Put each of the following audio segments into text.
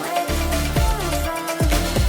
Where do we go from here?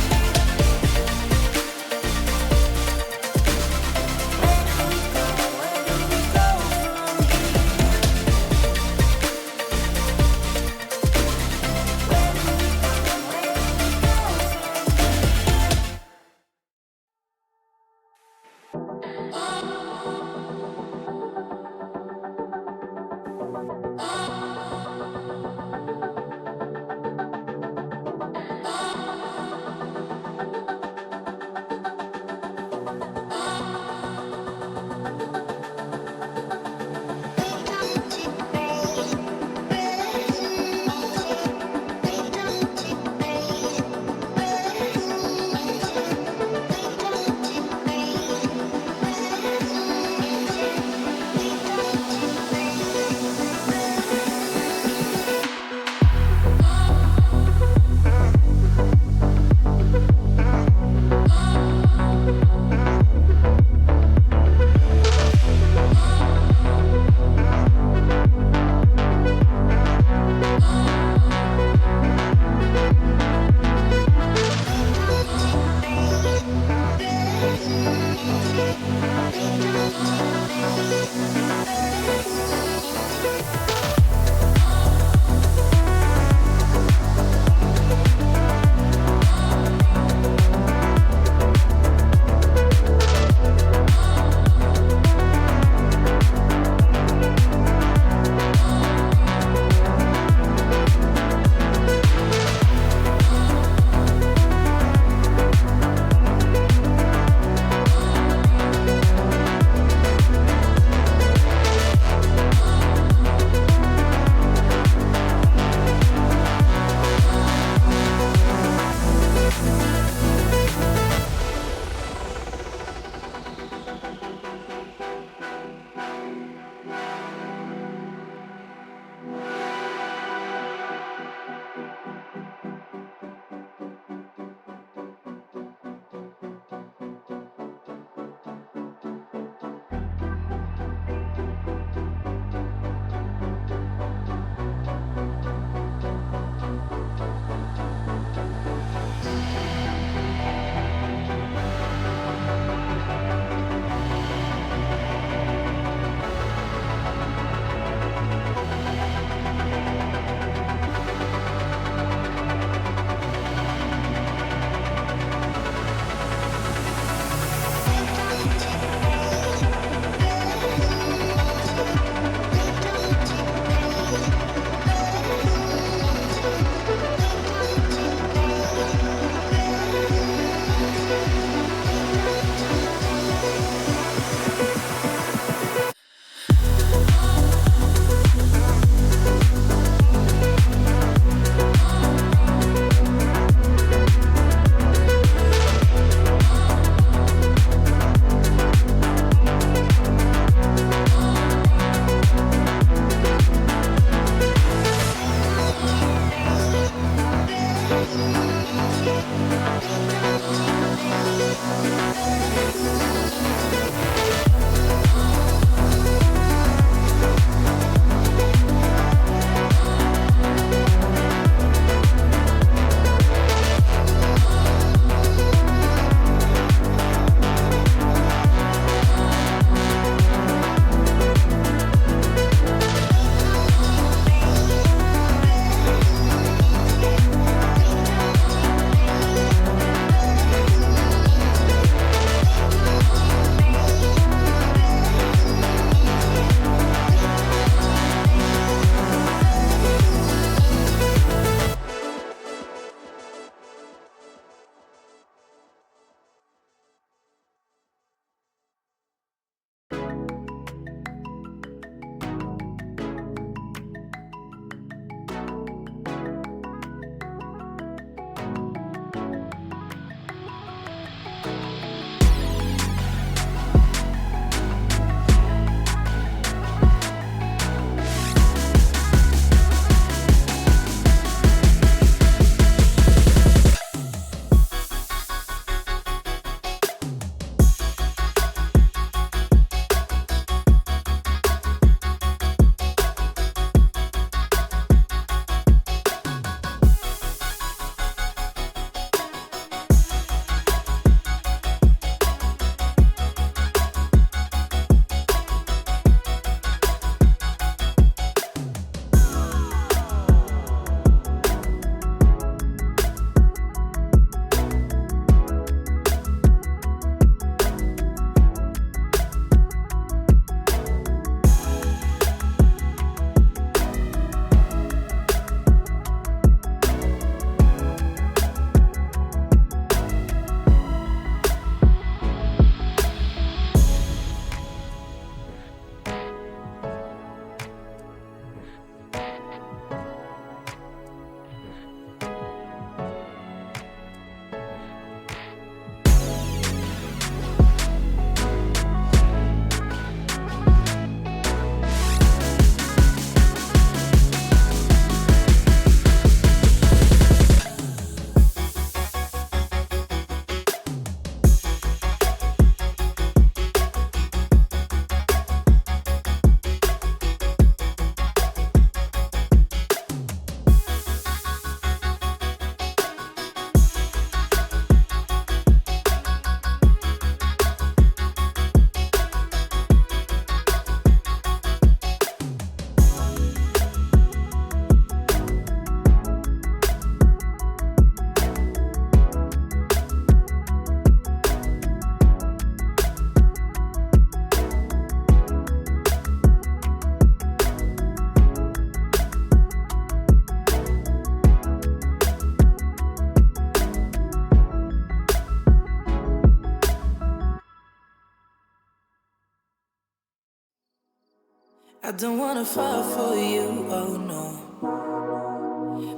I don't wanna fall for you, oh no.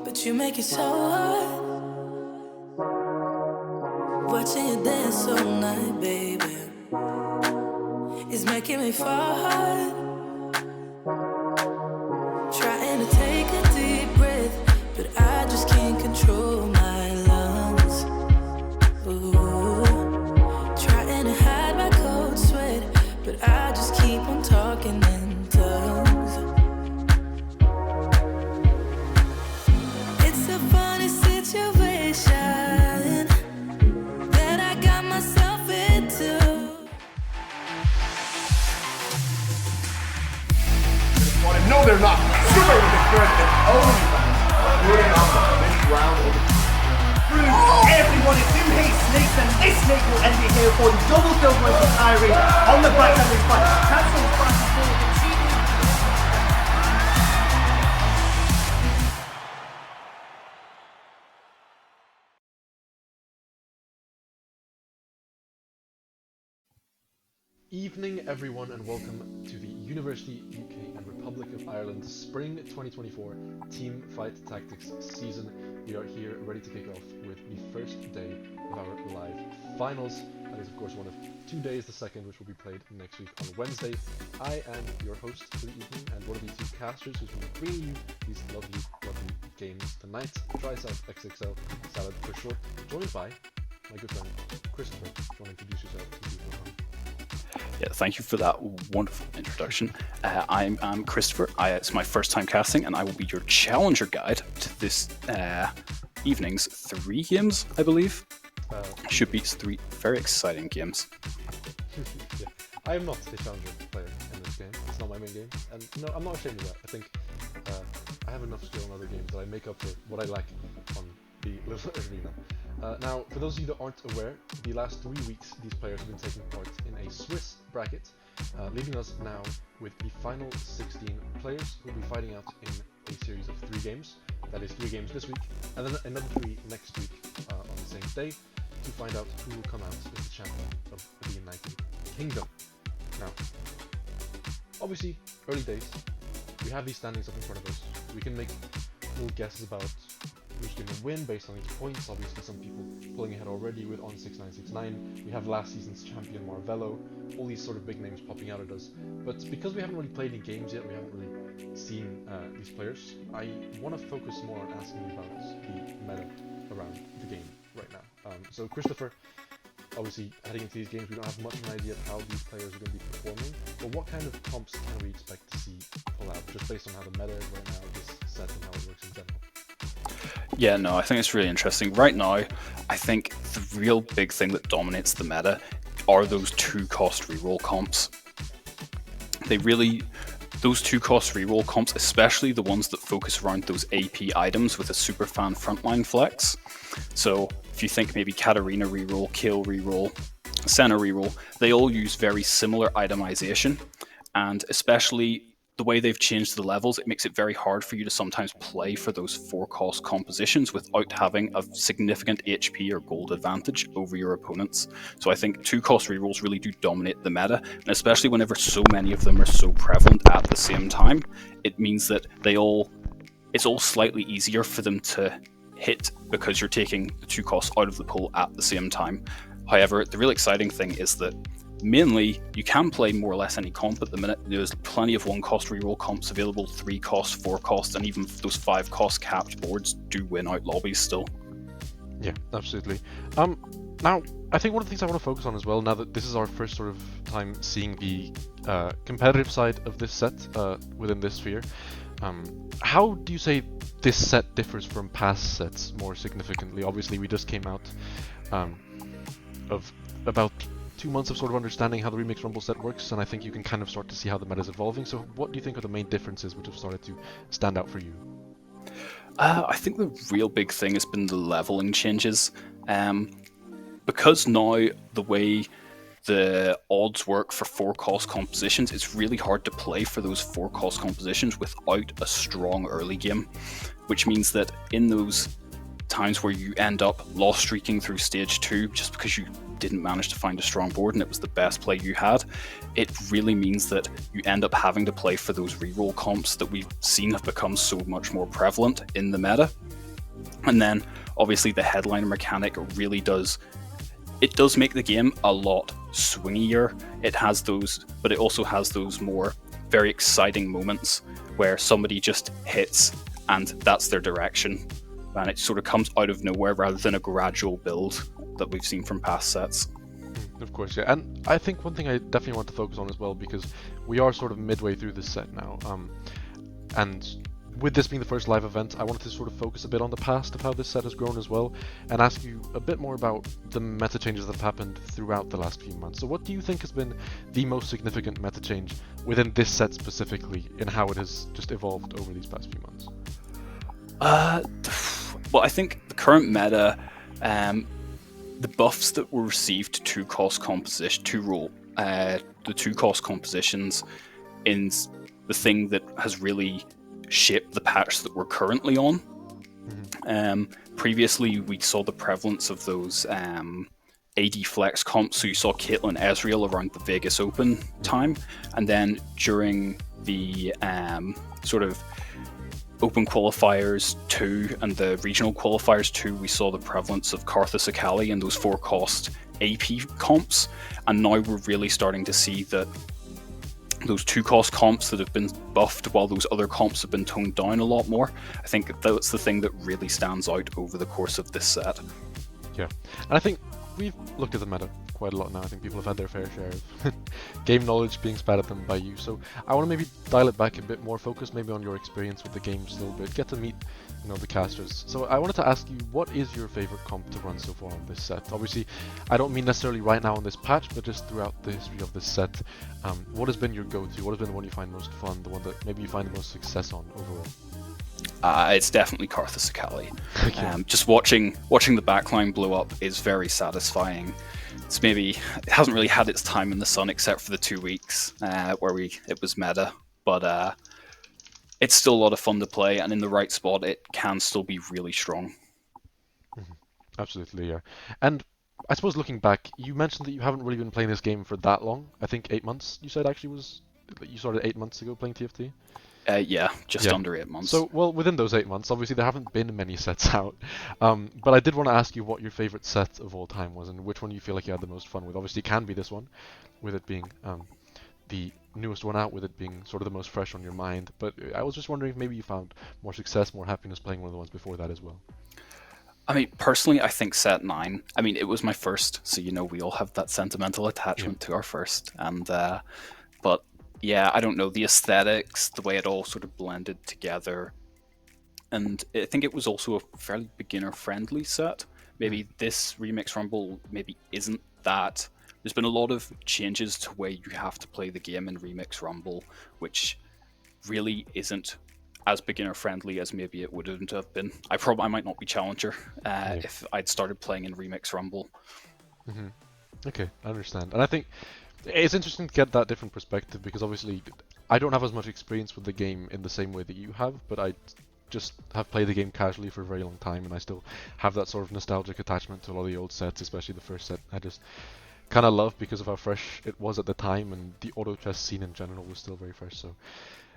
But you make it so hard. Watching you dance all night, baby, is making me fall hard. Trying to take a deep breath, but I just can't control my lungs. Ooh. Trying to hide my cold sweat, but I just keep on talking in tongues. It's a funny situation that I got myself into. No, they're not. Super with the current and only moving on to this round of Everyone is in hate snakes, and this snake will end it here for double kill points for Kyrie on the back of this fight. Cancels fast forward and Evening everyone, and welcome to the University, UK and Republic of Ireland Spring 2024 Teamfight Tactics season. We are here ready to kick off with the first day of our live finals. That is of course one of 2 days, the second which will be played next week on Wednesday. I am your host for the evening and one of the two casters who's going to bring you these lovely games tonight. Try South XXL Salad for short, joined by my good friend Christopher. Do you want to introduce yourself to people at home? Yeah, thank you for that wonderful introduction. I'm Christopher. It's my first time casting, and I will be your challenger guide to this evening's 3 games, I believe. Should be 3 very exciting games. Yeah. I am not the challenger player in this game. It's not my main game, and no, I'm not ashamed of that. I think I have enough skill in other games that I make up for what I lack on the little arena. Now, for those of you that aren't aware, the last 3 weeks these players have been taking part in a Swiss bracket, leaving us now with the final 16 players who will be fighting out in a series of 3 games. That is 3 games this week, and then another 3 next week on the same day, to find out who will come out as the champion of the United Kingdom. Now, obviously, early days, we have these standings up in front of us. We can make little guesses about who's going to win based on these points. Obviously, some people pulling ahead already with On6969. We have last season's champion Marvello. All these sort of big names popping out at us. But because we haven't really played any games yet, we haven't really seen these players, I want to focus more on asking you about the meta around the game right now. So Christopher, obviously heading into these games, we don't have much of an idea of how these players are going to be performing, but what kind of comps can we expect to see pull out, just based on how the meta is right now, this set, and how it works in general? Yeah, no, I think it's really interesting. Right now, I think the real big thing that dominates the meta are those 2-cost reroll comps. Those 2-cost reroll comps, especially the ones that focus around those AP items with a superfan frontline flex. So if you think maybe Katarina reroll, Kill reroll, Senna reroll, they all use very similar itemization, and especially the way they've changed the levels, it makes it very hard for you to sometimes play for those 4-cost compositions without having a significant HP or gold advantage over your opponents. So I think 2-cost rerolls really do dominate the meta, and especially whenever so many of them are so prevalent at the same time, it means that it's all slightly easier for them to hit because you're taking the 2 costs out of the pool at the same time. However, the real exciting thing is that mainly you can play more or less any comp at the minute. There's plenty of 1-cost reroll comps available, 3-cost, 4-cost, and even those 5-cost capped boards do win out lobbies still. Yeah, absolutely. Now, I think one of the things I want to focus on as well, now that this is our first sort of time seeing the competitive side of this set within this sphere, how do you say this set differs from past sets more significantly? Obviously, we just came out of about 2 months of sort of understanding how the Remix Rumble set works, and I think you can kind of start to see how the meta is evolving. So what do you think are the main differences which have started to stand out for you? I think the real big thing has been the leveling changes. Because now the way the odds work for 4-cost compositions, it's really hard to play for those 4-cost compositions without a strong early game, which means that in those times where you end up lost streaking through stage 2 just because you didn't manage to find a strong board and it was the best play you had, it really means that you end up having to play for those reroll comps that we've seen have become so much more prevalent in the meta. And then obviously the headliner mechanic really does make the game a lot swingier. It has those, but it also has those more very exciting moments where somebody just hits and that's their direction, and it sort of comes out of nowhere rather than a gradual build that we've seen from past sets. Of course, yeah, and I think one thing I definitely want to focus on as well, because we are sort of midway through this set now, and with this being the first live event, I wanted to sort of focus a bit on the past of how this set has grown as well, and ask you a bit more about the meta changes that have happened throughout the last few months. So what do you think has been the most significant meta change within this set specifically, in how it has just evolved over these past few months? Well, I think the current meta, the buffs that were received to 2-cost composition, the 2-cost compositions, is the thing that has really shaped the patch that we're currently on. Previously, we saw the prevalence of those AD flex comps, so you saw Caitlyn Ezreal around the Vegas Open time, and then during the sort of Open Qualifiers 2 and the Regional Qualifiers 2, we saw the prevalence of Karthus Akali and those 4-cost AP comps, and now we're really starting to see that those 2-cost comps that have been buffed while those other comps have been toned down a lot more. I think that's the thing that really stands out over the course of this set. Yeah, and I think we've looked at the meta quite a lot now. I think people have had their fair share of game knowledge being spat at them by you. So I want to maybe dial it back a bit more, focus maybe on your experience with the games a little bit, get to meet the casters. So I wanted to ask you, what is your favorite comp to run so far on this set? Obviously, I don't mean necessarily right now on this patch, but just throughout the history of this set. What has been your go-to? What has been the one you find most fun? The one that maybe you find the most success on overall? It's definitely Karthus Akali. Just watching the backline blow up is very satisfying. It hasn't really had its time in the sun except for the 2 weeks where it was meta, but it's still a lot of fun to play, and in the right spot it can still be really strong. Absolutely, yeah. And I suppose looking back, you mentioned that you haven't really been playing this game for that long. I think 8 months you said actually you started 8 months ago playing TFT? Yeah, just under 8 months. So, well, within those 8 months, obviously there haven't been many sets out. But I did want to ask you what your favorite set of all time was, and which one you feel like you had the most fun with. Obviously, it can be this one, with it being the newest one out, with it being sort of the most fresh on your mind. But I was just wondering if maybe you found more success, more happiness playing one of the ones before that as well. I mean, personally, I think set 9. I mean, it was my first, so we all have that sentimental attachment to our first, and but. Yeah, I don't know, the aesthetics, the way it all sort of blended together, and I think it was also a fairly beginner-friendly set. Maybe this Remix Rumble maybe isn't that. There's been a lot of changes to where you have to play the game in Remix Rumble, which really isn't as beginner-friendly as maybe it wouldn't have been. I might not be Challenger if I'd started playing in Remix Rumble. Okay, I understand. And I think it's interesting to get that different perspective, because obviously I don't have as much experience with the game in the same way that you have, but I just have played the game casually for a very long time, and I still have that sort of nostalgic attachment to a lot of the old sets, especially the first set. I just kind of love because of how fresh it was at the time, and the auto chess scene in general was still very fresh, so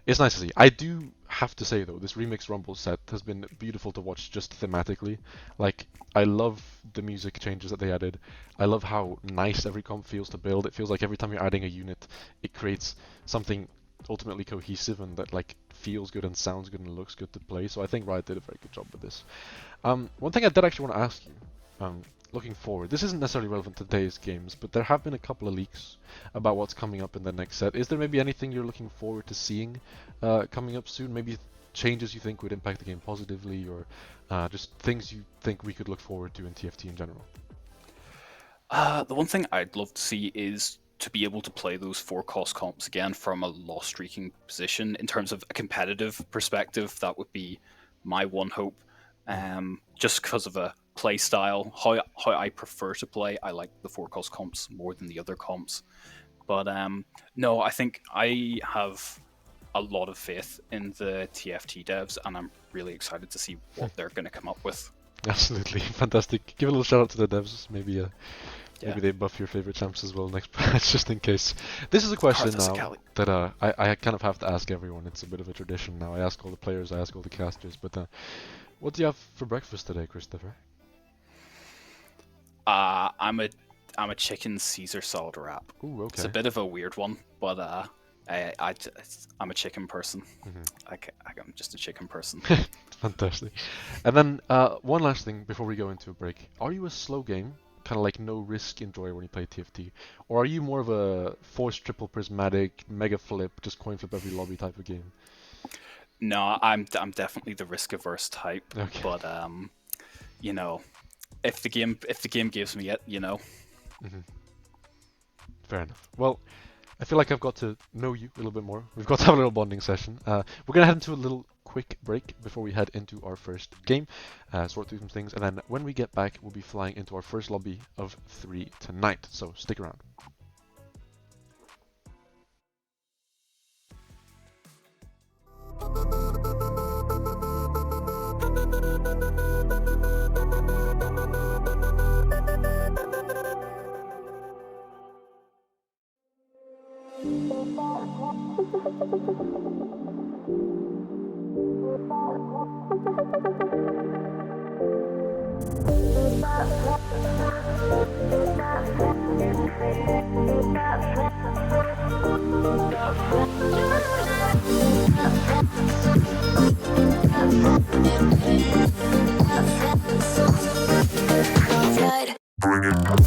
it's nice to see. I do have to say though, this Remix Rumble set has been beautiful to watch just thematically. Like, I love the music changes that they added. I love how nice every comp feels to build. It feels like every time you're adding a unit, it creates something ultimately cohesive and that like feels good and sounds good and looks good to play. So I think Riot did a very good job with this. One thing I did actually want to ask you, looking forward, this isn't necessarily relevant to today's games, but there have been a couple of leaks about what's coming up in the next set. Is there maybe anything you're looking forward to seeing coming up soon? Maybe changes you think would impact the game positively, or just things you think we could look forward to in TFT in general? The one thing I'd love to see is to be able to play those 4-cost comps again from a loss streaking position. In terms of a competitive perspective, that would be my one hope. Just because of a play style, how I prefer to play, I like the 4-cost comps more than the other comps. But no, I think I have a lot of faith in the TFT devs, and I'm really excited to see what they're going to come up with. Absolutely, fantastic. Give a little shout out to the devs. Maybe they buff your favorite champs as well next patch, just in case. This is a question now that I kind of have to ask everyone. It's a bit of a tradition now. I ask all the players, I ask all the casters, but what do you have for breakfast today, Christopher? I'm a chicken Caesar salad wrap. Ooh, okay. It's a bit of a weird one, but I'm a chicken person. I'm just a chicken person. Fantastic. And then one last thing before we go into a break. Are you a slow game, kind of like no risk enjoyer when you play TFT, or are you more of a forced triple prismatic, mega flip, just coin flip every lobby type of game? No, I'm definitely the risk averse type. Okay. But if the game gives me it, Fair enough. Well, I feel like I've got to know you a little bit more. We've got to have a little bonding session. We're gonna head into a little quick break before we head into our first game, sort through some things, and then when we get back, we'll be flying into our first lobby of 3 tonight. So stick around. Right.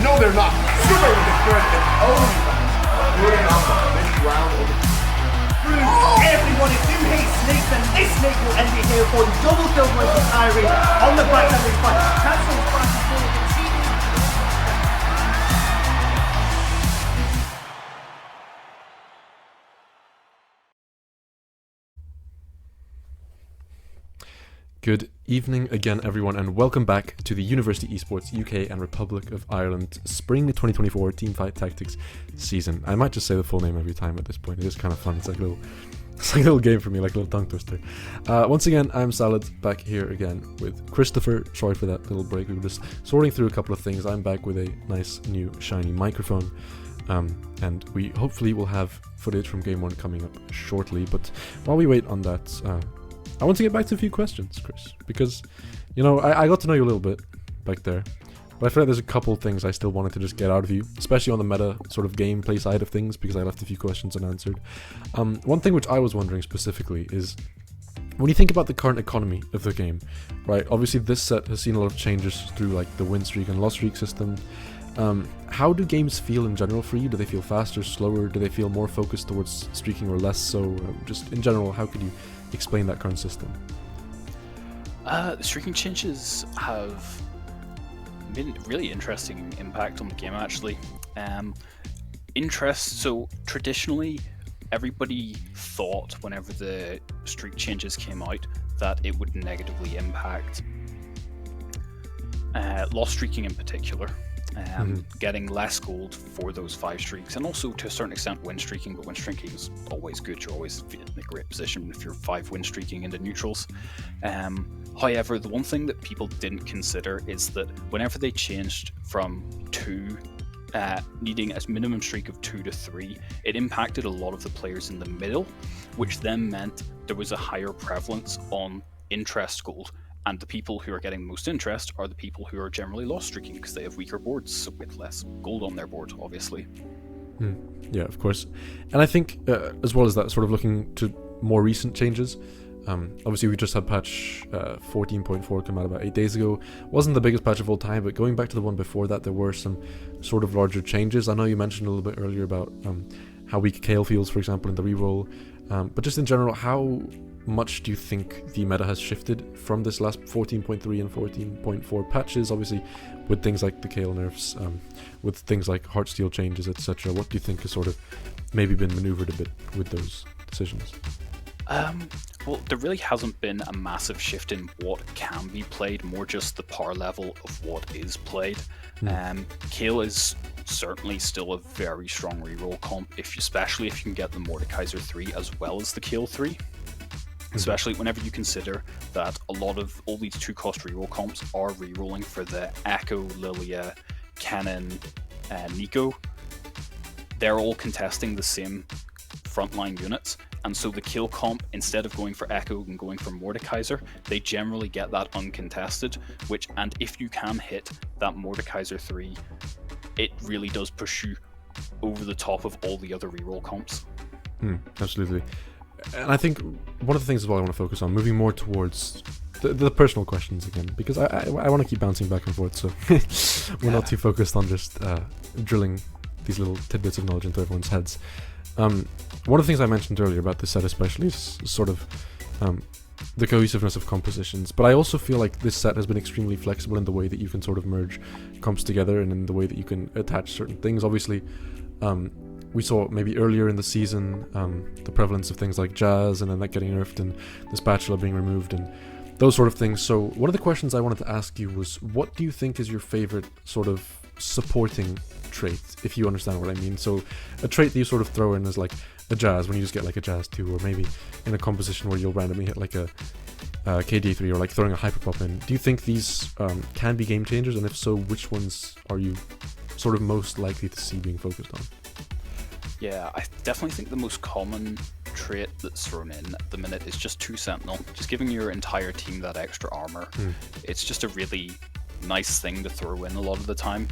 No, they're not. Super with the threat and only moving on this round of the Everyone, if you hate snakes, then this snake will end it here for you. Double kill going for Kyrie on the back of this fight. Cancel's fast forward. Good evening again, everyone, and welcome back to the University Esports UK and Republic of Ireland Spring 2024 Teamfight Tactics season. I might just say the full name every time at this point. It is kind of fun. It's like a little It's like a little game for me, like a little tongue twister. Once again, I'm Salad, back here again with Christopher. Sorry for that little break. We were just sorting through a couple of things. I'm back with a nice new shiny microphone. And we hopefully will have footage from Game 1 coming up shortly. But while we wait on that, I want to get back to a few questions, Chris. Because, you know, I got to know you a little bit back there. But I feel like there's a couple things I still wanted to just get out of you, especially on the meta sort of gameplay side of things, because I left a few questions unanswered. One thing which I was wondering specifically is, when you think about the current economy of the game, right? Obviously this set has seen a lot of changes through like the win streak and loss streak system. How do games feel in general for you? Do they feel faster, slower? Do they feel more focused towards streaking or less so? Just in general, how could you explain that current system? The streaking changes have been really interesting impact on the game, actually. So traditionally, everybody thought whenever the streak changes came out that it would negatively impact loss streaking in particular. Getting less gold for those 5 streaks, and also to a certain extent win streaking, but win streaking is always good. You're always in a great position if you're 5 win streaking into neutrals. However, the one thing that people didn't consider is that whenever they changed from 2 needing a minimum streak of 2 to 3, it impacted a lot of the players in the middle, which then meant there was a higher prevalence on interest gold. And the people who are getting most interest are the people who are generally loss streaking because they have weaker boards, so with less gold on their board, obviously. Yeah, of course. And I think, as well as that, sort of looking to more recent changes, obviously we just had patch 14.4 come out about 8 days ago. Wasn't the biggest patch of all time, but going back to the one before that, there were some sort of larger changes. I know you mentioned a little bit earlier about how weak Kale feels, for example, in the reroll. But just in general, how much do you think the meta has shifted from this last 14.3 and 14.4 patches, obviously with things like the Kale nerfs, with things like Heartsteel changes, etc.? What do you think has sort of maybe been maneuvered a bit with those decisions? Well, there really hasn't been a massive shift in what can be played, more just the power level of what is played. Kale is certainly still a very strong reroll comp, especially if you can get the Mordekaiser 3 as well as the Kale 3. Especially whenever you consider that a lot of all these 2-cost reroll comps are rerolling for the Echo, Lilia, Kennen, Nico. They're all contesting the same frontline units, and so the kill comp, instead of going for Echo and going for Mordekaiser, they generally get that uncontested, and if you can hit that Mordekaiser 3, it really does push you over the top of all the other reroll comps. Absolutely. And I think one of the things as well I want to focus on, moving more towards the personal questions again, because I want to keep bouncing back and forth, so we're not too focused on just drilling these little tidbits of knowledge into everyone's heads. One of the things I mentioned earlier about this set especially is sort of the cohesiveness of compositions, but I also feel like this set has been extremely flexible in the way that you can sort of merge comps together and in the way that you can attach certain things. Obviously, we saw maybe earlier in the season the prevalence of things like Jazz, and then that getting nerfed, and the spatula being removed, and those sort of things. So one of the questions I wanted to ask you was, what do you think is your favorite sort of supporting trait, if you understand what I mean? So a trait that you sort of throw in as like a Jazz, when you just get like a Jazz 2, or maybe in a composition where you'll randomly hit like a KD3, or like throwing a Hyperpop in. Do you think these can be game changers, and if so, which ones are you sort of most likely to see being focused on? Yeah, I definitely think the most common trait that's thrown in at the minute is just 2 Sentinel. Just giving your entire team that extra armor. It's just a really nice thing to throw in a lot of the time.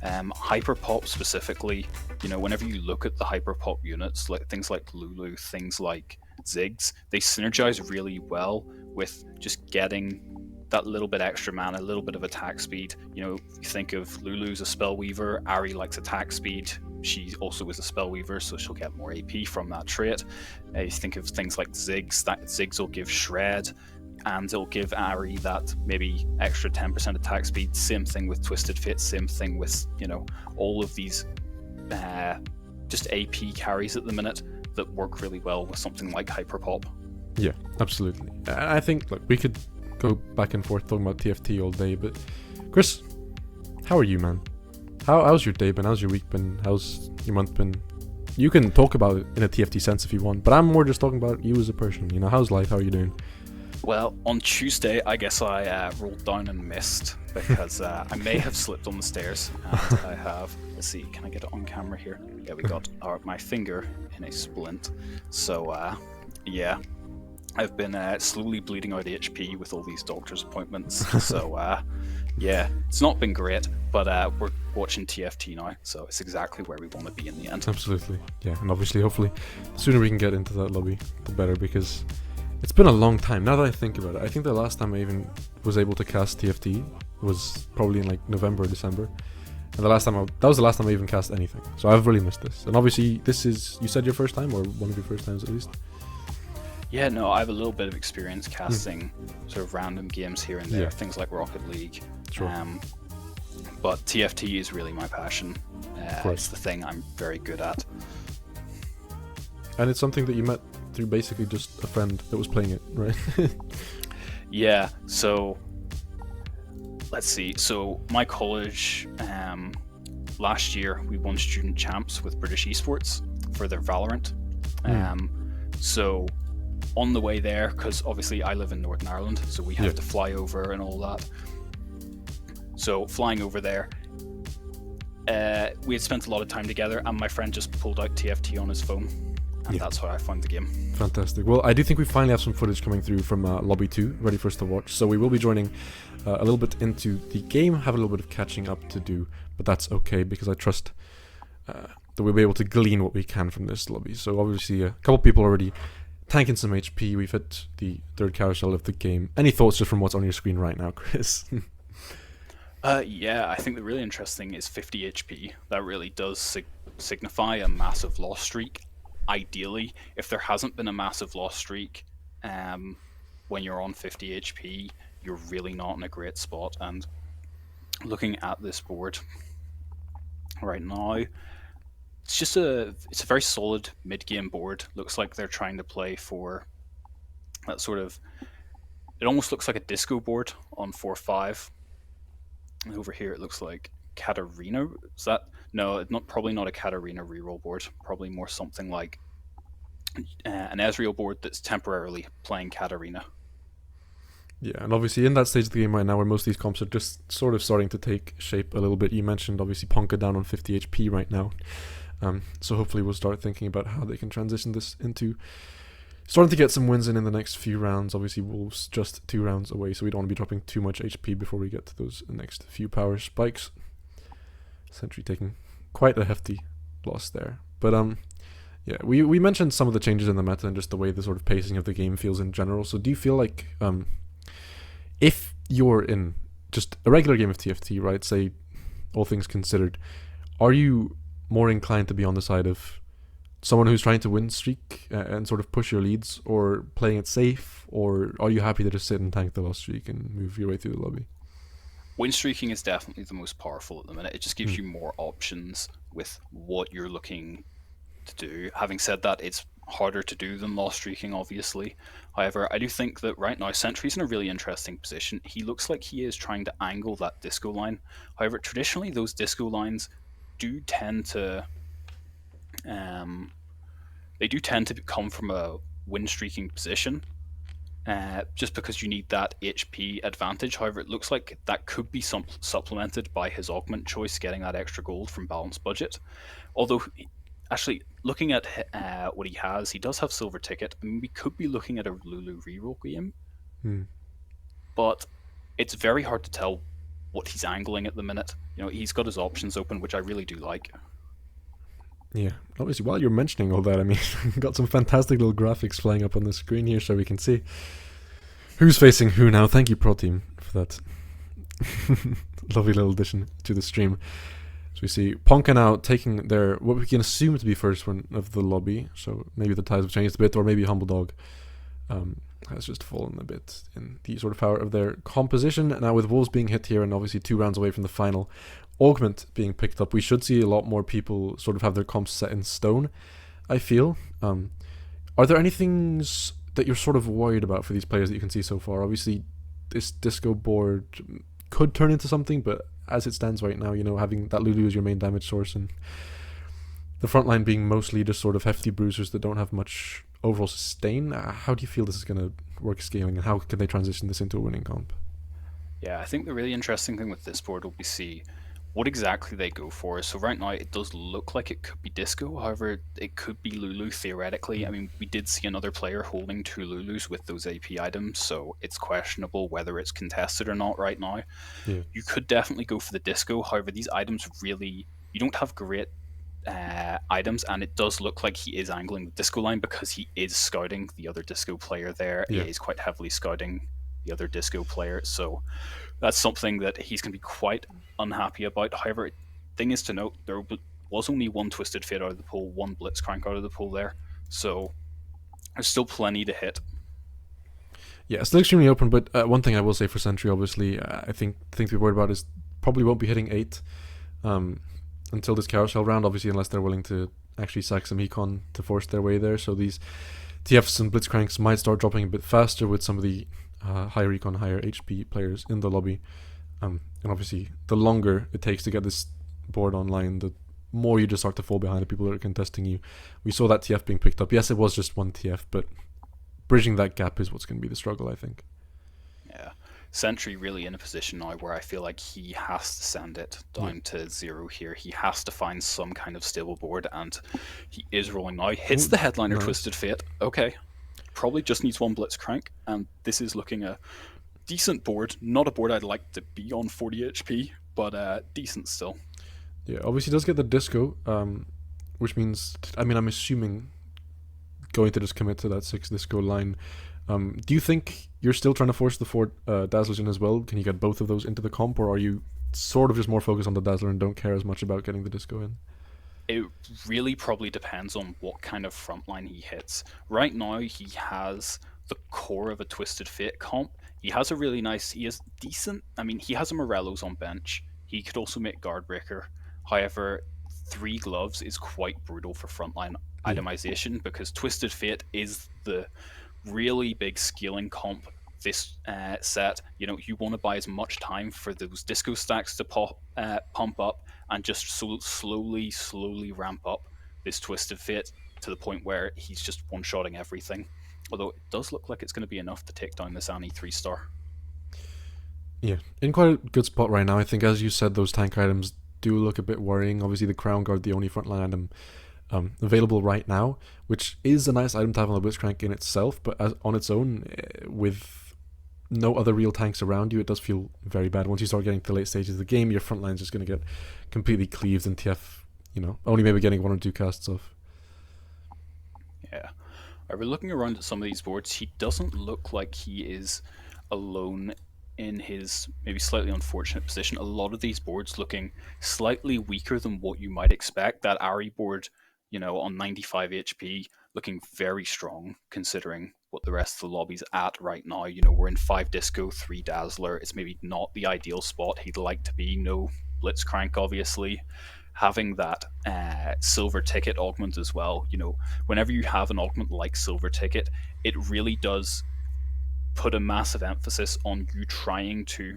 Hyperpop specifically, whenever you look at the Hyperpop units, like things like Lulu, things like Ziggs, they synergize really well with just getting that little bit extra mana, a little bit of attack speed. You think of Lulu's a Spellweaver, Ahri likes attack speed, she also is a Spellweaver, so she'll get more AP from that trait. You think of things like Ziggs, that Ziggs will give Shred, and it'll give Ahri that maybe extra 10% attack speed. Same thing with Twisted Fate, same thing with, all of these just AP carries at the minute that work really well with something like Hyperpop. Yeah, absolutely. I think, look, we could go back and forth talking about TFT all day, but Chris, how are you, man? How's your day been? How's your week been? How's your month been? you can talk about it in a TFT sense if you want, but I'm more just talking about you as a person. You know, how's life? How are you doing? Well, on Tuesday, I guess I rolled down and missed because I may have slipped on the stairs, and I have. Let's see, can I get it on camera here? Yeah, we got my finger in a splint. So yeah, I've been slowly bleeding out HP with all these doctor's appointments. So yeah, it's not been great, but we're watching TFT now, so it's exactly where we want to be in the end. Absolutely, yeah, and obviously, hopefully, the sooner we can get into that lobby, the better, because it's been a long time. Now that I think about it, I think the last time I even was able to cast TFT was probably in like November or December, and that was the last time I even cast anything. So I've really missed this, and obviously, this is, you said, your first time, or one of your first times at least. Yeah, no, I have a little bit of experience casting sort of random games here and there, things like Rocket League. Sure. But TFT is really my passion. It's the thing I'm very good at. And it's something that you met through basically just a friend that was playing it, right? Yeah, so let's see. So my college, last year we won student champs with British esports for their Valorant. So on the way there, because obviously I live in Northern Ireland, so we have to fly over and all that. So flying over there, we had spent a lot of time together, and my friend just pulled out TFT on his phone, and that's how I found the game. Fantastic. Well, I do think we finally have some footage coming through from Lobby 2, ready for us to watch. So we will be joining a little bit into the game, have a little bit of catching up to do, but that's okay, because I trust that we'll be able to glean what we can from this lobby. So obviously a couple people already tanking some HP. We've hit the third carousel of the game. Any thoughts just from what's on your screen right now, Chris? Yeah, I think the really interesting is 50 HP. That really does signify a massive loss streak. Ideally, if there hasn't been a massive loss streak, when you're on 50 HP, you're really not in a great spot. And looking at this board right now, it's a very solid mid-game board. Looks like they're trying to play for that sort of, it almost looks like a disco board on 4-5. And over here it looks like Katarina. Is that, no, probably not a Katarina reroll board. Probably more something like an Ezreal board that's temporarily playing Katarina. Yeah, and obviously in that stage of the game right now where most of these comps are just sort of starting to take shape a little bit. You mentioned obviously Ponka down on 50 HP right now. So hopefully we'll start thinking about how they can transition this into starting to get some wins in the next few rounds. Obviously Wolves just 2 rounds away, so we don't want to be dropping too much HP before we get to those next few power spikes. Sentry taking quite a hefty loss there. But yeah, we mentioned some of the changes in the meta and just the way the sort of pacing of the game feels in general. So do you feel like if you're in just a regular game of TFT, right, say all things considered, are you more inclined to be on the side of someone who's trying to win streak and sort of push your leads, or playing it safe, or are you happy to just sit and tank the loss streak and move your way through the lobby? Win streaking is definitely the most powerful at the minute. It just gives you more options with what you're looking to do. Having said that, it's harder to do than loss streaking, obviously. However, I do think that right now Sentry's in a really interesting position. He looks like he is trying to angle that disco line. However, traditionally those disco lines do tend to come from a win streaking position, just because you need that HP advantage. However, it looks like that could be supplemented by his augment choice, getting that extra gold from balanced budget. Although, actually, looking at what he does have silver ticket. I mean, we could be looking at a Lulu reroll game, but it's very hard to tell what he's angling at the minute. You know, he's got his options open, which I really do like. Yeah, obviously, while you're mentioning all that, I mean, got some fantastic little graphics flying up on the screen here so we can see who's facing who now. Thank you, Pro Team, for that lovely little addition to the stream. So we see Ponka now taking their, what we can assume to be first one of the lobby, so maybe the ties have changed a bit, or maybe Humble Dog has just fallen a bit in the sort of power of their composition. Now with Wolves being hit here and obviously 2 rounds away from the final, Augment being picked up, we should see a lot more people sort of have their comps set in stone, I feel. Are there any things that you're sort of worried about for these players that you can see so far? Obviously, this disco board could turn into something, but as it stands right now, you know, having that Lulu as your main damage source and the front line being mostly just sort of hefty bruisers that don't have much overall sustain. How do you feel this is going to work scaling, and how can they transition this into a winning comp? Yeah, I think the really interesting thing with this board will be see what exactly they go for. So right now it does look like it could be Disco, however it could be Lulu theoretically. I mean, we did see another player holding 2 Lulus with those AP items, so it's questionable whether it's contested or not right now. Yeah. You could definitely go for the Disco, however these items really, you don't have great items, and it does look like he is angling the Disco line because he is scouting the other Disco player there. Yeah. He is quite heavily scouting the other Disco player, so that's something that he's going to be quite unhappy about. However, thing is to note, there was only 1 Twisted Fate out of the pool, 1 Blitzcrank out of the pool there, so there's still plenty to hit. Yeah, still extremely open, but one thing I will say for Sentry, obviously, I think the thing to be worried about is probably won't be hitting 8 until this carousel round, obviously, unless they're willing to actually sack some econ to force their way there. So these TFs and Blitzcranks might start dropping a bit faster with some of the higher econ, higher HP players in the lobby. And obviously, the longer it takes to get this board online, the more you just start to fall behind the people that are contesting you. We saw that TF being picked up. Yes, it was just 1 TF, but bridging that gap is what's going to be the struggle, I think. Yeah. Sentry really in a position now where I feel like he has to send it down to 0 here. He has to find some kind of stable board, and he is rolling now. Hits the headliner Twisted Fate. Okay. Probably just needs 1 Blitzcrank, and this is looking a decent board. Not a board I'd like to be on 40 HP, but decent still. Yeah, obviously does get the Disco, which means, I mean, I'm assuming going to just commit to that 6 Disco line. Do you think you're still trying to force the 4 Dazzlers in as well? Can you get both of those into the comp, or are you sort of just more focused on the Dazzler and don't care as much about getting the Disco in? It really probably depends on what kind of frontline he hits. Right now, he has the core of a Twisted Fate comp. He has a really nice, he is decent. I mean, he has a Morello's on bench. He could also make Guardbreaker. However, 3 gloves is quite brutal for frontline itemization because Twisted Fate is the really big scaling comp this set. You know, you want to buy as much time for those Disco stacks to pump up and just slowly ramp up this Twisted Fate to the point where he's just one-shotting everything. Although it does look like it's going to be enough to take down this Annie 3-star. Yeah, in quite a good spot right now. I think, as you said, those tank items do look a bit worrying. Obviously, the Crown Guard, the only frontline item available right now, which is a nice item to have on the Blitzcrank in itself, but on its own, with no other real tanks around you, it does feel very bad. Once you start getting to the late stages of the game, your front line's just going to get completely cleaved, and TF, you know, only maybe getting 1 or 2 casts off. Yeah. We're looking around at some of these boards. He doesn't look like he is alone in his maybe slightly unfortunate position. A lot of these boards looking slightly weaker than what you might expect. That Ari board, you know, on 95 HP, looking very strong considering what the rest of the lobby's at right now. You know, we're in 5 Disco, 3 Dazzler. It's maybe not the ideal spot he'd like to be. No Blitzcrank, obviously. Having that silver ticket augment as well. You know, whenever you have an augment like silver ticket, it really does put a massive emphasis on you trying to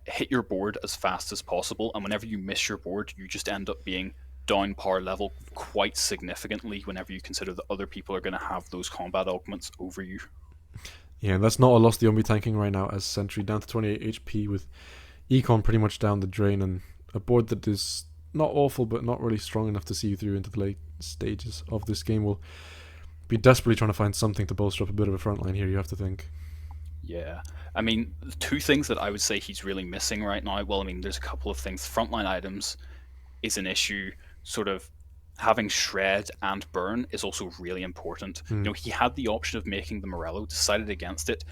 hit your board as fast as possible, and whenever you miss your board, you just end up being down power level quite significantly whenever you consider that other people are going to have those combat augments over you. Yeah, and that's not a loss the Ombi tanking right now, as Sentry down to 28 HP with Econ pretty much down the drain, and a board that is not awful but not really strong enough to see you through into the late stages of this game. Will be desperately trying to find something to bolster up a bit of a front line here, you have to think. Yeah. I mean, 2 things that I would say he's really missing right now. Well, I mean, there's a couple of things. Frontline items is an issue. Sort of having Shred and Burn is also really important. You know, he had the option of making the Morello, decided against it.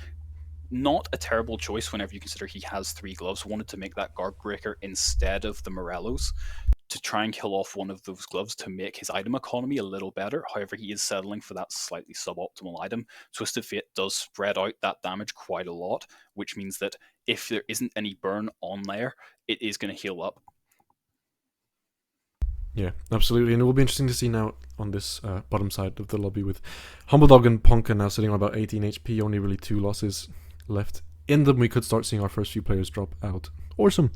Not a terrible choice whenever you consider he has 3 gloves. Wanted to make that Guard Breaker instead of the Morellos to try and kill off one of those gloves to make his item economy a little better. However, he is settling for that slightly suboptimal item. Twisted Fate does spread out that damage quite a lot, which means that if there isn't any burn on there, it is going to heal up. Yeah, absolutely. And it will be interesting to see now on this bottom side of the lobby with Humbledog and Ponka now sitting on about 18 HP, only really 2 losses left in them. We could start seeing our first few players drop out, or some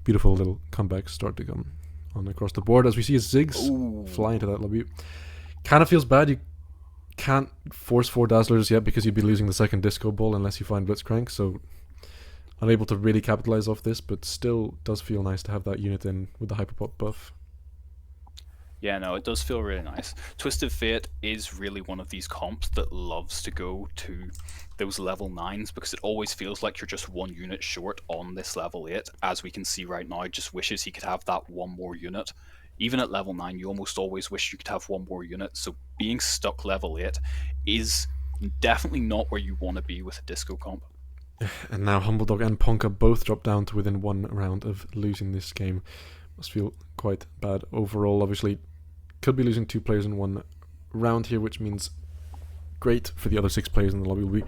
beautiful little comebacks start to come on across the board as we see his Ziggs fly into that lobby. Kind of feels bad. You can't force 4 Dazzlers yet because you'd be losing the second Disco Ball unless you find Blitzcrank, so unable to really capitalize off this, but still does feel nice to have that unit in with the Hyperpop buff. Yeah, no, it does feel really nice. Twisted Fate is really one of these comps that loves to go to those level 9s because it always feels like you're just 1 unit short on this level 8. As we can see right now, just wishes he could have that 1 more unit. Even at level 9, you almost always wish you could have 1 more unit, so being stuck level 8 is definitely not where you want to be with a Disco comp. And now Humbledog and Ponka both drop down to within 1 round of losing this game. Must feel quite bad overall. Obviously, could be losing 2 players in 1 round here, which means great for the other 6 players in the lobby. Will be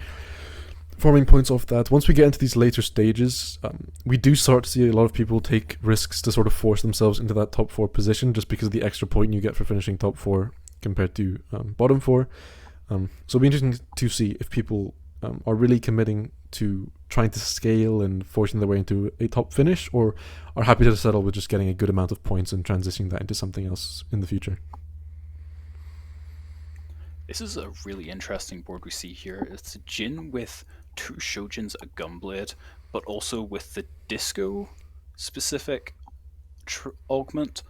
farming points off that. Once we get into these later stages, we do start to see a lot of people take risks to sort of force themselves into that top 4 position just because of the extra point you get for finishing top 4 compared to bottom 4. So it'll be interesting to see if people are really committing to trying to scale and forcing their way into a top finish, or are happy to settle with just getting a good amount of points and transitioning that into something else in the future. This is a really interesting board we see here. It's a Jin with 2 Shojins, a Gunblade, but also with the Disco specific augment.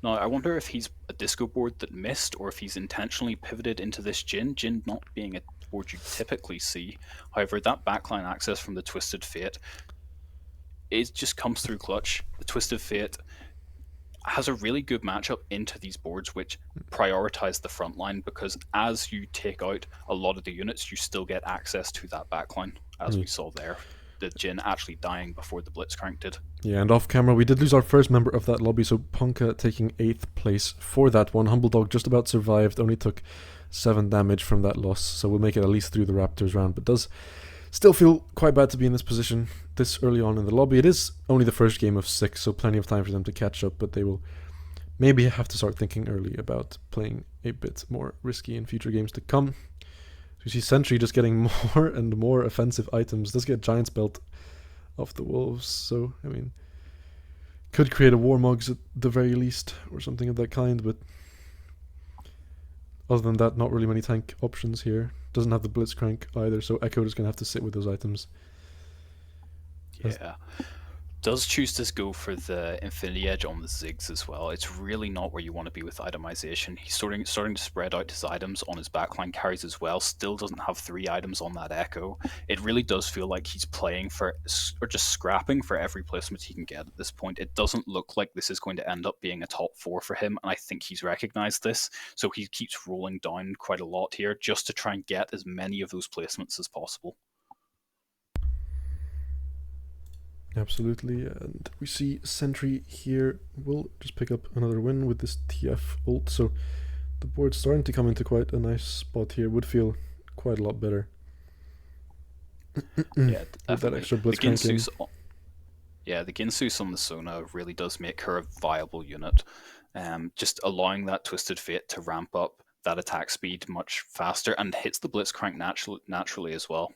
Now, I wonder if he's a Disco board that missed, or if he's intentionally pivoted into this Jin not being a board you typically see. However, that backline access from the Twisted Fate, it just comes through clutch. The Twisted Fate has a really good matchup into these boards which prioritize the front line, because as you take out a lot of the units, you still get access to that backline, as we saw there. The Jin actually dying before the Blitzcrank did. Yeah, and off camera we did lose our first member of that lobby, so Ponka taking 8th place for that one. Humbledog just about survived, only took 7 damage from that loss, so we'll make it at least through the Raptors round, but does still feel quite bad to be in this position this early on in the lobby. It is only the first game of 6, so plenty of time for them to catch up, but they will maybe have to start thinking early about playing a bit more risky in future games to come. So you see Sentry just getting more and more offensive items. Does get Giant's Belt off the Wolves, so I mean, could create a Warmogs at the very least, or something of that kind, but other than that, not really many tank options here. Doesn't have the Blitzcrank either, so Echo is going to have to sit with those items. Yeah. Does choose to go for the Infinity Edge on the Ziggs as well. It's really not where you want to be with itemization. He's starting to spread out his items on his backline carries as well. Still doesn't have 3 items on that Echo. It really does feel like he's playing for, or just scrapping for every placement he can get at this point. It doesn't look like this is going to end up being a top 4 for him, and I think he's recognized this. So he keeps rolling down quite a lot here just to try and get as many of those placements as possible. Absolutely, and we see Sentry here will just pick up another win with this TF ult, so the board's starting to come into quite a nice spot here. Would feel quite a lot better. Yeah, with that extra Blitzcrank in. Yeah, the Ginsus on the Sona really does make her a viable unit. Just allowing that Twisted Fate to ramp up that attack speed much faster and hits the Blitzcrank naturally as well.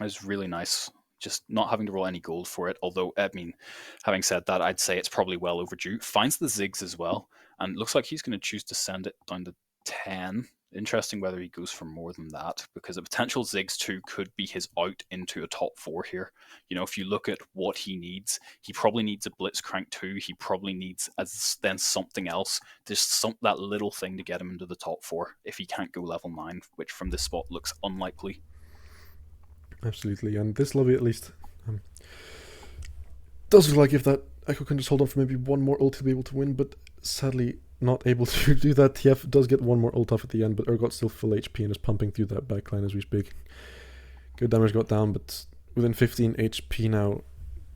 It's really nice. Just not having to roll any gold for it, although, I mean, having said that, I'd say it's probably well overdue. Finds the Ziggs as well, and looks like he's going to choose to send it down to 10. Interesting whether he goes for more than that, because a potential Ziggs 2 could be his out into a top 4 here. You know, if you look at what he needs, he probably needs a Blitzcrank 2, he probably needs then something else, just that little thing to get him into the top 4 if he can't go level 9, which from this spot looks unlikely. Absolutely, and this lobby at least does look like if that Echo can just hold on for maybe 1 more ult to be able to win, but sadly not able to do that. TF does get 1 more ult off at the end, but Urgot's still full HP and is pumping through that backline as we speak. Good damage got down, but within 15 HP now,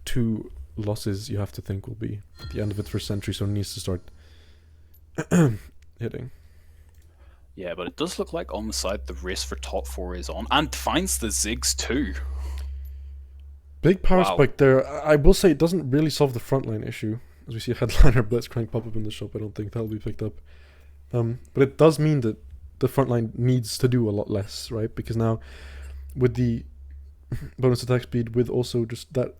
2 losses you have to think will be at the end of it for Sentry, so needs to start hitting. Yeah, but it does look like on the side the race for top 4 is on, and finds the Ziggs too. Big power spike there. I will say it doesn't really solve the frontline issue. As we see a headliner Blitzcrank pop up in the shop, I don't think that'll be picked up. But it does mean that the frontline needs to do a lot less, right? Because now, with the bonus attack speed, with also just that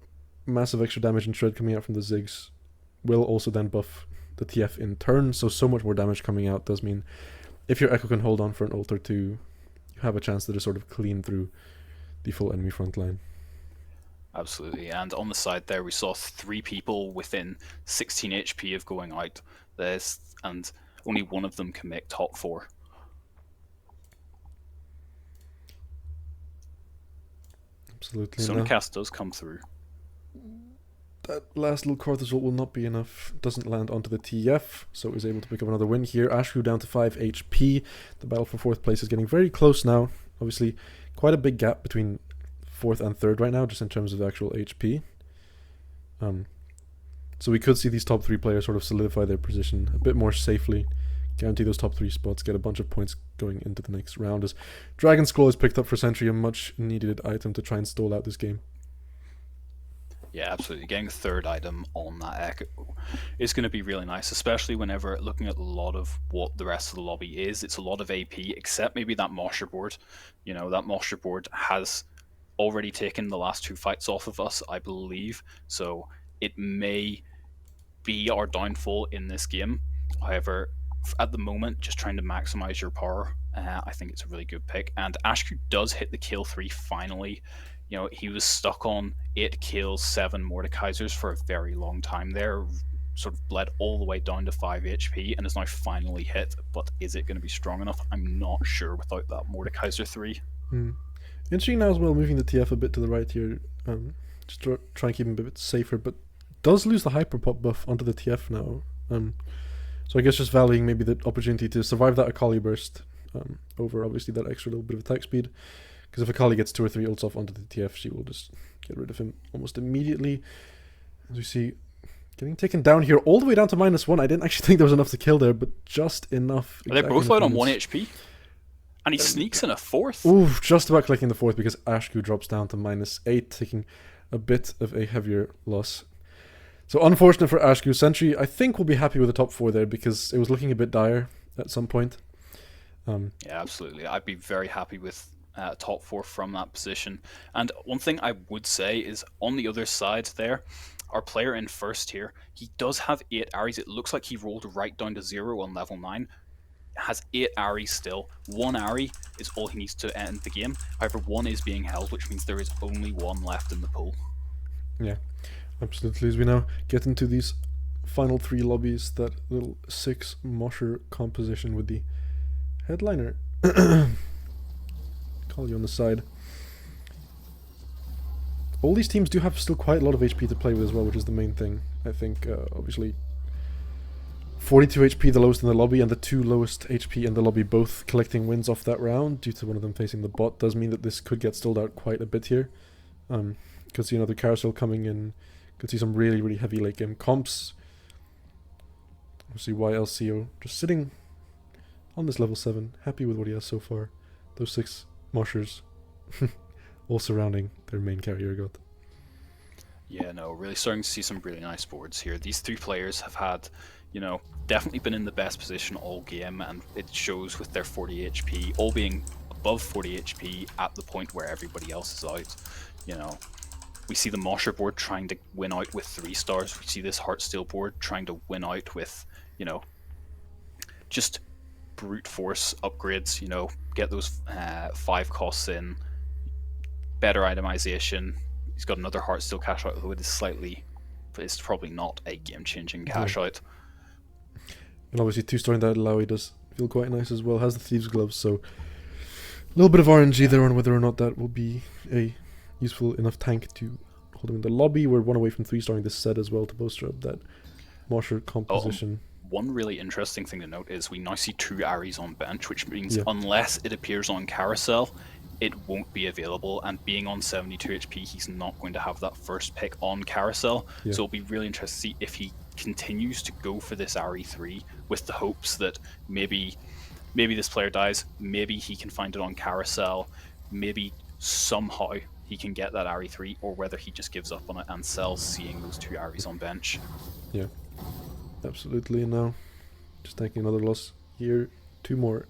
massive extra damage and shred coming out from the Ziggs, will also then buff the TF in turn, so much more damage coming out does mean if your Echo can hold on for an ult or two, you have a chance to just sort of clean through the full enemy front line. Absolutely, and on the side there we saw 3 people within 16 HP of going out, and only one of them can make top 4. Absolutely. Suncast does come through. That last little Karthus result will not be enough. Doesn't land onto the TF, so is able to pick up another win here. Ashku down to 5 HP. The battle for 4th place is getting very close now. Obviously, quite a big gap between 4th and 3rd right now, just in terms of actual HP. So we could see these top 3 players sort of solidify their position a bit more safely, guarantee those top 3 spots, get a bunch of points going into the next round, as Dragon Scroll is picked up for Sentry, a much needed item to try and stall out this game. Yeah, absolutely. Getting a 3rd item on that Echo is going to be really nice, especially whenever looking at a lot of what the rest of the lobby is. It's a lot of AP, except maybe that Mosher board. You know, that Mosher board has already taken the last 2 fights off of us, I believe, so it may be our downfall in this game. However, at the moment, just trying to maximize your power, I think it's a really good pick. And Ashku does hit the kill 3 finally. You know, he was stuck on 8 kills, 7 Mordekaisers for a very long time there, sort of bled all the way down to 5 HP and is now finally hit. But is it going to be strong enough? I'm not sure without that Mordekaiser 3. Interesting now as well, moving the TF a bit to the right here, just to try and keep him a bit safer, but does lose the hyper pop buff onto the TF now. So I guess just valuing maybe the opportunity to survive that Akali burst over obviously that extra little bit of attack speed. Because if Akali gets 2 or 3 ults off onto the TF, she will just get rid of him almost immediately. As we see, getting taken down here all the way down to -1. I didn't actually think there was enough to kill there, but just enough. Are they both out on 1 HP? And he sneaks in a 4th? Ooh, just about collecting the 4th because Ashku drops down to -8, taking a bit of a heavier loss. So unfortunate for Ashku. Sentry, I think, will be happy with the top 4 there because it was looking a bit dire at some point. Yeah, absolutely. I'd be very happy with top 4 from that position. And one thing I would say is on the other side there, our player in first here, he does have 8 Aries. It looks like he rolled right down to 0 on level 9. Has 8 Aries still. 1 Ari is all he needs to end the game. However, 1 is being held, which means there is only 1 left in the pool. Yeah, absolutely. As we now get into these final 3 lobbies, that little 6 Mosher composition with the headliner. Call you on the side. All these teams do have still quite a lot of HP to play with as well, which is the main thing. I think, obviously, 42 HP the lowest in the lobby, and the 2 lowest HP in the lobby both collecting wins off that round due to one of them facing the bot does mean that this could get stalled out quite a bit here. Could see another carousel coming in. Could see some really, really heavy late game comps. Obviously YLCO just sitting on this level 7, happy with what he has so far. Those 6 Moshers all surrounding their main carrier god. Yeah, no, really starting to see some really nice boards here. These 3 players have had, you know, definitely been in the best position all game, and it shows with their 40 HP, all being above 40 HP at the point where everybody else is out. You know, we see the Mosher board trying to win out with 3 stars. We see this Heartsteel board trying to win out with, you know, just brute force upgrades, you know, get those 5 costs in, better itemization. He's got another Heartsteel cash out, although it is slightly, but it's probably not a game-changing cash out. And obviously 2-starring that Lowy does feel quite nice as well. Has the Thieves Gloves, so a little bit of RNG there on whether or not that will be a useful enough tank to hold him in the lobby. We're 1 away from 3-starring this set as well to bolster up that Mosher composition. One really interesting thing to note is we now see 2 Aries on bench, which means unless it appears on Carousel, it won't be available, and being on 72 HP, he's not going to have that first pick on Carousel. So it'll be really interesting to see if he continues to go for this Ari 3 with the hopes that maybe this player dies, maybe he can find it on Carousel, maybe somehow he can get that Ari 3, or whether he just gives up on it and sells seeing those 2 Aries on bench. Yeah, absolutely. And now just taking another loss here. 2 more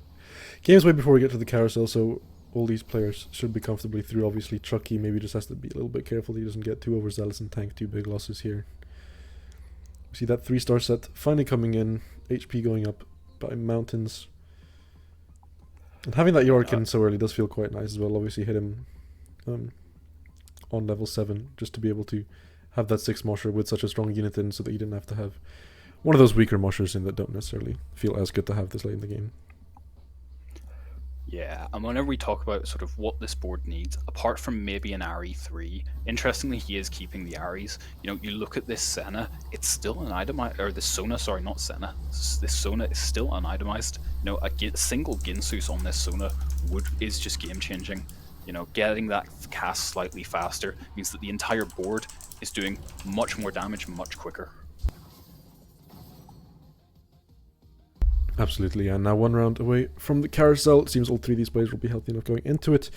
games away before we get to the Carousel, so all these players should be comfortably through. Obviously Chucky maybe just has to be a little bit careful he doesn't get too overzealous and tank 2 big losses here. See that 3-star set finally coming in, HP going up by mountains. And having that Yorkin so early does feel quite nice as well. Obviously hit him on level 7 just to be able to have that 6 Mosher with such a strong unit in, so that you didn't have to have one of those weaker Moshers in that don't necessarily feel as good to have this late in the game. Yeah, and whenever we talk about sort of what this board needs, apart from maybe an Ari3, interestingly, he is keeping the Aries. You know, you look at this Senna, it's still an itemized, or this Sona, sorry, not Senna. This Sona is still unitemized. You know, a single Ginsus on this Sona is just game changing. You know, getting that cast slightly faster means that the entire board is doing much more damage much quicker. Absolutely, and now 1 round away from the carousel. It seems all 3 of these players will be healthy enough going into it.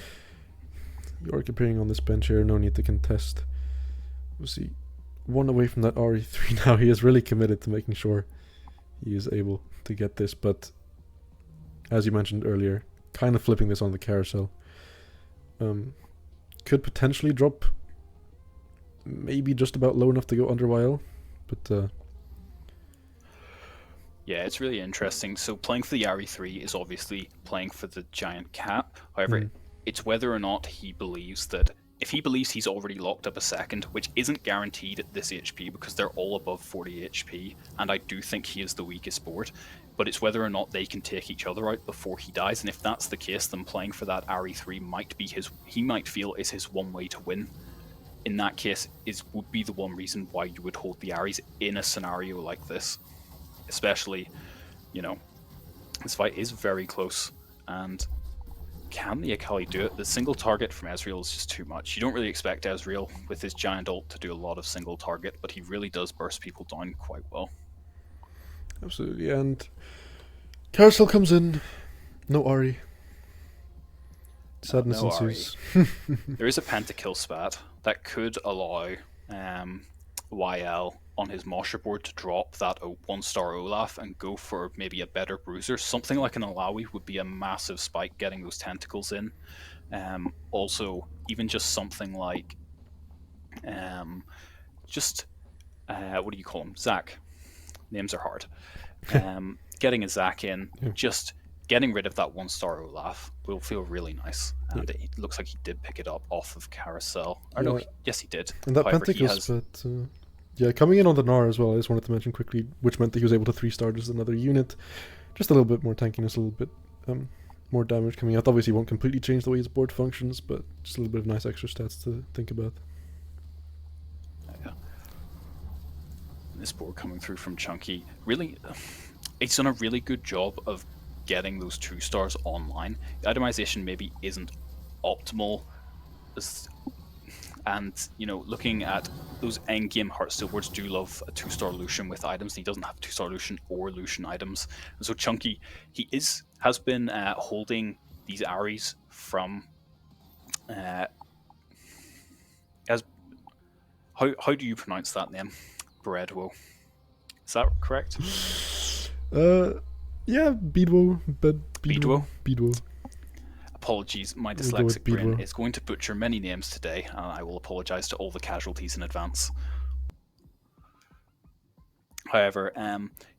York appearing on this bench here, no need to contest. We'll see. 1 away from that RE3 now. He is really committed to making sure he is able to get this, but as you mentioned earlier, kind of flipping this on the carousel. Could potentially drop maybe just about low enough to go under YL, but yeah, it's really interesting. So playing for the RE3 is obviously playing for the giant cap. However, it's whether or not he believes that, if he believes he's already locked up a second, which isn't guaranteed at this HP because they're all above 40 HP, and I do think he is the weakest board, but it's whether or not they can take each other out before he dies, and if that's the case, then playing for that RE3 might be he might feel is his one way to win. In that case, would be the one reason why you would hold the Aries in a scenario like this. Especially, you know, this fight is very close, and can the Akali do it? The single target from Ezreal is just too much. You don't really expect Ezreal with his giant ult to do a lot of single target, but he really does burst people down quite well. Absolutely, and carousel comes in, no Ahri. Sadness ensues. There is a pentakill spat that could allow YL on his Mosher board to drop that 1-star Olaf and go for maybe a better bruiser. Something like an Alawi would be a massive spike getting those tentacles in. Also, even just something like what do you call him? Zac. Names are hard. Getting a Zac in, just getting rid of that 1-star Olaf will feel really nice. And it looks like he did pick it up off of Carousel. Or no, yes he did. And that pentakill split, yeah, coming in on the Gnar as well, I just wanted to mention quickly, which meant that he was able to 3-star just another unit. Just a little bit more tankiness, a little bit more damage coming out. Obviously won't completely change the way his board functions, but just a little bit of nice extra stats to think about. Yeah. This board coming through from Chunky, really, it's done a really good job of getting those 2-stars online. The itemization maybe isn't optimal, and you know, looking at those endgame Heartsteel boards do love a 2-star Lucian with items. He doesn't have 2-star Lucian or Lucian items, and so Chunky, he has been holding these Aries from as how do you pronounce that name? Breadwo. Is that correct? Yeah, Beedwo. Apologies, my dyslexic brain is going to butcher many names today, and I will apologise to all the casualties in advance. However,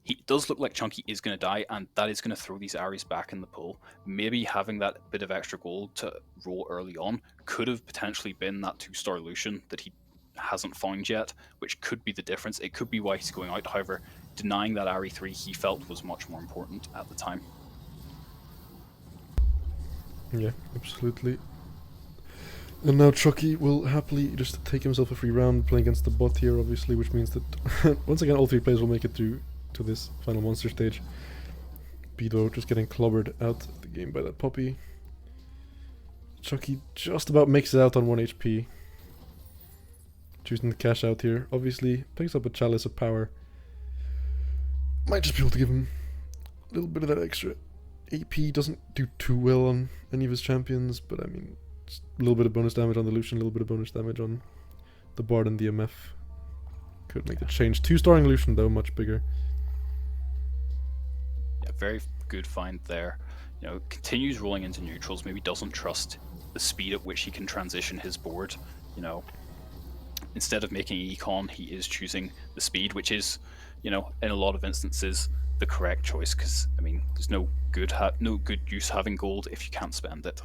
he does look like Chunky is going to die, and that is going to throw these Aries back in the pool. Maybe having that bit of extra gold to roll early on could have potentially been that 2-star Lucian that he hasn't found yet, which could be the difference. It could be why he's going out. However, denying that RE3 he felt was much more important at the time. Yeah, absolutely. And now Chucky will happily just take himself a free round, playing against the bot here, obviously, which means that once again all 3 players will make it through to this final monster stage. Beedwo just getting clobbered out of the game by that puppy. Chucky just about makes it out on 1 HP. Choosing to cash out here. Obviously, picks up a Chalice of Power. Might just be able to give him a little bit of that extra AP. Doesn't do too well on any of his champions, but I mean, just a little bit of bonus damage on the Lucian, a little bit of bonus damage on the Bard and the MF. Could make the change. 2-starring Lucian though, much bigger. Yeah, very good find there. You know, continues rolling into neutrals, maybe doesn't trust the speed at which he can transition his board. You know, instead of making econ, he is choosing the speed, which is, in a lot of instances, the correct choice. Because I mean, there's no good use having gold if you can't spend it.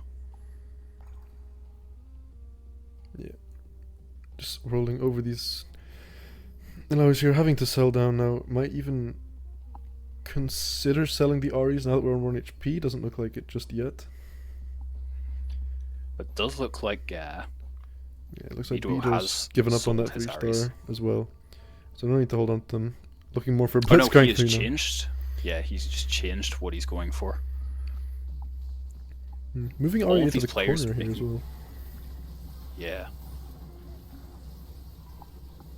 Yeah. Just rolling over these. And I was here having to sell down now. Might even consider selling the Aries now that we're on 1 HP. Doesn't look like it just yet. But it does look like yeah, it looks like Beedle Beedle's has given up on sold that his 3-star Aries. as well. So no need to hold on to them. Looking more for Oh no, Blitzcrank he has 3 now. changed. Yeah, he's just changed what he's going for. Moving All Ari of into these the players corner here as making- well. Yeah.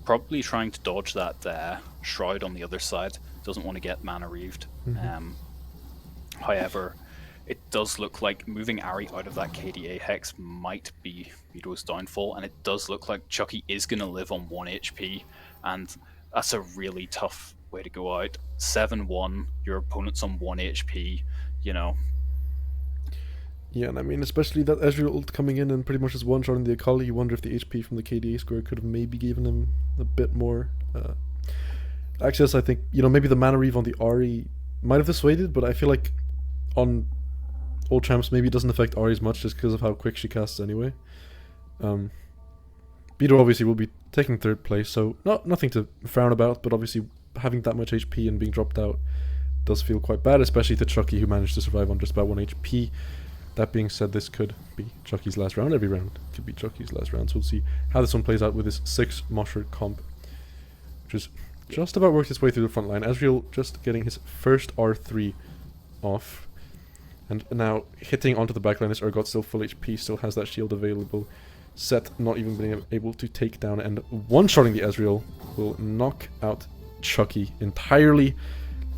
Probably trying to dodge that shroud on the other side. Doesn't want to get mana reaved. However, it does look like moving Ari out of that KDA hex might be Vito's downfall, and it does look like Chucky is going to live on 1 HP, and that's a really tough way to go out. 7-1, your opponent's on 1 HP, Yeah, and I mean, especially that Ezreal ult coming in and pretty much just one-shotting the Akali, you wonder if the HP from the KDA score could have maybe given him a bit more access. I think, maybe the mana reave on the Ahri might have dissuaded, but I feel like on old champs, maybe it doesn't affect Ahri as much just because of how quick she casts anyway. Beedle obviously will be taking 3rd place, so nothing to frown about, but obviously having that much HP and being dropped out does feel quite bad, especially to Chucky, who managed to survive on just about 1 HP. That being said, this could be Chucky's last round. Every round could be Chucky's last round, so we'll see how this one plays out with this 6 Mosher comp, which is just about worked its way through the front line. Ezreal just getting his first R3 off, and now hitting onto the backline. This Urgot still full HP, still has that shield available. Set not even being able to take down, and one-shotting the Ezreal will knock out Chucky entirely.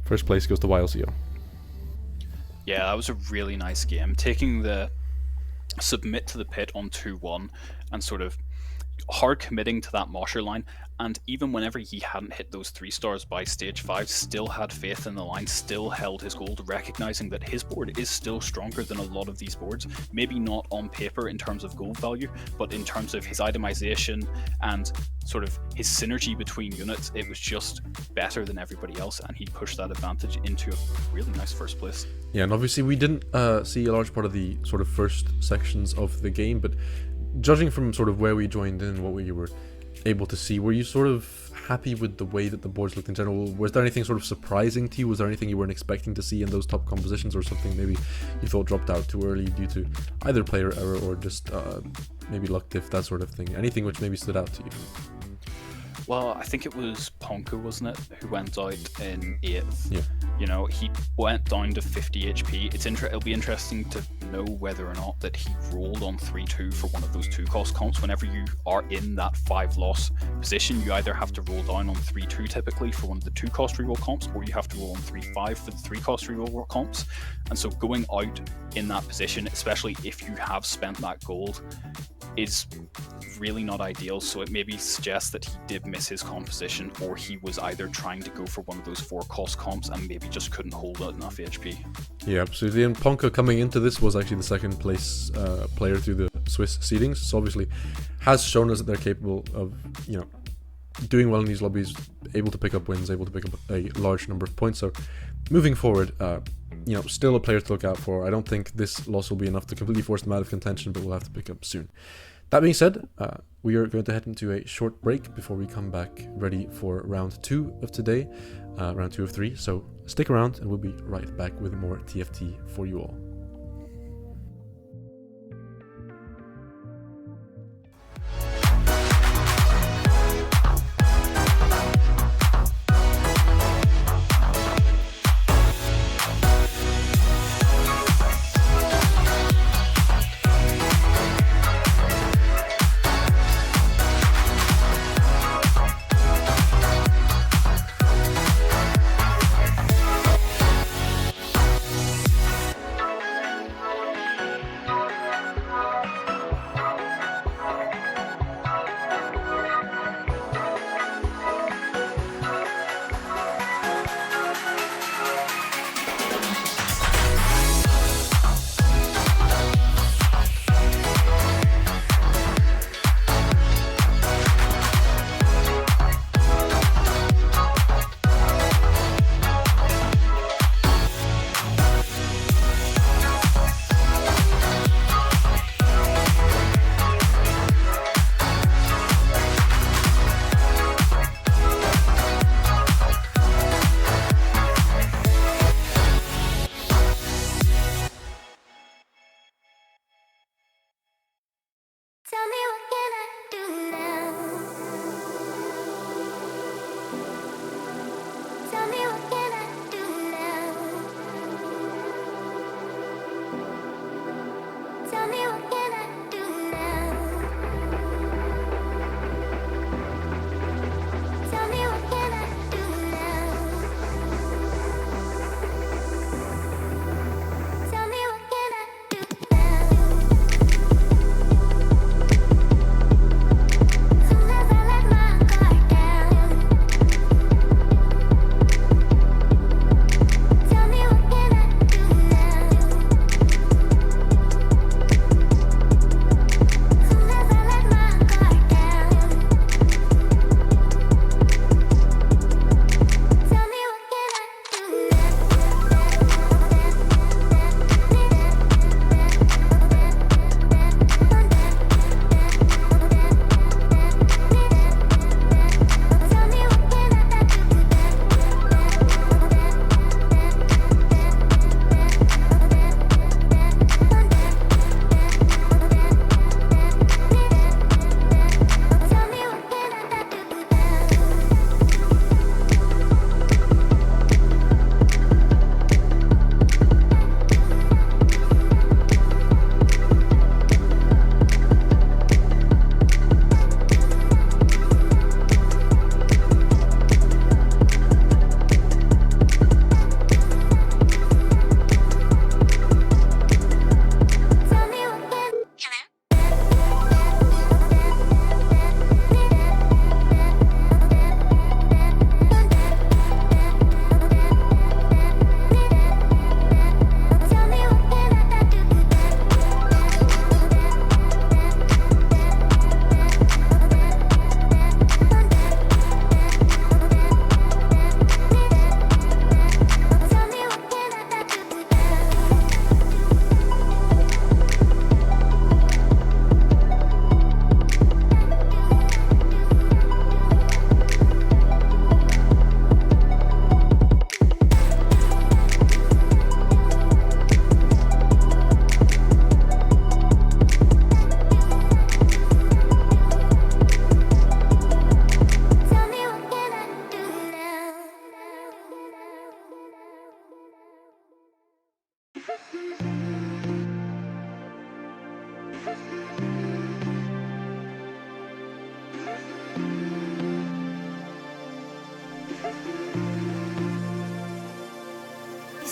First place goes to YLCO. Yeah, that was a really nice game. Taking the submit to the pit on 2-1 and sort of hard committing to that Mosher line, and even whenever he hadn't hit those 3 stars by stage 5, still had faith in the line, still held his gold, recognizing that his board is still stronger than a lot of these boards. Maybe not on paper in terms of gold value, but in terms of his itemization and sort of his synergy between units, it was just better than everybody else, and he pushed that advantage into a really nice first place. Yeah, and obviously we didn't see a large part of the sort of first sections of the game, but judging from sort of where we joined in, what we were able to see, were you sort of happy with the way that the boards looked in general? Was there anything sort of surprising to you? Was there anything you weren't expecting to see in those top compositions, or something maybe you thought dropped out too early due to either player error or just maybe luck diff, that sort of thing? Anything which maybe stood out to you? Well, I think it was Ponko, wasn't it, who went out in 8th. Yeah. He went down to 50 HP. It'll be interesting to know whether or not that he rolled on 3-2 for one of those 2-cost comps. Whenever you are in that 5-loss position, you either have to roll down on 3-2 typically for one of the 2-cost reroll comps, or you have to roll on 3-5 for the 3-cost reroll comps. And so going out in that position, especially if you have spent that gold, is really not ideal. So it maybe suggests that he did miss his composition, or he was either trying to go for one of those 4-cost comps and maybe just couldn't hold enough HP. Yeah, absolutely. And Ponka coming into this was actually the 2nd place player through the Swiss seedings, so obviously has shown us that they're capable of doing well in these lobbies, able to pick up wins, able to pick up a large number of points. So moving forward, still a player to look out for. I don't think this loss will be enough to completely force them out of contention, but we'll have to pick up soon. That being said, we are going to head into a short break before we come back ready for round 2 of today, round 2 of 3. So stick around and we'll be right back with more TFT for you all.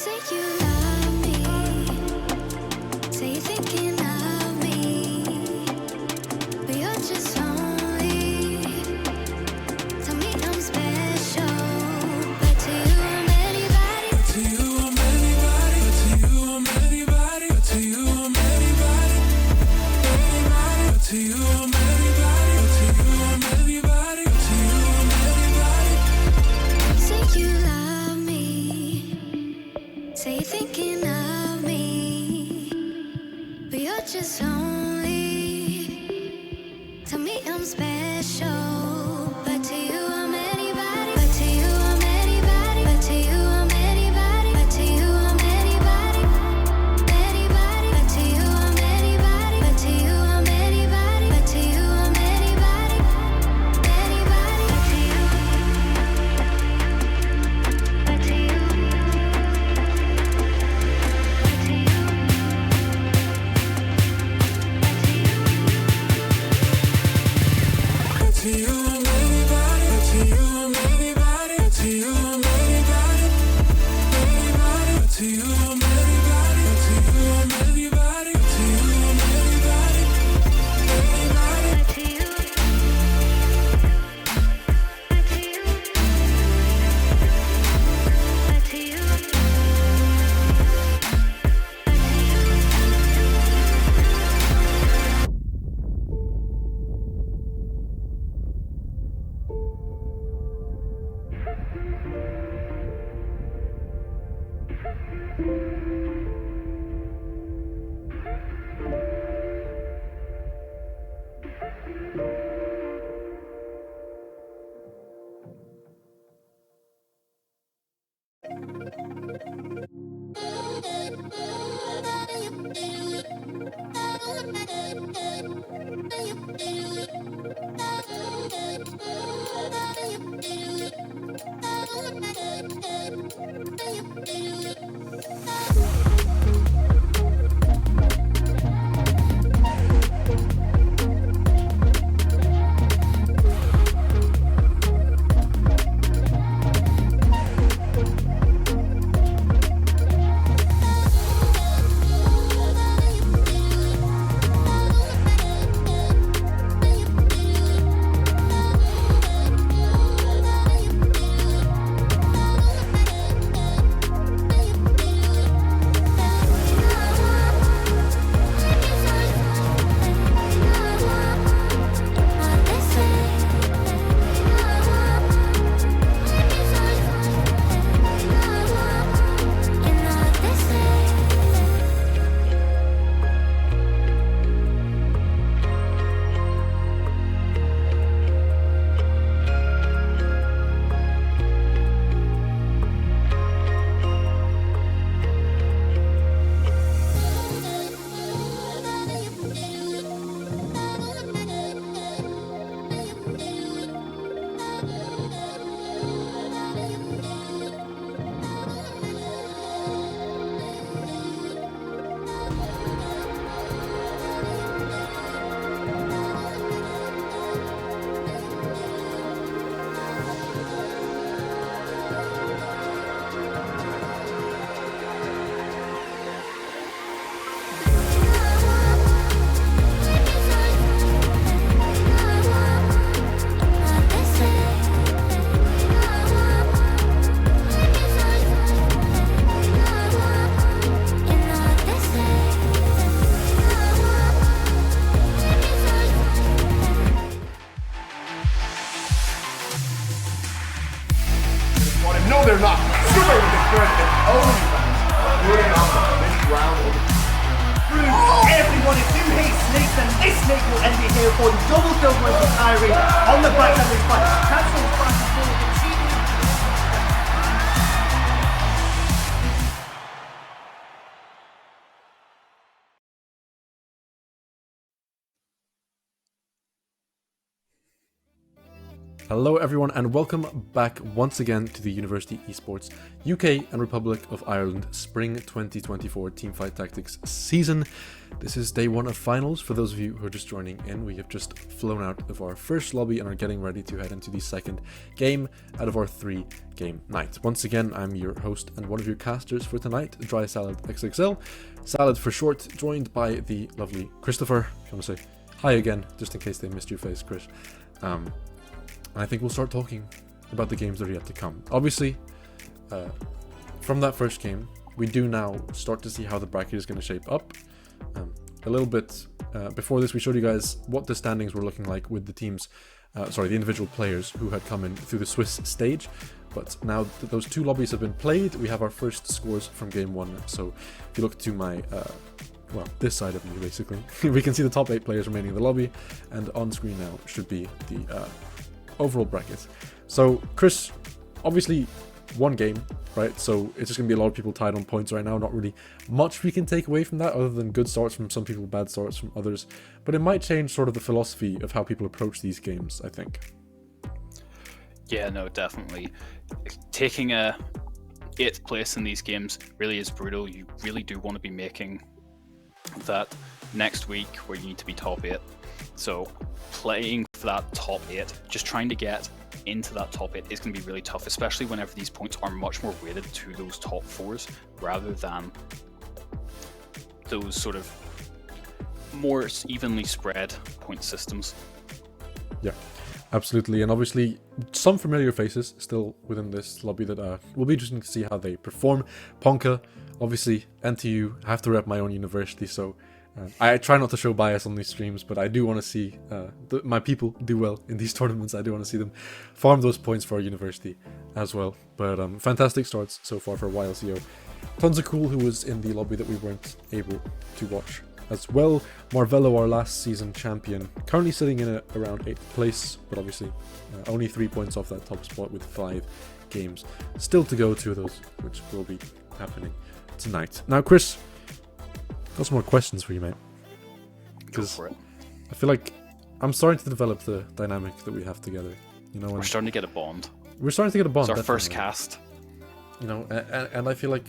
Say you love me. Say you're thinking of me. But you're just lonely. Tell me I'm special. But to you I'm anybody. To you I'm anybody. To you I'm anybody. To you I'm anybody. Anybody. To you I'm anybody. To you I'm anybody. To you I'm anybody. Say you love me. Say you're thinking of me. But you're just lonely. Tell me I'm special. But to you I'm anybody. But to you I'm anybody. But to you I'm anybody. But to you I'm anybody. Anybody. But to you I'm anybody. But to you I'm anybody. But to you I'm anybody. Anybody. But to you. But to you. To you I'm anybody. To you I'm anybody. To you I'm anybody. Anybody. To you I'm anybody. To you I'm anybody. To you I'm anybody. Anybody. But to you. But to you. But to you. No, they're not. Super with the threat and only fans rooting on them this round of the Everyone, if you hate snakes, then this snake will end it here for you. Double kill wins for Kyrie on the back of this fight. Cancels back and forth. Hello everyone and welcome back once again to the University Esports UK and Republic of Ireland Spring 2024 Teamfight Tactics season. This is day one of finals. For those of you who are just joining in, we have just flown out of our first lobby and are getting ready to head into the second game out of our 3-game night. Once again, I'm your host and one of your casters for tonight, Dry Salad XXL, Salad for short, joined by the lovely Christopher. I'm going to say hi again, just in case they missed your face, Chris. I think we'll start talking about the games that are yet to come. Obviously, from that first game, we do now start to see how the bracket is going to shape up. A little bit before this, we showed you guys what the standings were looking like with the teams, the individual players who had come in through the Swiss stage. But now that those two lobbies have been played, we have our first scores from game one. So if you look to my this side of me, basically, we can see the top 8 players remaining in the lobby, and on screen now should be the overall bracket. So Chris, obviously one game, right? So it's just gonna be a lot of people tied on points right now. Not really much we can take away from that other than good starts from some people, bad starts from others, but it might change sort of the philosophy of how people approach these games, I think. Yeah, no, definitely. Taking a 8th place in these games really is brutal. You really do want to be making that next week where you need to be top 8. So playing for that top 8, just trying to get into that top 8 is going to be really tough, especially whenever these points are much more weighted to those top 4s rather than those sort of more evenly spread point systems. Yeah, absolutely. And obviously some familiar faces still within this lobby that will be interesting to see how they perform. Ponka, obviously NTU, I have to rep my own university, so I try not to show bias on these streams, but I do want to see my people do well in these tournaments. I do want to see them farm those points for our university as well. But fantastic starts so far for YLCO. Tons of Cool, who was in the lobby that we weren't able to watch as well. Marvello, our last season champion, currently sitting in around 8th place, but obviously only 3 points off that top spot with 5 games still to go, 2 of those which will be happening tonight. Now, Chris, got some more questions for you, mate. Because I feel like I'm starting to develop the dynamic that we have together. You know, we're starting to get a bond. We're starting to get a bond. It's our first cast. You know, and I feel like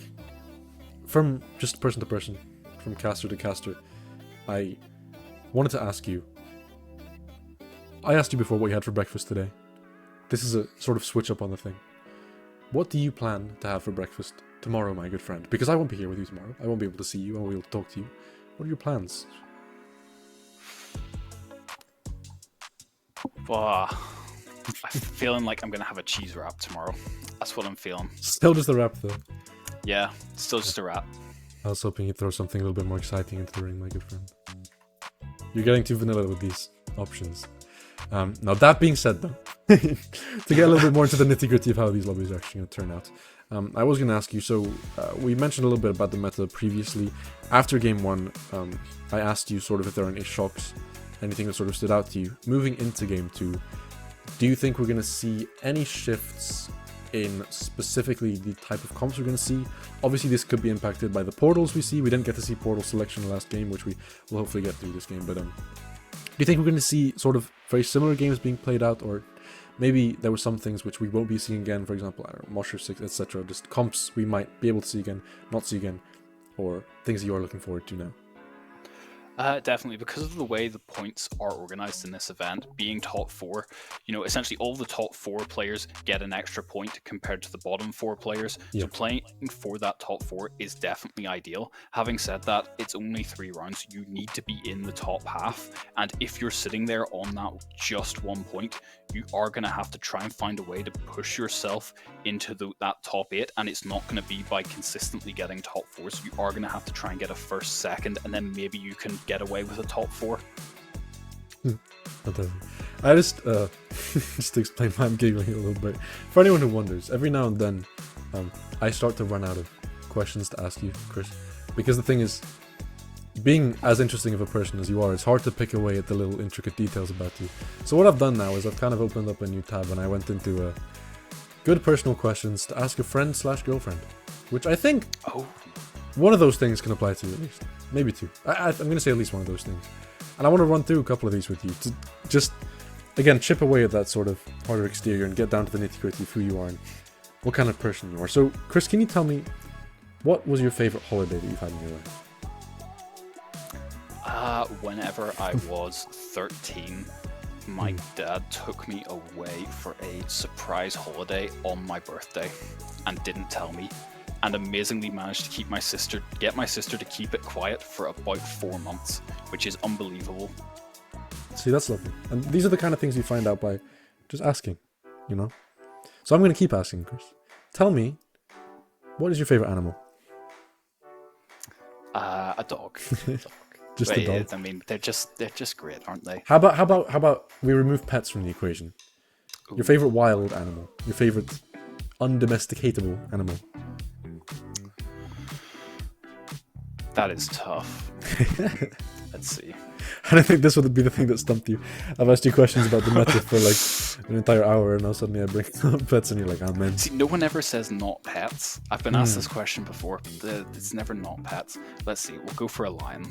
from just person to person, from caster to caster, I wanted to ask you. I asked you before what you had for breakfast today. This is a sort of switch up on the thing. What do you plan to have for breakfast tomorrow, my good friend? Because I won't be here with you tomorrow. I won't be able to see you. I won't be able to talk to you. What are your plans? I'm feeling like I'm going to have a cheese wrap tomorrow. That's what I'm feeling. Still just a wrap, though. Yeah, still just a wrap. I was hoping you'd throw something a little bit more exciting into the ring, my good friend. You're getting too vanilla with these options. Now, that being said, though, to get a little bit more into the nitty-gritty of how these lobbies are actually going to turn out, I was going to ask you, so we mentioned a little bit about the meta previously. After game one, I asked you sort of if there are any shocks, anything that sort of stood out to you. Moving into game two, do you think we're going to see any shifts in specifically the type of comps we're going to see? Obviously, this could be impacted by the portals we see. We didn't get to see portal selection in the last game, which we will hopefully get through this game, but do you think we're going to see sort of very similar games being played out, or maybe there were some things which we won't be seeing again, for example, I don't know, Mosher 6, etc., just comps we might be able to see again, not see again, or things that you are looking forward to now? Definitely, because of the way the points are organized in this event, being top 4, you know, essentially all the top 4 players get an extra point compared to the bottom 4 players. Yeah. So playing for that top 4 is definitely ideal. Having said that, it's only 3 rounds. You need to be in the top half, and if you're sitting there on that just 1 point, you are going to have to try and find a way to push yourself into that top 8, and it's not going to be by consistently getting top 4s. You are going to have to try and get a first, second, and then maybe you can get away with a top 4. I just just to explain why I'm giggling a little bit. For anyone who wonders, every now and then I start to run out of questions to ask you, Chris, because the thing is, being as interesting of a person as you are, it's hard to pick away at the little intricate details about you. So what I've done now is I've kind of opened up a new tab and I went into good personal questions to ask a friend/girlfriend, which I think one of those things can apply to you at least. Maybe 2. I'm going to say at least one of those things. And I want to run through a couple of these with you to just again, chip away at that sort of harder exterior and get down to the nitty-gritty of who you are and what kind of person you are. So, Chris, can you tell me, what was your favorite holiday that you've had in your life? Whenever I was 13, my dad took me away for a surprise holiday on my birthday and didn't tell me, and amazingly managed to get my sister to keep it quiet for about 4 months, which is unbelievable. See, that's lovely. And these are the kind of things you find out by just asking, you know? So I'm going to keep asking, Chris. Tell me, what is your favorite animal? A dog. Just a dog. I mean, they're just great, aren't they? How about we remove pets from the equation? Ooh. Your favorite wild animal? Your favorite undomesticatable animal? That is tough. Let's see. And I think this would be the thing that stumped you. I've asked you questions about the meta for like an entire hour, and now suddenly I bring up pets, and you're like, "Oh man." See, no one ever says not pets. I've been asked this question before. It's never not pets. Let's see. We'll go for a lion.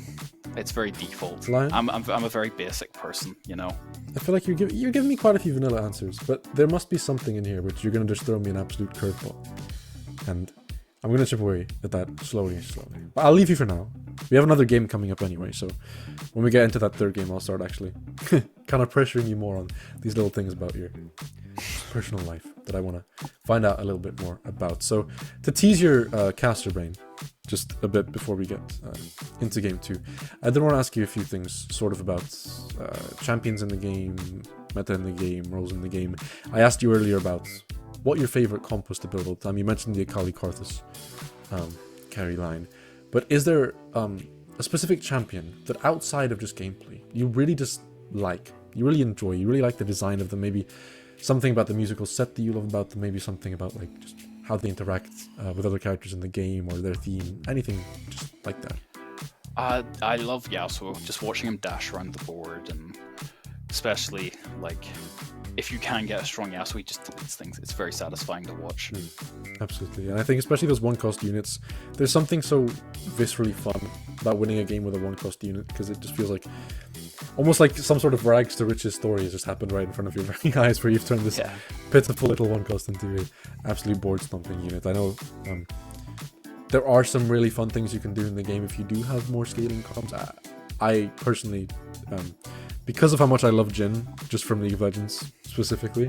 It's very default. Lion? I'm a very basic person, you know. I feel like you're giving me quite a few vanilla answers, but there must be something in here which you're gonna just throw me an absolute curveball, and I'm gonna chip away at that slowly. But I'll leave you for now. We have another game coming up anyway, so when we get into that third game, I'll start actually kind of pressuring you more on these little things about your personal life that I want to find out a little bit more about. So to tease your caster brain just a bit before we get into game 2, I did want to ask you a few things sort of about champions in the game, meta in the game, roles in the game. I asked you earlier about what your favorite comp was to build all the time. You mentioned the Akali Karthus carry line. But is there a specific champion that outside of just gameplay, you really just like, you really enjoy, you really like the design of them, maybe something about the musical set that you love about them, maybe something about like just how they interact with other characters in the game or their theme, anything just like that? I love Yasuo, just watching him dash around the board, and especially like if you can get a strong Yasuo, he just deletes things. It's very satisfying to watch. Absolutely, and I think especially those one-cost units, there's something so viscerally fun about winning a game with a one-cost unit, because it just feels like almost like some sort of rags to riches story has just happened right in front of your very eyes, where you've turned this pitiful little one-cost into an absolute board-stomping unit. I know there are some really fun things you can do in the game if you do have more scaling comps. I personally, because of how much I love Jhin, just from League of Legends specifically,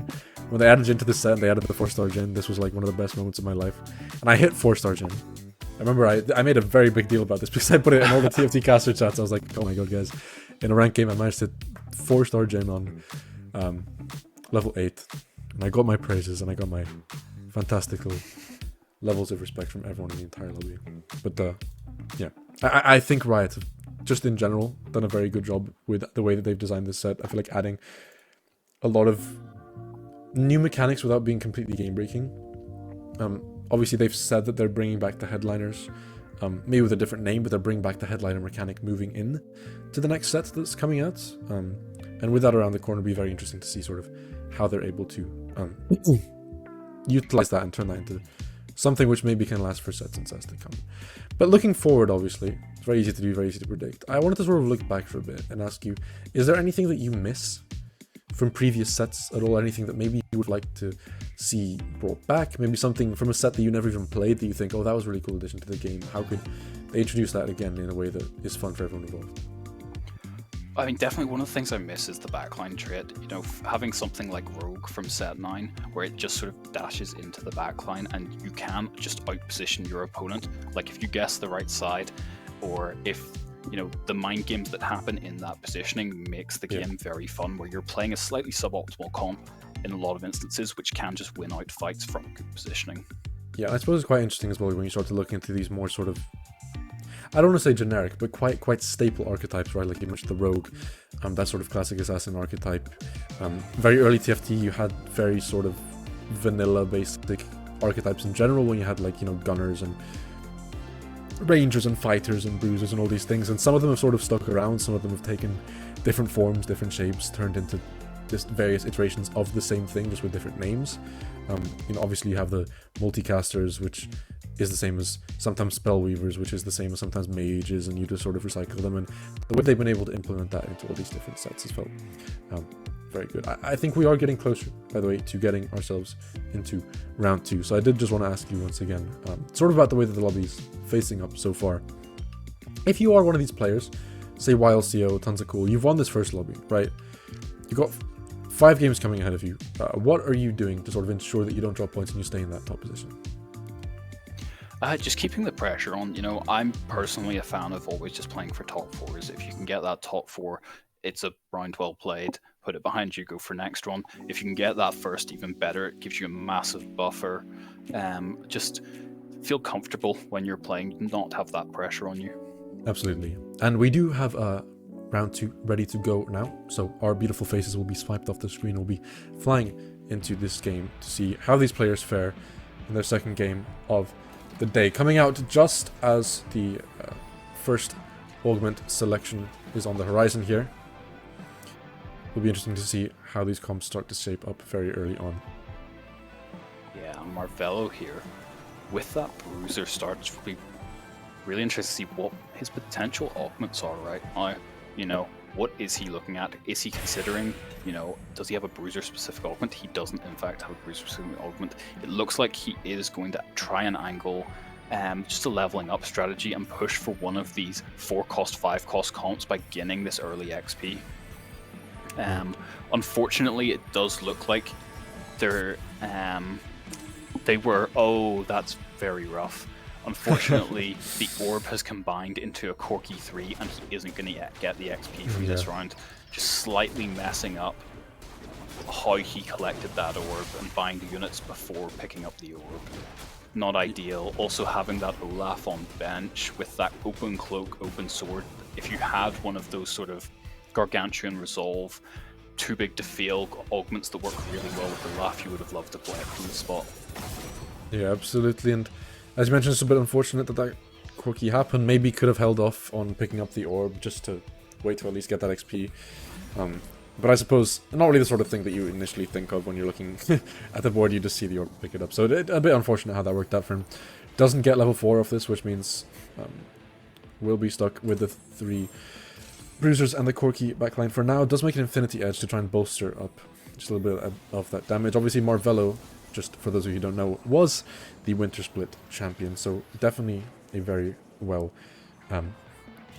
when they added Jhin to the set and they added the 4-star Jhin, this was like one of the best moments of my life. And I hit 4-star Jhin. I remember I made a very big deal about this because I put it in all the TFT caster chats. I was like, oh my god, guys. In a ranked game, I managed to hit 4-star Jhin on level 8. And I got my praises and I got my fantastical levels of respect from everyone in the entire lobby. But yeah, I think Riot have, just in general, done a very good job with the way that they've designed this set. I feel like adding a lot of new mechanics without being completely game-breaking. Obviously, they've said that they're bringing back the headliners, maybe with a different name, but they're bringing back the headliner mechanic moving in to the next set that's coming out. And with that around the corner, it'll be very interesting to see sort of how they're able to utilize that and turn that into something which maybe can last for sets and sets to come. But looking forward, obviously, it's very easy to do, very easy to predict. I wanted to sort of look back for a bit and ask you, is there anything that you miss from previous sets at all? Anything that maybe you would like to see brought back? Maybe something from a set that you never even played that you think, oh, that was a really cool addition to the game. How could they introduce that again in a way that is fun for everyone involved? I mean, definitely one of the things I miss is the backline trait. You know, having something like Rogue from set 9, where it just sort of dashes into the backline and you can just outposition your opponent. Like if you guess the right side, or if, you know, the mind games that happen in that positioning makes the game very fun, where you're playing a slightly suboptimal comp in a lot of instances, which can just win out fights from good positioning. Yeah, I suppose it's quite interesting as well when you start to look into these more sort of, I don't want to say generic, but quite staple archetypes, right? Like you mentioned the Rogue, that sort of classic assassin archetype. Very early TFT, you had very sort of vanilla basic archetypes in general, when you had like, you know, gunners and rangers and fighters and bruisers and all these things. And some of them have sort of stuck around, some of them have taken different forms, different shapes, turned into just various iterations of the same thing, just with different names. You know, obviously you have the multicasters, which is the same as sometimes spellweavers, which is the same as sometimes mages, and you just sort of recycle them. And the way they've been able to implement that into all these different sets has felt very good. I think we are getting closer, by the way, to getting ourselves into round 2. So I did just want to ask you once again, sort of about the way that the lobby is facing up so far. If you are one of these players, say YLCO, Tons of Cool, you've won this first lobby, right? You've got 5 games coming ahead of you. What are you doing to sort of ensure that you don't drop points and you stay in that top position? Just keeping the pressure on. You know, I'm personally a fan of always just playing for top 4s. If you can get that top 4, it's a round well played. Put it behind you, go for next one. If you can get that first, even better. It gives you a massive buffer. Just feel comfortable when you're playing, not have that pressure on you. Absolutely. And we do have round 2 ready to go now. So our beautiful faces will be swiped off the screen. We'll be flying into this game to see how these players fare in their second game of the day. Coming out just as the first augment selection is on the horizon here. It'll be interesting to see how these comps start to shape up very early on. Yeah, Marvello here with that bruiser start. It will be really interesting to see what his potential augments are right now. You know, what is he looking at? Is he considering, you know, does he have a bruiser specific augment? He doesn't in fact have a bruiser specific augment. It looks like he is going to try and angle just a leveling up strategy and push for one of these 4 cost, 5 cost comps by gaining this early XP. Unfortunately, it does look like they were, oh, that's very rough. Unfortunately, the orb has combined into a Corki 3 and he isn't going to get the XP from this round. Just slightly messing up how he collected that orb and buying the units before picking up the orb. Not ideal. Also having that Olaf on bench with that open cloak, open sword. If you had one of those sort of Gargantuan Resolve, too big to fail augments that work really well with Olaf, you would have loved to play it from the spot. Yeah, absolutely. And as you mentioned, it's a bit unfortunate that that quirky happened. Maybe could have held off on picking up the orb just to wait to at least get that XP. But I suppose not really the sort of thing that you initially think of when you're looking at the board. You just see the orb pick it up. So a bit unfortunate how that worked out for him. Doesn't get level 4 of this, which means we'll be stuck with the 3 bruisers and the Corki backline for now. It does make an Infinity Edge to try and bolster up just a little bit of that damage. Obviously, Marvello, just for those of you who don't know, was the Winter Split champion, so definitely a very well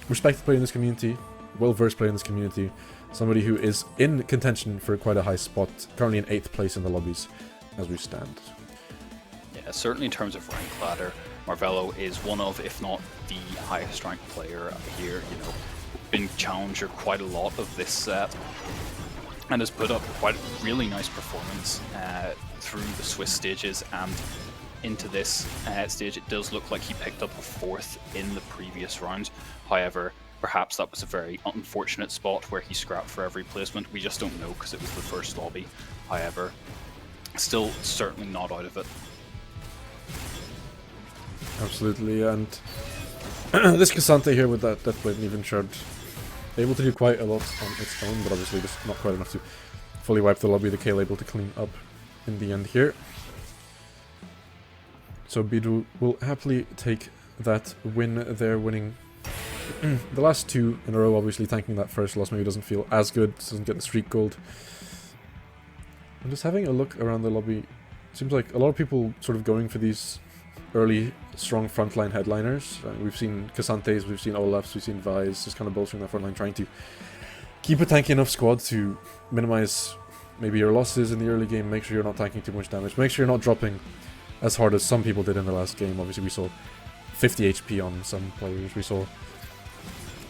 respected player in this community, well-versed player in this community, somebody who is in contention for quite a high spot, currently in 8th place in the lobbies as we stand. Yeah, certainly in terms of rank ladder, Marvello is one of, if not the highest ranked player here. You know, been challenger quite a lot of this set and has put up quite a really nice performance through the Swiss stages and into this stage. It does look like he picked up a 4th in the previous round. However, perhaps that was a very unfortunate spot where he scrapped for every placement. We just don't know because it was the first lobby. However, still certainly not out of it. Absolutely, and this Cassante here with that Deathblade and even Shard, able to do quite a lot on its own, but obviously just not quite enough to fully wipe the lobby. The Kale able to clean up in the end here. So Bidru will happily take that win there, winning the last 2 in a row. Obviously thanking that first loss, maybe doesn't feel as good, doesn't get the streak gold. I'm just having a look around the lobby. Seems like a lot of people sort of going for these early strong frontline headliners. We've seen Cassantes, we've seen Olafs, we've seen Vi's, just kind of bolstering that frontline, trying to keep a tanky enough squad to minimize maybe your losses in the early game, make sure you're not tanking too much damage, make sure you're not dropping as hard as some people did in the last game. Obviously we saw 50 HP on some players, we saw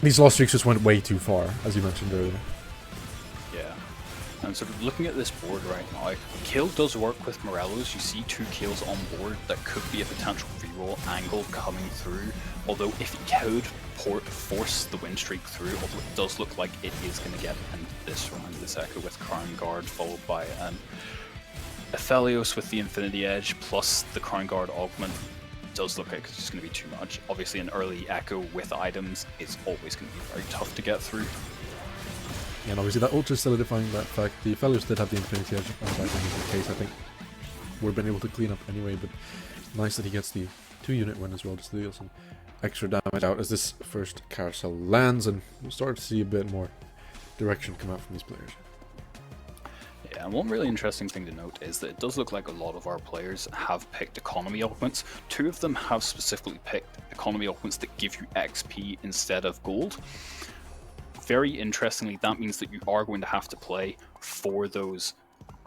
these loss streaks just went way too far, as you mentioned earlier. Yeah, and sort of looking at this board right now, Kill does work with Morello's. You see 2 kills on board that could be a potential reroll angle coming through, although if he could force the win streak through, although it does look like it is going to get into this round, this Echo with Crown Guard followed by Aphelios with the Infinity Edge plus the Crown Guard augment. Does look like it's just going to be too much. Obviously an early Echo with items is always going to be very tough to get through. Yeah, and obviously that ultra solidifying that fact. The Aphelios did have the Infinity Edge on that in his case. I think we've been able to clean up anyway, but nice that he gets the 2-unit win as well, just to deal some extra damage out as this first carousel lands, and we'll start to see a bit more direction come out from these players. Yeah, and one really interesting thing to note is that it does look like a lot of our players have picked economy augments. 2 of them have specifically picked economy augments that give you XP instead of gold. Very interestingly, that means that you are going to have to play for those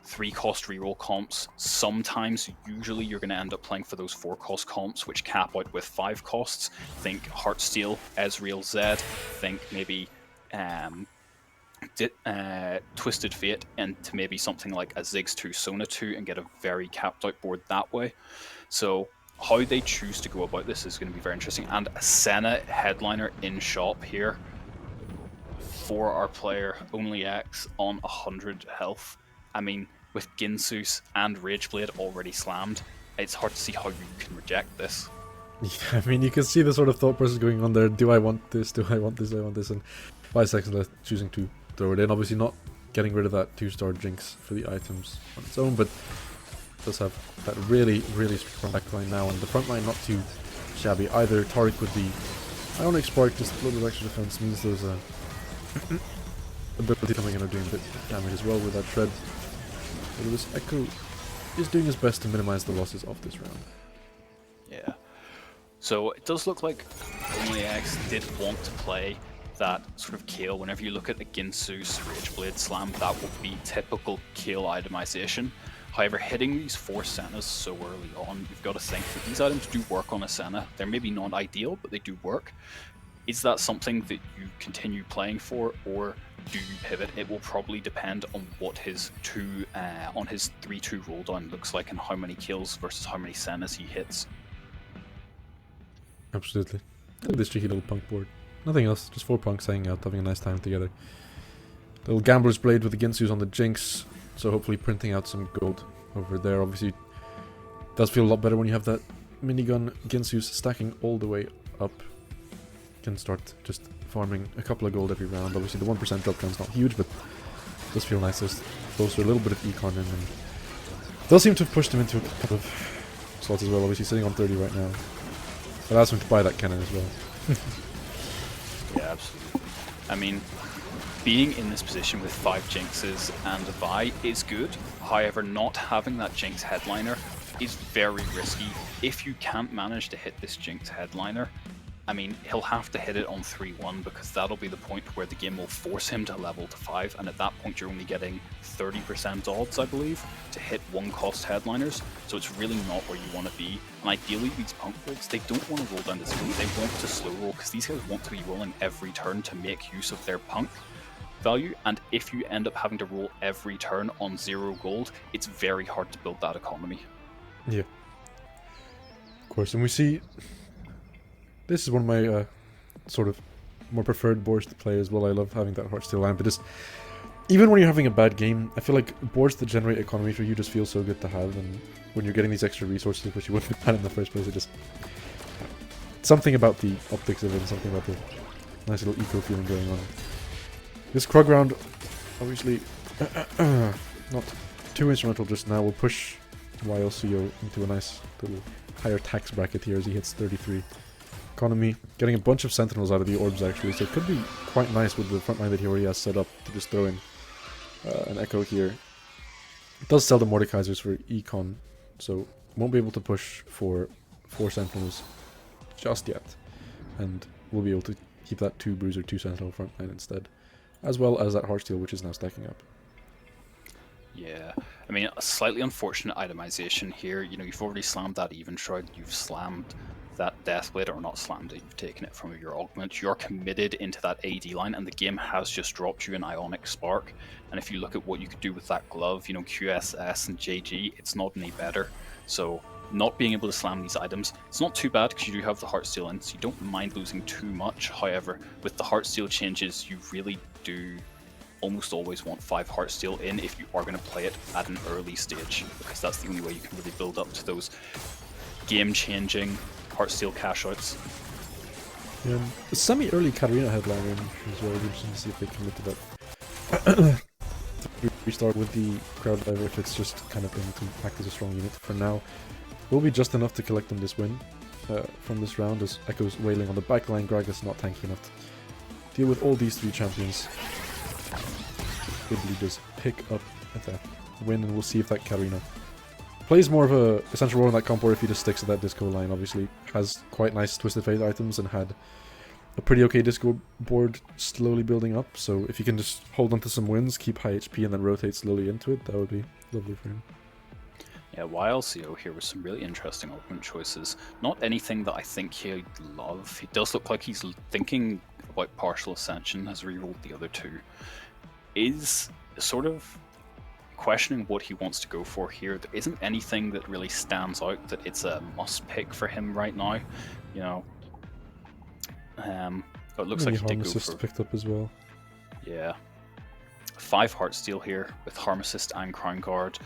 3-cost reroll comps. Sometimes, usually, you're going to end up playing for those 4-cost comps, which cap out with 5 costs. Think Heartsteel, Ezreal Zed, think maybe Twisted Fate into maybe something like a Ziggs 2 Sona 2 and get a very capped out board that way. So how they choose to go about this is going to be very interesting. And a Senna headliner in shop here for our player, Only X, on 100 health. I mean, with Ginsus and Rageblade already slammed, it's hard to see how you can reject this. Yeah, I mean, you can see the sort of thought process going on there. Do I want this? Do I want this? Do I want this? And 5 seconds left, choosing to throw it in. Obviously not getting rid of that 2-star Jinx for the items on its own, but does have that really, really strong backline now, and the front line not too shabby either. Taric with the Ionic Spark, just a little bit of extra defense, means those ability coming in are doing a bit of damage as well with that Shred. But this Echo is doing his best to minimize the losses of this round. Yeah. So it does look like Only X did want to play that sort of Kayle. Whenever you look at the Ginsus Rageblade Slam, that would be typical Kayle itemization. However, hitting these 4 Sennas so early on, you've got to think that these items do work on a Senna. They're maybe not ideal, but they do work. Is that something that you continue playing for, or do you pivot? It will probably depend on what his 3-2 roll down looks like and how many kills versus how many Sennas he hits. Absolutely. Look at this cheeky little punk board. Nothing else, just 4 punks hanging out, having a nice time together. Little Gambler's Blade with the Ginsus on the Jinx, so hopefully printing out some gold over there. Obviously, does feel a lot better when you have that minigun Ginsus stacking all the way up. Can start just farming a couple of gold every round. Obviously, the 1% drop down's not huge, but it does feel nice. There's closer, a little bit of econ in, and does seem to have pushed him into a couple of slots as well. Obviously, sitting on 30 right now. Allows him to buy that cannon as well. Yeah, absolutely. I mean, being in this position with 5 Jinxes and a Vi is good. However, not having that Jinx headliner is very risky. If you can't manage to hit this Jinx headliner, I mean, he'll have to hit it on 3-1 because that'll be the point where the game will force him to level to 5, and at that point you're only getting 30% odds, I believe, to hit 1-cost headliners, so it's really not where you want to be. And ideally, these punk builds, they don't want to roll down to 0, they want to slow roll, because these guys want to be rolling every turn to make use of their punk value, and if you end up having to roll every turn on 0 gold, it's very hard to build that economy. Yeah. Of course, and we see... This is one of my sort of more preferred boards to play as well. I love having that Heartsteel line, but just even when you're having a bad game, I feel like boards that generate economy for you just feel so good to have, and when you're getting these extra resources which you wouldn't have had in the first place, it just... Something about the optics of it, and something about the nice little eco feeling going on. This Krug round, obviously, not too instrumental just now. We'll push YLCO into a nice little higher tax bracket here as he hits 33. Economy, getting a bunch of sentinels out of the orbs actually, so it could be quite nice with the front line that he already has set up to just throw in an Echo here. It does sell the Mordekaisers for econ, so won't be able to push for 4 sentinels just yet, and we'll be able to keep that 2 bruiser, 2 sentinel front line instead, as well as that Heartsteel, which is now stacking up. Yeah, I mean, a slightly unfortunate itemization here. You know, you've already slammed that Even Shroud, you've slammed that Deathblade, or not slammed it, you've taken it from your augment. You're committed into that AD line, and the game has just dropped you an Ionic Spark. And if you look at what you could do with that glove, you know, QSS and JG, it's not any better. So not being able to slam these items, it's not too bad because you do have the Heartsteel in, so you don't mind losing too much. However, with the Heartsteel changes, you really do almost always want 5 Heartsteel in if you are going to play it at an early stage, because that's the only way you can really build up to those game-changing Heartsteel cash-outs. Yeah, a semi-early Katarina headliner as well. It'll be interesting to see if they commit to that. Restart with the crowd diver if it's just kind of going to act as a strong unit. For now, will be just enough to collect them this win from this round, as Echo's wailing on the backline. Gragas not tanky enough to deal with all these 3 champions. Ridley does pick up at that win, and we'll see if that Katarina plays more of a essential role in that comp, or if he just sticks to that disco line. Obviously has quite nice Twisted Fate items and had a pretty okay disco board slowly building up, so if he can just hold on to some wins, keep high HP, and then rotate slowly into it, that would be lovely for him. Yeah, YLCO here with some really interesting augment choices. Not anything that I think he'd love. He does look like he's thinking about Partial Ascension, has rerolled the other two. Is sort of questioning what he wants to go for here. There isn't anything that really stands out that it's a must pick for him right now. You know, it looks like he did go for picked up as well. Yeah, 5 Heartsteel here with Harm Assist and Crown Guard.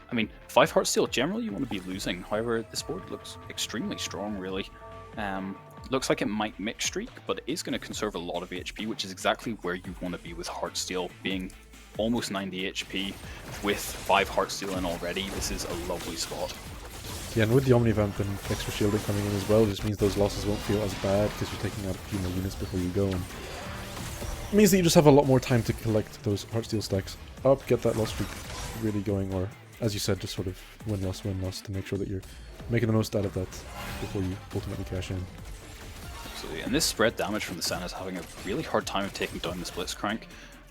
I mean, 5 Heartsteel generally you want to be losing. However, this board looks extremely strong, really. Looks like it might mix streak, but it is going to conserve a lot of HP, which is exactly where you want to be with Heartsteel, being almost 90 HP with 5 Heartsteel in already. This is a lovely spot. Yeah, and with the Omnivamp and extra shielding coming in as well, it just means those losses won't feel as bad because you're taking out a few more units before you go, and it means that you just have a lot more time to collect those Heartsteel stacks up, get that loss streak really going, or as you said, just sort of win-loss to make sure that you're making the most out of that before you ultimately cash in. Absolutely, and this spread damage from the Senna is having a really hard time of taking down the Blitzcrank.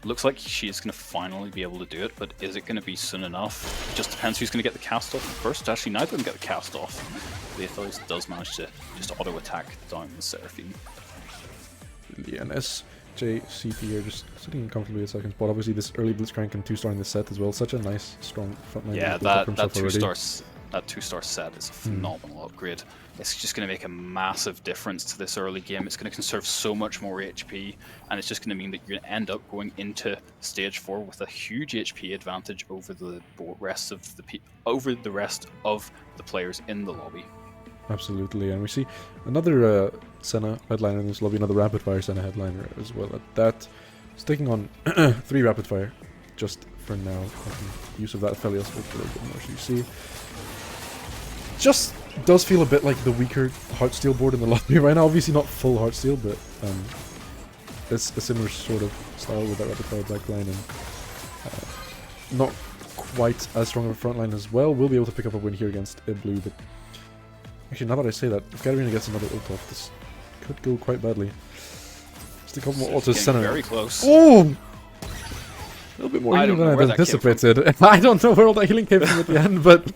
Looks like she is going to finally be able to do it, but is it going to be soon enough? It just depends who's going to get the cast off first. Actually, neither of them get the cast off. The Aphelios does manage to just auto-attack down the Seraphine. Yeah, and SJCP here just sitting comfortably at second spot. Obviously, this early Blitzcrank and 2-star in this set as well. Such a nice, strong frontline. Yeah, that 2-star set is a phenomenal upgrade. It's just going to make a massive difference to this early game. It's going to conserve so much more HP, and it's just going to mean that you're going to end up going into stage 4 with a huge HP advantage over the rest of the players in the lobby. Absolutely, and we see another Senna headliner in this lobby, another rapid fire Senna headliner as well. At that, sticking on 3 rapid fire just for now. Use of that Aphelios will a little bit more, so you see. Just does feel a bit like the weaker Heartsteel board in the lobby right now. Obviously not full Heartsteel, but it's a similar sort of style with that rapid fire backline, and not quite as strong of a front line as well. We'll be able to pick up a win here against Blue, but actually now that I say that, if Katarina gets another ult off, this could go quite badly. Just a couple more ults to center. Very close. Oh! A little bit more healing than I anticipated. I don't know where all that healing came from at the end, but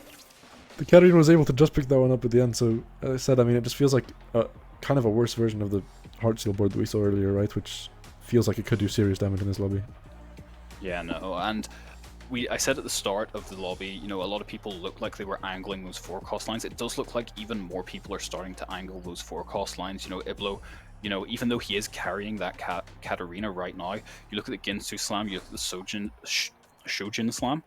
the Katarina was able to just pick that one up at the end, so as I said, I mean, it just feels like kind of a worse version of the Heartsteel board that we saw earlier, right? Which feels like it could do serious damage in this lobby. Yeah, no, and I said at the start of the lobby, you know, a lot of people look like they were angling those 4 cost lines. It does look like even more people are starting to angle those 4 cost lines. You know, Iblo, you know, even though he is carrying that Katarina right now, you look at the Ginsu Slam, you look at the Shojin Slam,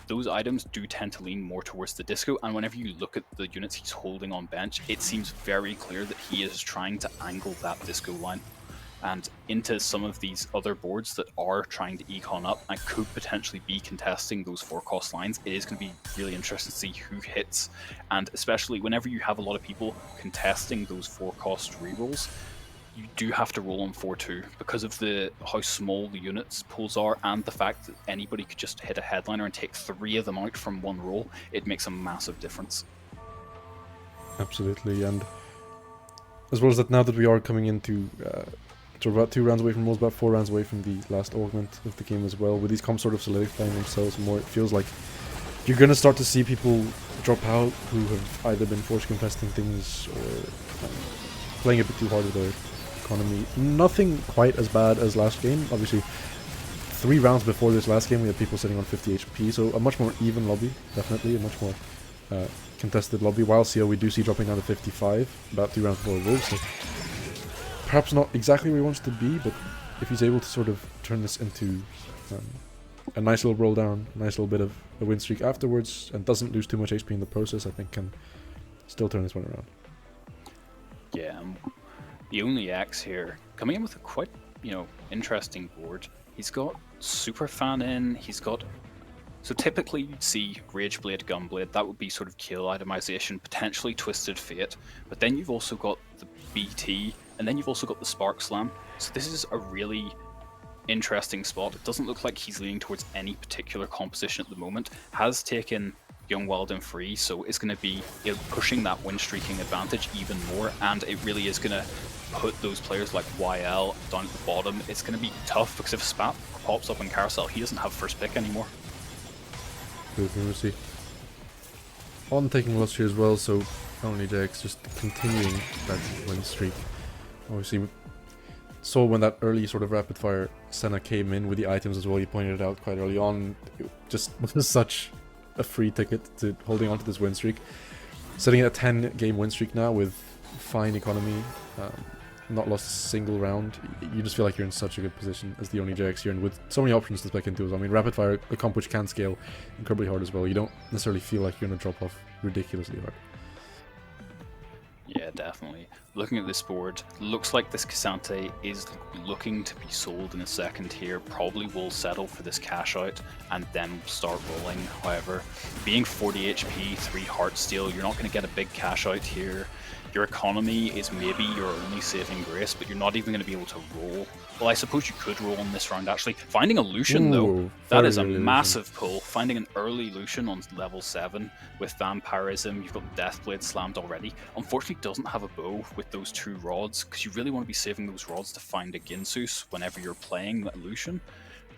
those items do tend to lean more towards the disco, and whenever you look at the units he's holding on bench, it seems very clear that he is trying to angle that disco line and into some of these other boards that are trying to econ up and could potentially be contesting those 4 cost lines. It is going to be really interesting to see who hits, and especially whenever you have a lot of people contesting those 4 cost rerolls, you do have to roll on 4-2 because of how small the units pools are, and the fact that anybody could just hit a headliner and take 3 of them out from one roll. It makes a massive difference. Absolutely, and as well as that, now that we are coming into sort of about 2 rounds away from rolls, about 4 rounds away from the last augment of the game as well, with these comps sort of solidifying themselves more, it feels like you're going to start to see people drop out who have either been force contesting things or playing a bit too hard with their economy. Nothing quite as bad as last game. Obviously, 3 rounds before this last game we had people sitting on 50 HP, so a much more even lobby, definitely, a much more contested lobby. While CO we do see dropping down to 55, about 3 rounds before Wolves, so perhaps not exactly where he wants to be, but if he's able to sort of turn this into a nice little roll down, a nice little bit of a win streak afterwards, and doesn't lose too much HP in the process, I think can still turn this one around. Yeah, the only X here coming in with a quite, you know, interesting board. He's got Super Fan in, he's got, so typically you'd see Rageblade, Gunblade, that would be sort of kill itemization, potentially Twisted Fate, but then you've also got the BT, and then you've also got the Spark Slam. So this is a really interesting spot. It doesn't look like he's leaning towards any particular composition at the moment. Has taken Young Wild and Free, so it's going to be pushing that win streaking advantage even more, and it really is going to put those players like YL down at the bottom. It's going to be tough because if Spat pops up in Carousel, he doesn't have first pick anymore. We'll see. On taking loss here as well, so only Jax just continuing that win streak. Obviously, we saw when that early sort of rapid fire Senna came in with the items as well. You pointed it out quite early on. It just was such a free ticket to holding on to this win streak. Sitting at a 10-game win streak now with fine economy, not lost a single round. You just feel like you're in such a good position as the only JX here, and with so many options to spec into as well. I mean, rapid fire, a comp which can scale incredibly hard as well. You don't necessarily feel like you're going to drop off ridiculously hard. Yeah, definitely. Looking at this board, looks like this Cassante is looking to be sold in a second here. Probably will settle for this cash out and then start rolling. However, being 40 HP, 3 heart steal, you're not going to get a big cash out here. Your economy is maybe your only saving grace, but you're not even going to be able to roll. Well, I suppose you could roll in this round actually. Finding a Lucian though, that is a massive pull. Finding an early Lucian on level 7 with Vampirism, you've got Deathblade slammed already. Unfortunately doesn't have a bow with those 2 rods, because you really want to be saving those rods to find a Ginsus whenever you're playing that Lucian.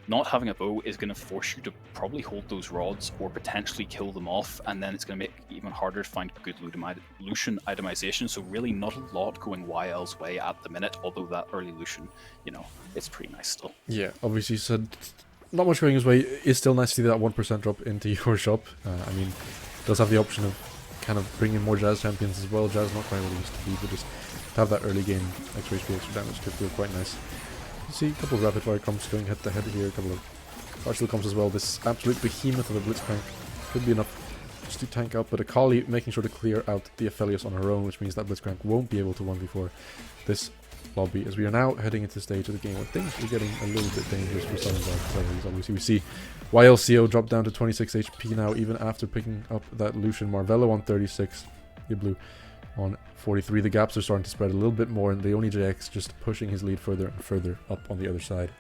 Not having a bow is going to force you to probably hold those rods or potentially kill them off, and then it's going to make it even harder to find good Lucian itemization. So really not a lot going YL's way at the minute, although that early Lucian, you know, it's pretty nice still. Yeah, obviously said not much going his way. It's still nice to see that 1% drop into your shop. I mean, does have the option of kind of bringing more Jazz champions as well. Jazz not quite what it used to be, but just to have that early game extra HP, extra damage could feel quite nice. You see a couple of rapid fire comps going head to head here, a couple of partial comps as well. This absolute behemoth of a Blitzcrank could be enough just to tank out, but Akali making sure to clear out the Aphelios on her own, which means that Blitzcrank won't be able to 1v4 this lobby, as we are now heading into the stage of the game where things are getting a little bit dangerous for some of our players. Obviously we see YLCO drop down to 26 HP now, even after picking up that Lucian. Marvello on 36, Iblu on 43. The gaps are starting to spread a little bit more, and the Oni JX just pushing his lead further and further up on the other side.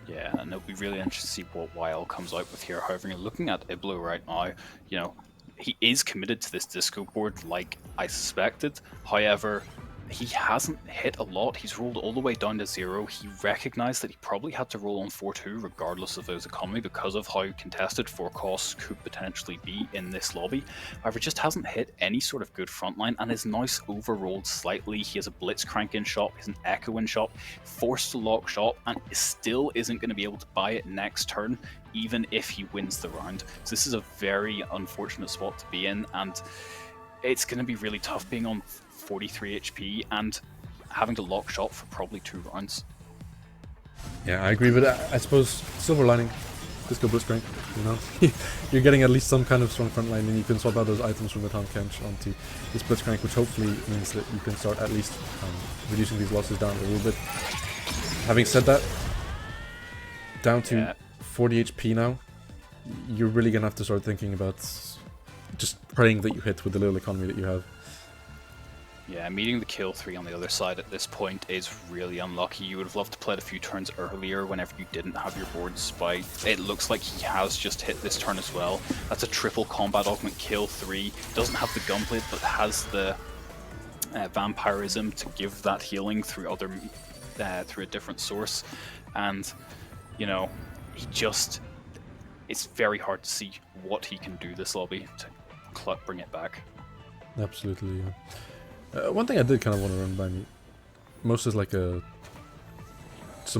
Yeah, and it'll be really interesting to see what YL comes out with here. However, you're looking at Iblu right now, you know, he is committed to this disco board like I suspected. However, he hasn't hit a lot. He's rolled all the way down to 0. He recognized that he probably had to roll on 4-2 regardless of his economy because of how contested 4 costs could potentially be in this lobby. However, just hasn't hit any sort of good frontline and is now overrolled slightly. He has a Blitzcrank in shop, he has an Echo in shop, forced to lock shop, and still isn't going to be able to buy it next turn even if he wins the round. So this is a very unfortunate spot to be in, and it's going to be really tough being on 43 HP and having to lock shop for probably 2 rounds. Yeah, I agree, but I suppose silver lining, Disco Blitzcrank, you know, you're getting at least some kind of strong front line, and you can swap out those items from the Tom Kench onto this Blitzcrank, which hopefully means that you can start at least reducing these losses down a little bit. Having said that, down to 40 HP now, you're really gonna have to start thinking about just praying that you hit with the little economy that you have. Yeah, meeting the kill 3 on the other side at this point is really unlucky. You would have loved to play it a few turns earlier whenever you didn't have your board spite. It looks like he has just hit this turn as well. That's a triple combat augment kill 3. Doesn't have the gunblade, but has the vampirism to give that healing through through a different source. And, you know, it's very hard to see what he can do this lobby to bring it back. Absolutely, yeah. One thing I did kind of want to run by me, most as like some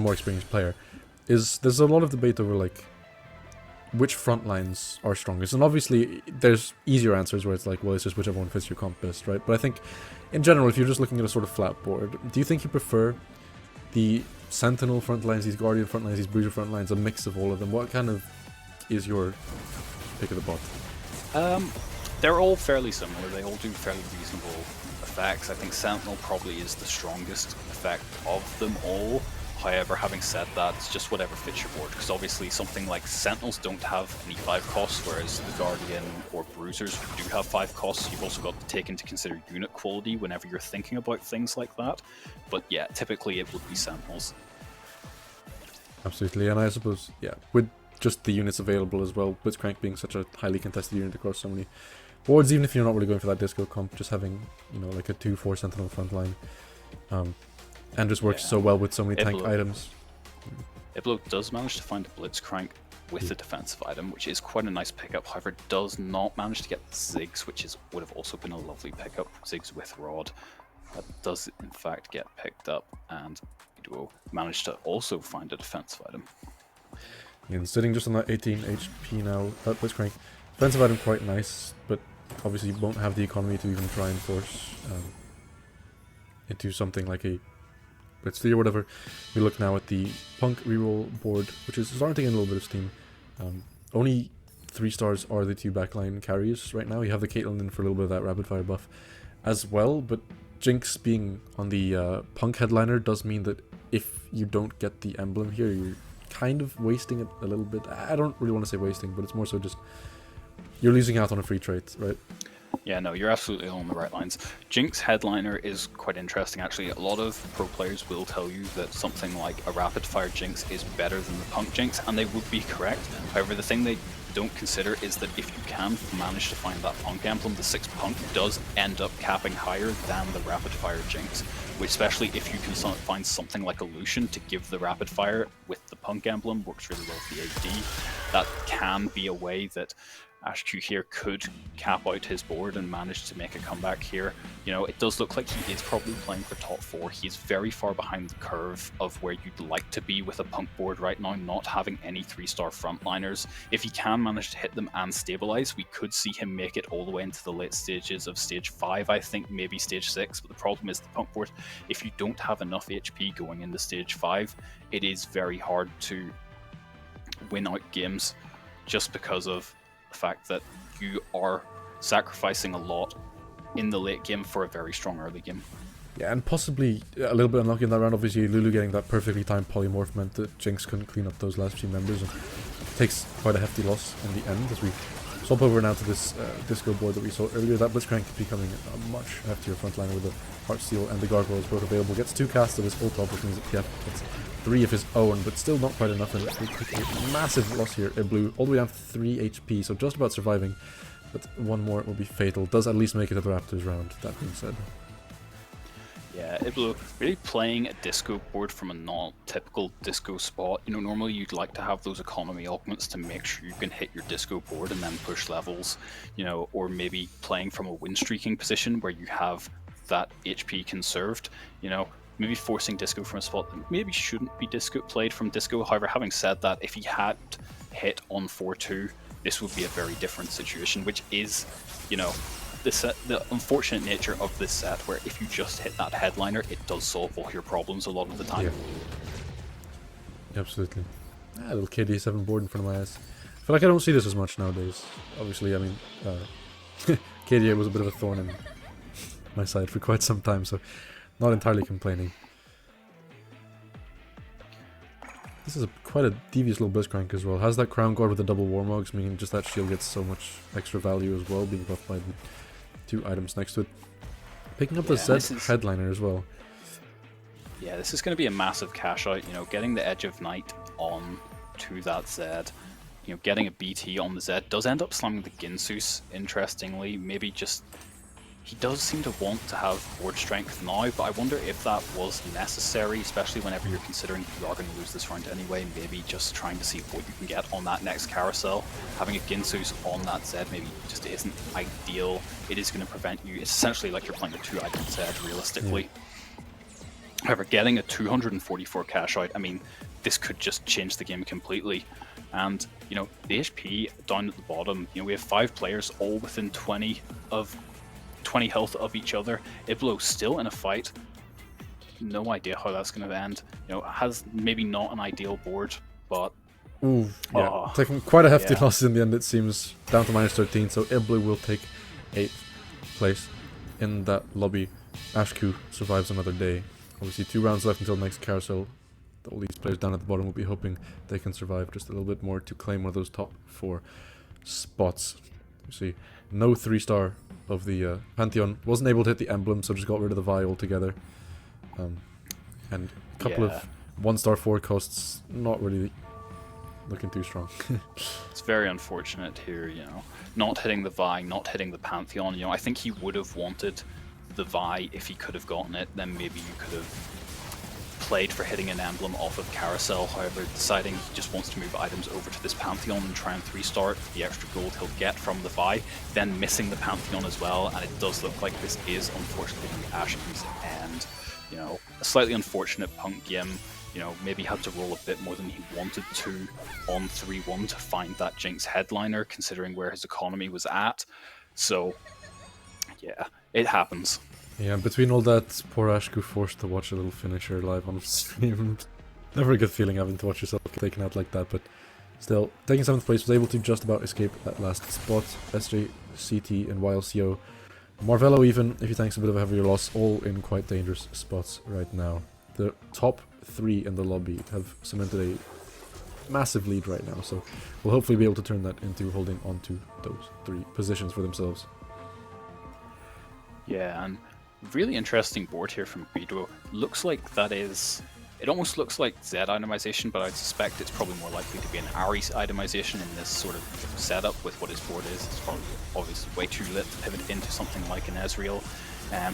more experienced player, is there's a lot of debate over like which front lines are strongest, and obviously there's easier answers where it's like, well, it's just whichever one fits your comp best, right? But I think in general, if you're just looking at a sort of flat board, do you think you prefer the Sentinel front lines, these Guardian front lines, these Bruiser front lines, a mix of all of them? What kind of is your pick of the bot? They're all fairly similar. They all do fairly reasonable effects. I think Sentinel probably is the strongest effect of them all. However, having said that, it's just whatever fits your board, because obviously something like Sentinels don't have any 5 costs, whereas the Guardian or Bruisers do have 5 costs. You've also got to take into consider unit quality whenever you're thinking about things like that. But yeah, typically it would be Sentinels. Absolutely, and I suppose, yeah, with just the units available as well, Blitzcrank being such a highly contested unit across so many boards, even if you're not really going for that disco comp, just having, you know, like a 2-4 Sentinel front line, and just works so well with so many tank items. Iblo does manage to find a Blitzcrank with a defensive item, which is quite a nice pickup. However, does not manage to get Ziggs, which would have also been a lovely pickup. Ziggs with Rod. That does in fact get picked up, and Duo managed to also find a defensive item. And sitting just on that 18 HP now, that Blitzcrank. Defensive item quite nice, but obviously won't have the economy to even try and force into something like a Blitz 3 or whatever. We look now at the Punk reroll board, which is starting to gain a little bit of steam. Only 3 stars are the 2 backline carriers right now. You have the Caitlyn in for a little bit of that rapid fire buff as well, but Jinx being on the Punk headliner does mean that if you don't get the emblem here, you're kind of wasting it a little bit. I don't really want to say wasting, but it's more so just you're losing out on a free trait, right? Yeah, no, you're absolutely on the right lines. Jinx headliner is quite interesting actually. A lot of pro players will tell you that something like a rapid fire Jinx is better than the Punk Jinx, and they would be correct. However, the thing they don't consider is that if you can manage to find that Punk emblem, the 6 Punk does end up capping higher than the rapid fire Jinx, which especially if you can find something like a Lucian to give the rapid fire with the Punk emblem, works really well with the AD. That can be a way that AshQ here could cap out his board and manage to make a comeback here. You know, it does look like he is probably playing for top 4. He's very far behind the curve of where you'd like to be with a Punk board right now, not having any 3-star frontliners. If he can manage to hit them and stabilize, we could see him make it all the way into the late stages of stage 5, I think, maybe stage 6. But the problem is the Punk board, if you don't have enough HP going into stage 5, it is very hard to win out games just because of the fact that you are sacrificing a lot in the late game for a very strong early game. Yeah, and possibly a little bit unlucky in that round. Obviously, Lulu getting that perfectly timed polymorph meant that Jinx couldn't clean up those last few members, and takes quite a hefty loss in the end. As we swap over now to this disco board that we saw earlier, that Blitzcrank becoming a much heftier frontliner with the Heartsteel and the Gargoyles both available. Gets 2 casts of his ult off, which means that PF gets 3 of his own, but still not quite enough, and we take a massive loss here. Blue all the way down to 3 HP, so just about surviving, but one more will be fatal. Does at least make it to the Raptors round, that being said. Yeah, Iblo really playing a disco board from a non-typical disco spot. You know, normally you'd like to have those economy augments to make sure you can hit your disco board and then push levels, you know, or maybe playing from a win streaking position where you have that HP conserved, you know, maybe forcing disco from a spot that maybe shouldn't be played from disco. However, having said that, if he had hit on 4-2, this would be a very different situation, which is, you know, the unfortunate nature of this set, where if you just hit that headliner, it does solve all your problems a lot of the time. Yeah. Absolutely. A little KDA7 board in front of my eyes. I feel like I don't see this as much nowadays. Obviously, I mean, KDA was a bit of a thorn in my side for quite some time, so not entirely complaining. This is quite a devious little Blitzcrank as well. Has that Crown Guard with the double Warmogs, meaning just that shield gets so much extra value as well, being buffed by the 2 items next to it. Picking up the Zed headliner as well. Yeah, this is going to be a massive cash out, you know, getting the Edge of Night on to that Zed. You know, getting a BT on the Zed does end up slamming the Ginsus, interestingly. Maybe just... he does seem to want to have board strength now, but I wonder if that was necessary, especially whenever you're considering you are going to lose this round anyway. Maybe just trying to see what you can get on that next carousel. Having a Ginsus on that Zed maybe just isn't ideal. It is going to prevent you. It's essentially like you're playing a 2-item Zed, realistically. However, getting a 244 cash out, I mean, this could just change the game completely. And, you know, the HP down at the bottom, you know, we have 5 players all within 20 health of each other. Iblo still in a fight. No idea how that's going to end. You know, has maybe not an ideal board, but... Ooh, yeah. Taking quite a hefty loss in the end, it seems. Down to -13, so Iblo will take 8th place in that lobby. AshQ survives another day. Obviously 2 rounds left until next carousel. All these players down at the bottom will be hoping they can survive just a little bit more to claim one of those top 4 spots. You see, no 3-star of the Pantheon. Wasn't able to hit the emblem, so just got rid of the Vi altogether. And a couple of 1-star 4 costs not really looking too strong. It's very unfortunate here, you know, not hitting the Vi, not hitting the Pantheon. You know, I think he would have wanted the Vi if he could have gotten it. Then maybe you could have played for hitting an emblem off of Carousel. However, deciding he just wants to move items over to this Pantheon and try and 3-star the extra gold he'll get from the Vi, then missing the Pantheon as well. And it does look like this is unfortunately Ashton's end. You know, a slightly unfortunate Punk Gim. You know, maybe had to roll a bit more than he wanted to on 3-1 to find that Jinx headliner, considering where his economy was at. So, yeah, it happens. Yeah, between all that, poor Ashku forced to watch a little finisher live on stream. Never a good feeling having to watch yourself get taken out like that, but still, taking 7th place, was able to just about escape that last spot. SJ, CT, and YLCO. Marvello even, if he takes a bit of a heavier loss, all in quite dangerous spots right now. The top 3 in the lobby have cemented a massive lead right now, so we'll hopefully be able to turn that into holding on to those 3 positions for themselves. Yeah, and really interesting board here from Guido. Looks like that is... It almost looks like Z itemization, but I'd suspect it's probably more likely to be an Ares itemization in this sort of setup with what his board is. It's probably obviously way too lit to pivot into something like an Ezreal.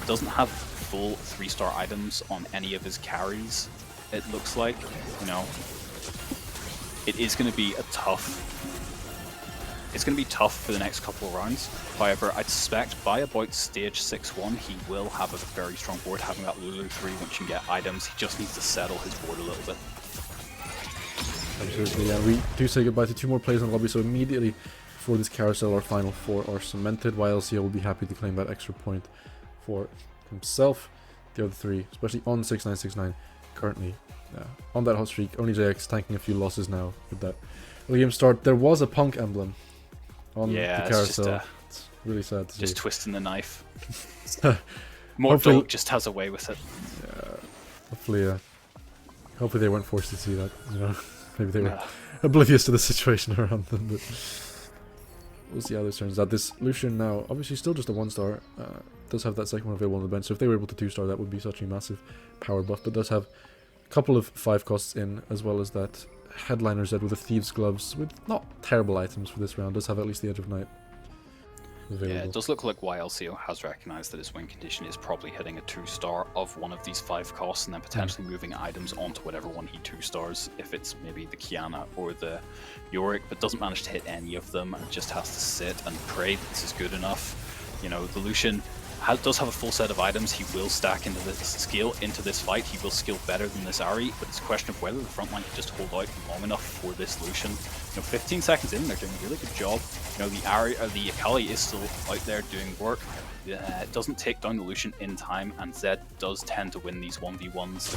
Doesn't have full 3-star items on any of his carries, it looks like. You know, it is going to be a tough... It's going to be tough for the next couple of rounds. However, I'd suspect by about stage 6-1, he will have a very strong board, having that Lulu 3 once you get items. He just needs to settle his board a little bit. Absolutely, yeah. We do say goodbye to 2 more players in the lobby, so immediately before this carousel, our final 4 are cemented. YLCO will be happy to claim that extra point for himself. The other 3, especially on 6969, currently on that hot streak. Only JX tanking a few losses now with that early game start. There was a Punk emblem on the carousel. It's really sad to just see. Twisting the knife. Mortal just has a way with it. Yeah, hopefully they weren't forced to see that, you know. Maybe they were oblivious to the situation around them, but we'll see how this turns out. This Lucian now, obviously still just a 1-star, does have that second one available on the bench, so if they were able to 2-star, that would be such a massive power buff, but does have a couple of 5 costs in, as well as that Headliner Z with the Thieves Gloves, with not terrible items for this round, does have at least the Edge of Night available. Yeah, it does look like YLCO has recognized that his win condition is probably hitting a 2-star of one of these 5 costs, and then potentially moving items onto whatever one he 2-stars, if it's maybe the Kiana or the Yorick, but doesn't manage to hit any of them and just has to sit and pray that this is good enough. You know, the Lucian does have a full set of items. He will stack into this skill into this fight. He will skill better than this Ahri, but it's a question of whether the front line can just hold out long enough for this Lucian. You know, 15 seconds in, they're doing a really good job. You know, the Ahri or the Akali is still out there doing work. It doesn't take down the Lucian in time, and Zed does tend to win these 1v1s,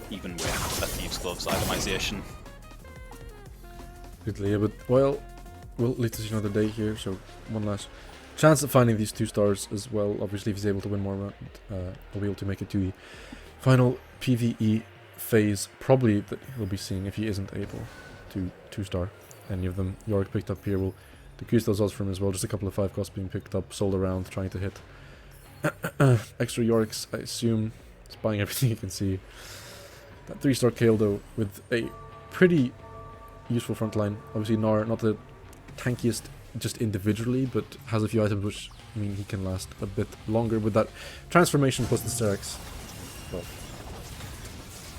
even with a Thieves Gloves itemization. Good, yeah, but well, we'll lead to see another day here, so one last chance at finding these 2 stars as well. Obviously, if he's able to win more round, he'll be able to make it to the final PvE phase. Probably that he'll be seeing if he isn't able to 2-star any of them. Yorick picked up here will decrease those odds for him as well. Just a couple of 5 costs being picked up, sold around, trying to hit extra Yoricks, I assume. Just buying everything you can see. That 3-star Kale, though, with a pretty useful front line. Obviously, Gnar, not the tankiest just individually, but has a few items which mean he can last a bit longer with that transformation plus the Sterex. But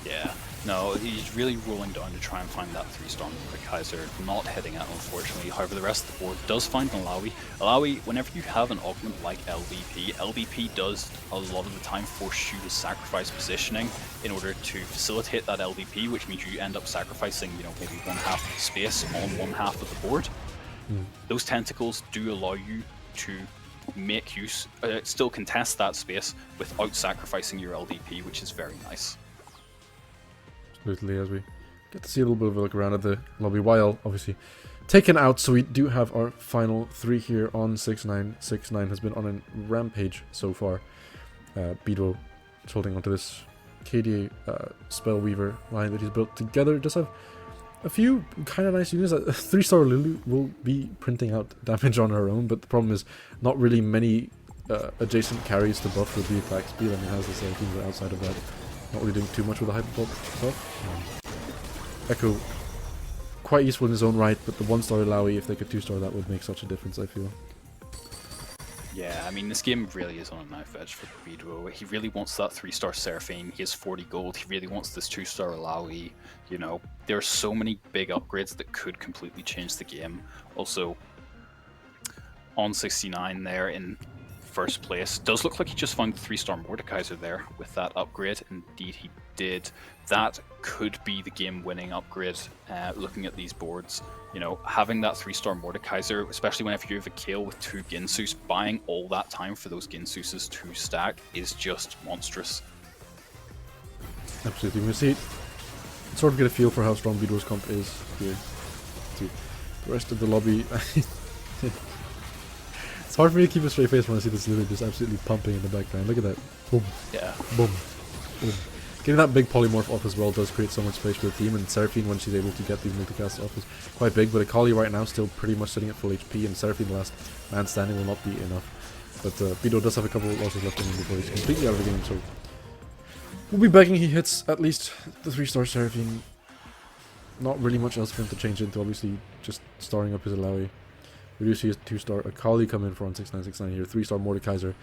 yeah, no, he's really rolling down to try and find that 3-star Kaiser, not hitting it unfortunately. However, the rest of the board does find an Alawi. Alawi, whenever you have an augment like LVP does a lot of the time force you to sacrifice positioning in order to facilitate that LVP, which means you end up sacrificing, you know, maybe 1/2 of the space on 1/2 of the board. Those tentacles do allow you to make use, still contest that space without sacrificing your LVP, which is very nice. Absolutely, as we get to see a little bit of a look around at the lobby. YL obviously taken out, so we do have our final 3 here on 6-9. 6-9 has been on a rampage so far. Beedwo is holding onto this KDA Spellweaver line that he's built together. Does have a few kind of nice units. A 3-star Lulu will be printing out damage on her own, but the problem is not really many adjacent carries to buff with the attack speed. I mean, how's the 17 outside of that? not really doing too much with the hyper stuff. Echo, quite useful in his own right, but the 1-star Alawi, if they could 2-star, that would make such a difference, I feel. Yeah, I mean, this game really is on a knife edge for Beedro. He really wants that 3-star Seraphine. He has 40 gold. He really wants this 2-star Alawi. You know, there are so many big upgrades that could completely change the game. Also, on 69 there in first place. Does look like he just found the 3-star Mordekaiser there with that upgrade. Indeed, he did. That could be the game-winning upgrade. Looking at these boards, you know, having that 3-star Mordekaiser, especially whenever you have a kill with 2 Ginsus, buying all that time for those Ginsuses to stack is just monstrous. Absolutely. We see, sort of get a feel for how strong Beedro's comp is here. To the rest of the lobby. It's hard for me to keep a straight face when I see this literally just absolutely pumping in the background. Look at that. Boom. Yeah. Boom. Boom. Getting that big polymorph off as well does create so much space for the team, and Seraphine, when she's able to get these multicasts off, is quite big, but Akali right now still pretty much sitting at full HP, and Seraphine, the last man standing, will not be enough. But Beedro does have a couple of losses left in him before he's completely out of the game, so we'll be begging he hits at least the 3-star Seraphine. Not really much else for him to change into, obviously just starring up his Alawi. We do see his 2-star Akali come in for on 6969 here, 3-star Mordekaiser,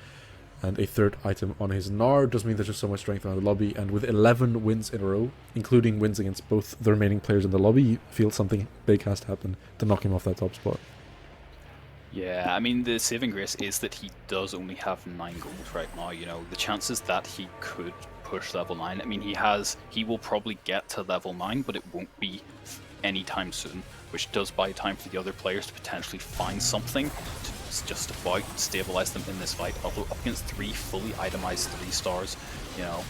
and a 3rd item on his Gnar. Does mean there's just so much strength around the lobby, and with 11 wins in a row, including wins against both the remaining players in the lobby, you feel something big has to happen to knock him off that top spot. Yeah, I mean, the saving grace is that he does only have 9 gold right now. You know, the chances that he could push level 9, I mean, he will probably get to level 9, but it won't be anytime soon, which does buy time for the other players to potentially find something to just about stabilize them in this fight. Although up against 3 fully itemized 3-stars, you know,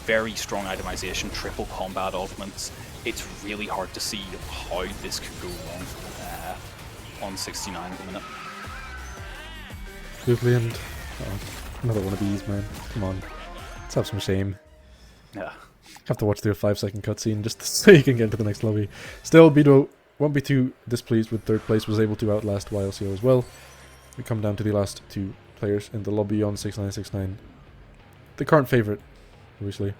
very strong itemization, triple combat augments, it's really hard to see how this could go wrong on 69 at the minute. Absolutely, and another one of these, man. Come on, let's have some shame. Yeah. Have to watch through a 5-second cutscene just so you can get into the next lobby. Still, Beedro won't be too displeased with 3rd place, was able to outlast YLCO as well. We come down to the last 2 players in the lobby on 6969. The current favourite, obviously.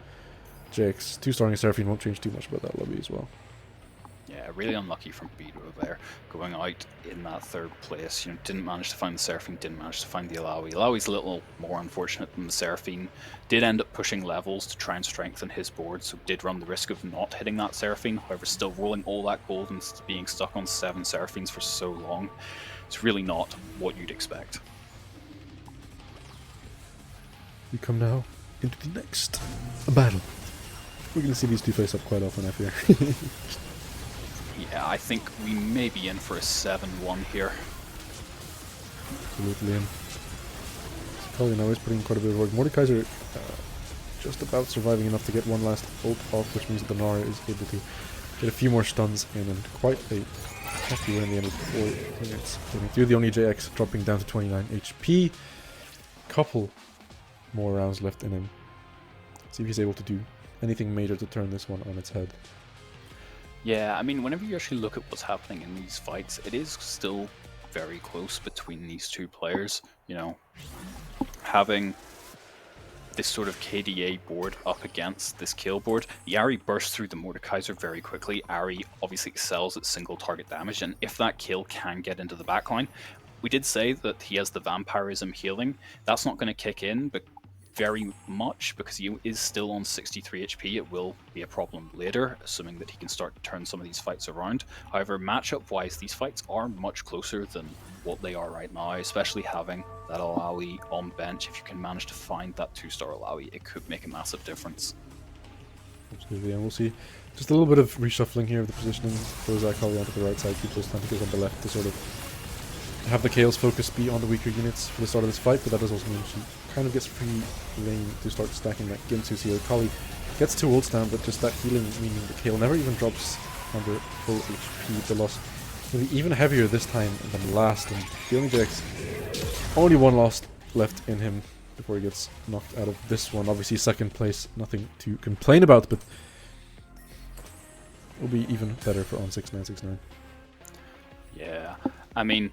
JX, 2-starring a Seraphine won't change too much about that lobby as well. Yeah, really unlucky from Beedro there, going out in that 3rd place. You know, didn't manage to find the Seraphine, didn't manage to find the Alawi. Alawi's a little more unfortunate than the Seraphine. Did end up pushing levels to try and strengthen his board, so did run the risk of not hitting that Seraphine. However, still rolling all that gold and being stuck on 7 Seraphines for so long, it's really not what you'd expect. We come now into the next battle. We're going to see these 2 face up quite often, I fear. Yeah, I think we may be in for a 7-1 here. Absolutely. Akali now is putting in quite a bit of work. Mordekaiser just about surviving enough to get one last ult off, which means that the Gnar is able to get a few more stuns in, and quite a hefty win in the end of 4 minutes. Getting through the only JX, dropping down to 29 HP. Couple more rounds left in him. See if he's able to do anything major to turn this one on its head. Yeah, I mean, whenever you actually look at what's happening in these fights, it is still very close between these 2 players. You know, having this sort of KDA board up against this kill board, Yari bursts through the Mordekaiser very quickly. Ari obviously excels at single target damage, and if that kill can get into the backline, we did say that he has the vampirism healing. That's not going to kick in, but very much, because he is still on 63 HP. It will be a problem later, assuming that he can start to turn some of these fights around. However, matchup wise, these fights are much closer than what they are right now, especially having that Alawi on bench. If you can manage to find that 2-star Alawi, it could make a massive difference. Absolutely, and we'll see just a little bit of reshuffling here of the positioning. Throws Akali onto the right side, keeps those tentacles on the left to sort of have the Chaos focus be on the weaker units for the start of this fight, but that does also mean she kind of gets free lane to start stacking that Ginsu here. Akali gets 2 ults down, but just that healing, meaning the Kayle never even drops under full HP. The loss will be even heavier this time than last, and the only JX, only 1 loss left in him before he gets knocked out of this one. Obviously 2nd place, nothing to complain about, but will be even better for on 6969. Yeah, I mean,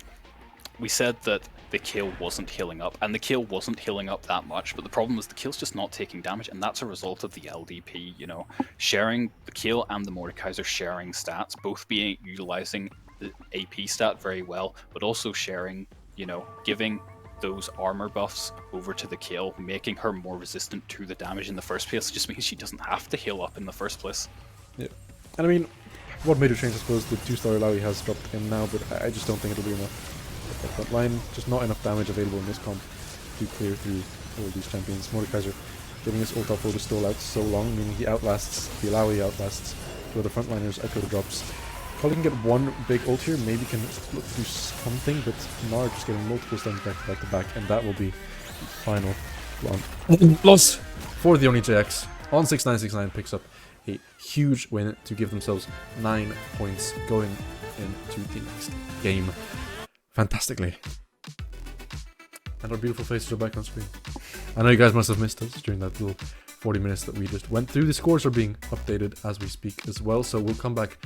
we said that the kill wasn't healing up, and the kill wasn't healing up that much, but the problem was the kill's just not taking damage, and that's a result of the LDP, you know, sharing the kill and the Mordekaiser sharing stats, both being utilizing the AP stat very well, but also sharing, you know, giving those armor buffs over to the kill, making her more resistant to the damage in the first place, just means she doesn't have to heal up in the first place. Yeah. And I mean, what major change, I suppose, the 2-star Alawi has dropped in now, but I just don't think it'll be enough. That front line, just not enough damage available in this comp to clear through all these champions. Mordekaiser giving his ult off the stall out so long, meaning he outlasts, the Alawi outlasts two other frontliners, Echo drops. Kali can get one big ult here, maybe can look to do something, but Gnar just getting multiple stuns back to back, and that will be the final loss for the Oni JX. On 6969 picks up a huge win to give themselves 9 points going into the next game. Fantastically. And our beautiful faces are back on screen. I know you guys must have missed us during that little 40 minutes that we just went through. The scores are being updated as we speak as well, so we'll come back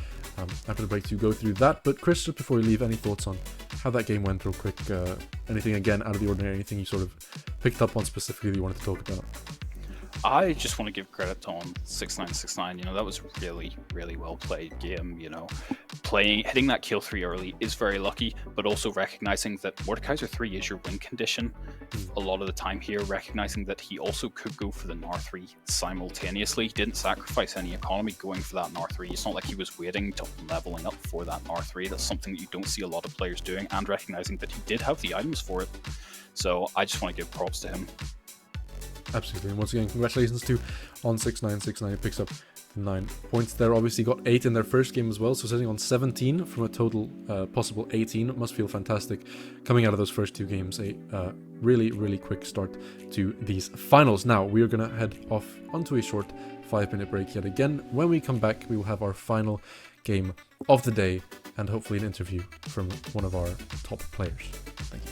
after the break to go through that. But Chris, just before we leave, any thoughts on how that game went real quick? Anything again out of the ordinary, anything you sort of picked up on specifically that you wanted to talk about? I just want to give credit on 6969. You know, that was really, really well played game. You know, hitting that kill 3 early is very lucky, but also recognizing that Mordekaiser 3 is your win condition a lot of the time here, recognizing that he also could go for the Gnar 3 simultaneously. He didn't sacrifice any economy going for that Gnar 3. It's not like he was waiting to leveling up for that Gnar 3. That's something that you don't see a lot of players doing, and recognizing that he did have the items for it. So I just want to give props to him. Absolutely, and once again, congratulations to on 6969. He picks up 9 points there. Obviously got 8 in their first game as well, so sitting on 17 from a total possible 18 must feel fantastic coming out of those first 2 games. A really, really quick start to these finals. Now we are going to head off onto a short 5-minute break yet again. When we come back, we will have our final game of the day and hopefully an interview from one of our top players. Thank you.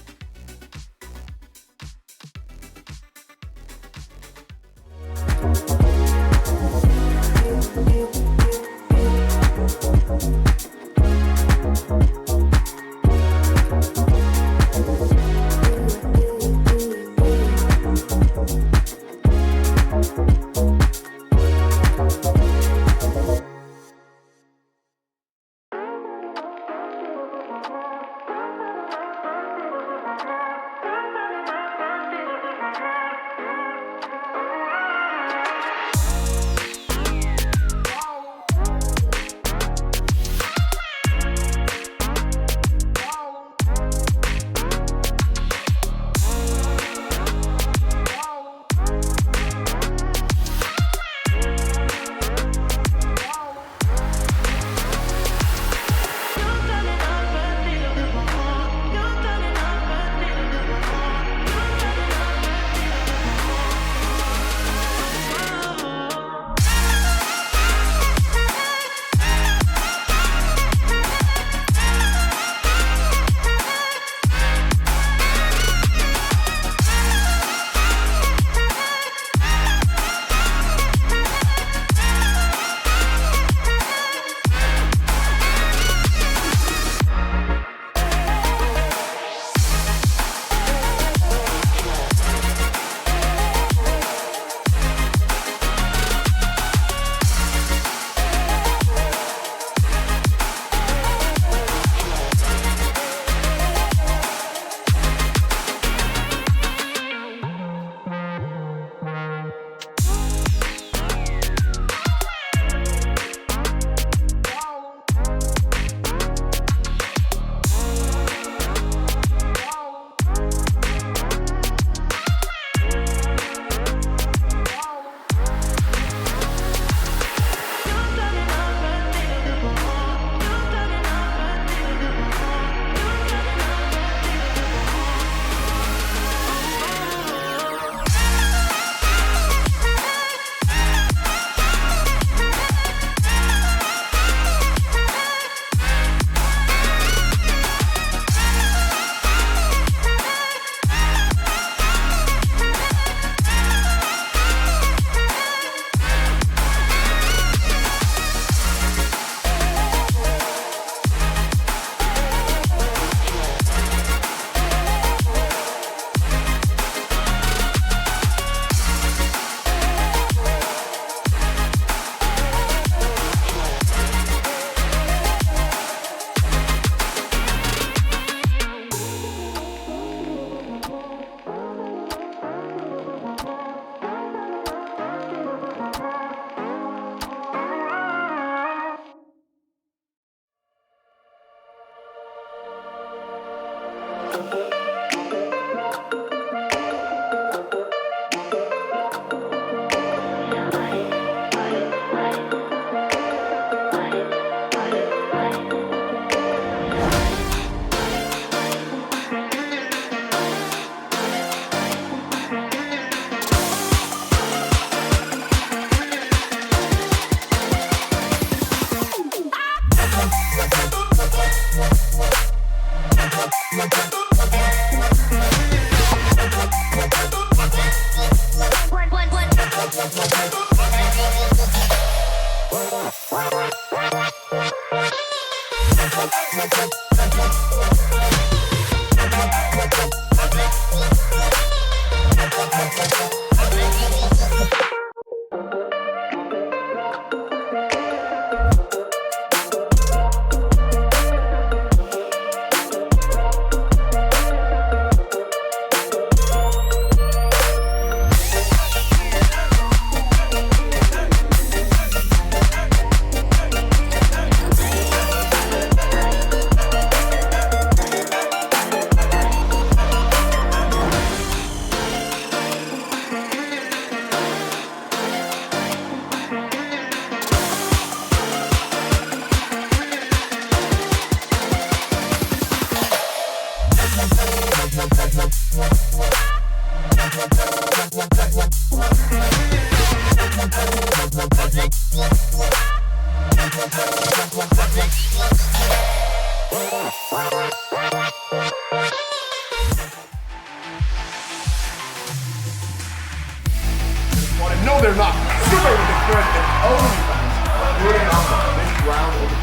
they're not super with the thread and only fans rooting on them. This round will be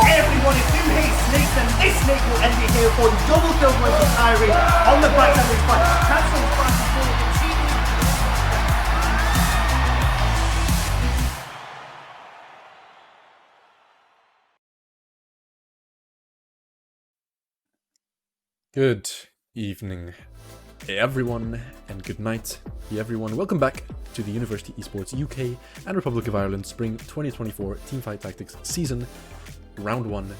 Everyone, if you hate snakes, then this snake will end it here for double kill points for Kyrie on the back of this fight. Cancel fast forward and see. Good evening, everyone, and good night, everyone. Welcome back to the University Esports UK and Republic of Ireland Spring 2024 Teamfight Tactics Season Round 1,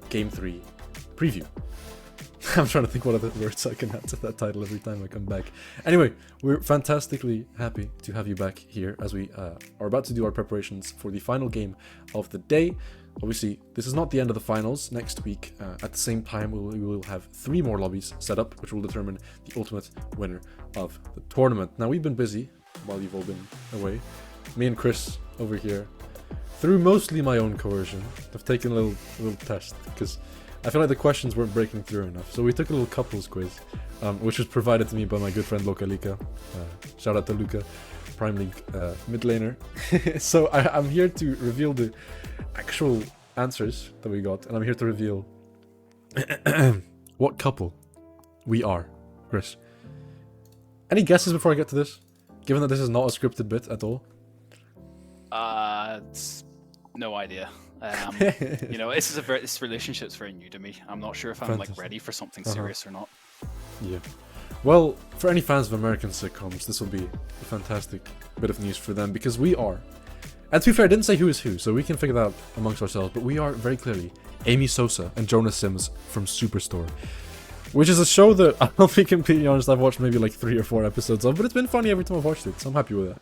Game 3 Preview. I'm trying to think what other words I can add to that title every time I come back. Anyway, we're fantastically happy to have you back here as we are about to do our preparations for the final game of the day. Obviously, this is not the end of the finals. Next week, at the same time, we will have 3 more lobbies set up, which will determine the ultimate winner of the tournament. Now, we've been busy while you've all been away. Me and Chris over here, through mostly my own coercion, have taken a little test because I feel like the questions weren't breaking through enough. So we took a little couples quiz, which was provided to me by my good friend Luca Lika. Shout out to Luca, Prime League mid laner. So I'm here to reveal the actual answers that we got, and I'm here to reveal what couple we are. Chris, any guesses before I get to this? Given that this is not a scripted bit at all. No idea. You know, this relationship's very new to me. I'm not sure if I'm like ready for something serious or not. Yeah. Well, for any fans of American sitcoms, this will be a fantastic bit of news for them because we are. And to be fair, I didn't say who is who, so we can figure that out amongst ourselves. But we are very clearly Amy Sosa and Jonas Sims from Superstore, which is a show that I'll be completely honest, I've watched maybe like 3 or 4 episodes of, but it's been funny every time I've watched it, so I'm happy with that.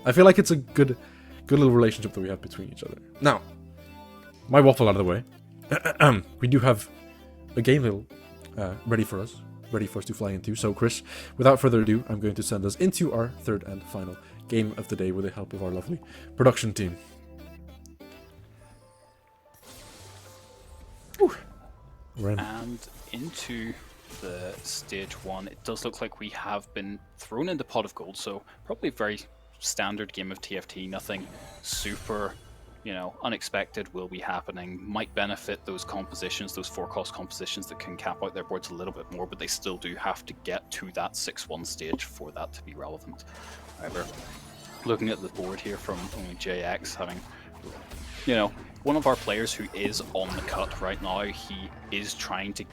I feel like it's a good little relationship that we have between each other. Now, my waffle out of the way. We do have a game little ready for us to fly into. So, Chris, without further ado, I'm going to send us into our third and final game of the day with the help of our lovely production team. We're in. And into the stage 1, it does look like we have been thrown into pot of gold. So probably a very standard game of TFT. Nothing super, unexpected will be happening. Might benefit those compositions, those 4-cost compositions that can cap out their boards a little bit more, but they still do have to get to that 6-1 stage for that to be relevant. However, looking at the board here from only JX, having, one of our players who is on the cut right now, he is trying to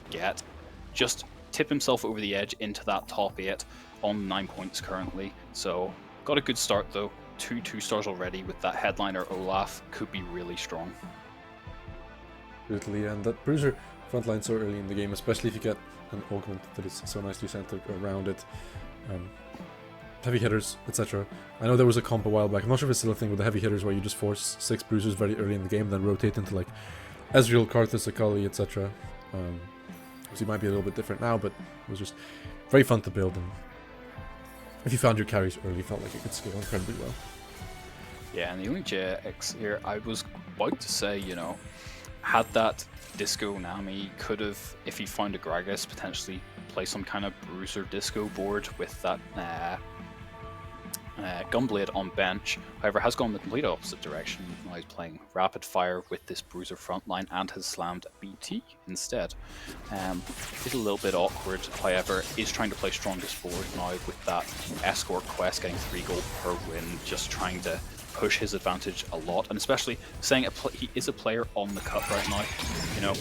just tip himself over the edge into that top 8 on 9 points currently. So, got a good start though. 2 2-stars already with that headliner Olaf could be really strong. Totally, and that bruiser frontline so early in the game, especially if you get an augment that is so nicely centered around it. Heavy hitters, etc. I know there was a comp a while back, I'm not sure if it's still a thing with the heavy hitters where you just force 6 bruisers very early in the game, then rotate into like Ezreal, Karthus, Akali, etc. So it might be a little bit different now, but it was just very fun to build, and if you found your carries early, felt like it could scale incredibly well. Yeah, and the only JX here, I was about to say, had that Disco Nami, could have, if he found a Gragas, potentially play some kind of bruiser disco board with that Gunblade on bench. However, has gone the complete opposite direction. Now he's playing rapid fire with this bruiser frontline and has slammed BT instead. It's a little bit awkward, however, is trying to play strongest board now with that escort quest, getting 3 gold per win, just trying to push his advantage a lot, and especially saying he is a player on the cut right now.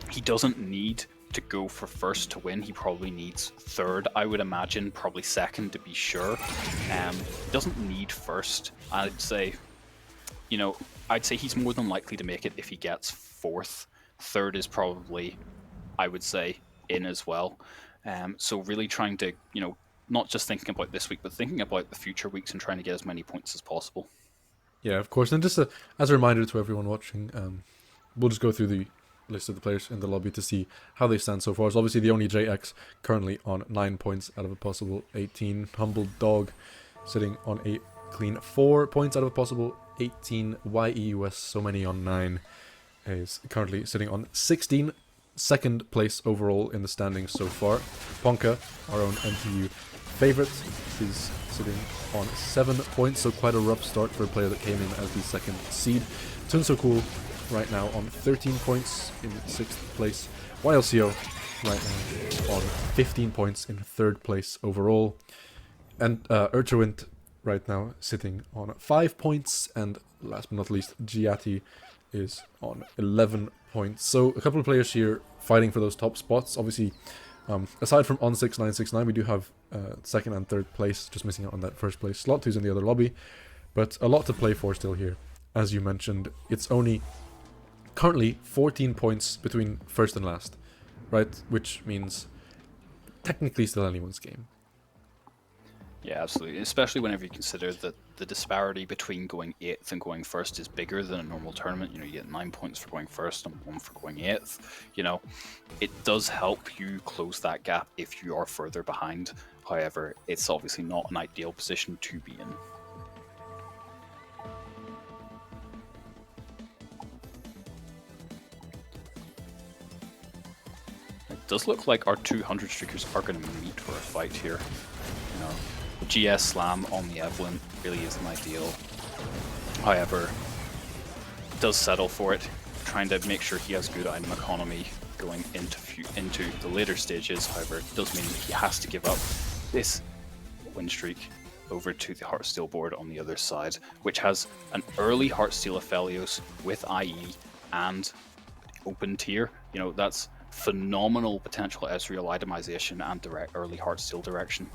He doesn't need to go for first to win. He probably needs third, I would imagine, probably second to be sure. He doesn't need first. I'd say he's more than likely to make it if he gets fourth. Third is probably, I would say, in as well. So really trying to, not just thinking about this week, but thinking about the future weeks and trying to get as many points as possible. Yeah, of course. And just as a reminder to everyone watching, we'll just go through the list of the players in the lobby to see how they stand so far. So obviously the only JX currently on 9 points out of a possible 18. Humble Dog sitting on a clean 4 points out of a possible 18. YEUS, so many on 9, is currently sitting on 16. Second place overall in the standings so far. Ponka, our own MTU, favorite. He's sitting on 7 points, so quite a rough start for a player that came in as the second seed. Cool right now on 13 points in 6th place. YLCO right now on 15 points in 3rd place overall. And Urchawint right now sitting on 5 points. And last but not least, Giatti is on 11 points. So a couple of players here fighting for those top spots. Obviously, aside from On6969, we do have 2nd and 3rd place, just missing out on that 1st place slot, who's in the other lobby. But a lot to play for still here. As you mentioned, it's only currently 14 points between 1st and last, right? Which means technically still anyone's game. Yeah, absolutely. Especially whenever you consider that the disparity between going 8th and going 1st is bigger than a normal tournament. You know, you get 9 points for going 1st and 1 for going 8th. You know, it does help you close that gap if you are further behind. However, it's obviously not an ideal position to be in. It does look like our 200 streakers are going to meet for a fight here. You know, GS Slam on the Evelyn really isn't ideal. However, does settle for it, trying to make sure he has good item economy going into the later stages. However, it does mean that he has to give up this win streak over to the Heartsteel board on the other side, which has an early Heartsteel Aphelios with IE and open tier. You know, that's phenomenal potential Ezreal itemization and direct early Heartsteel direction.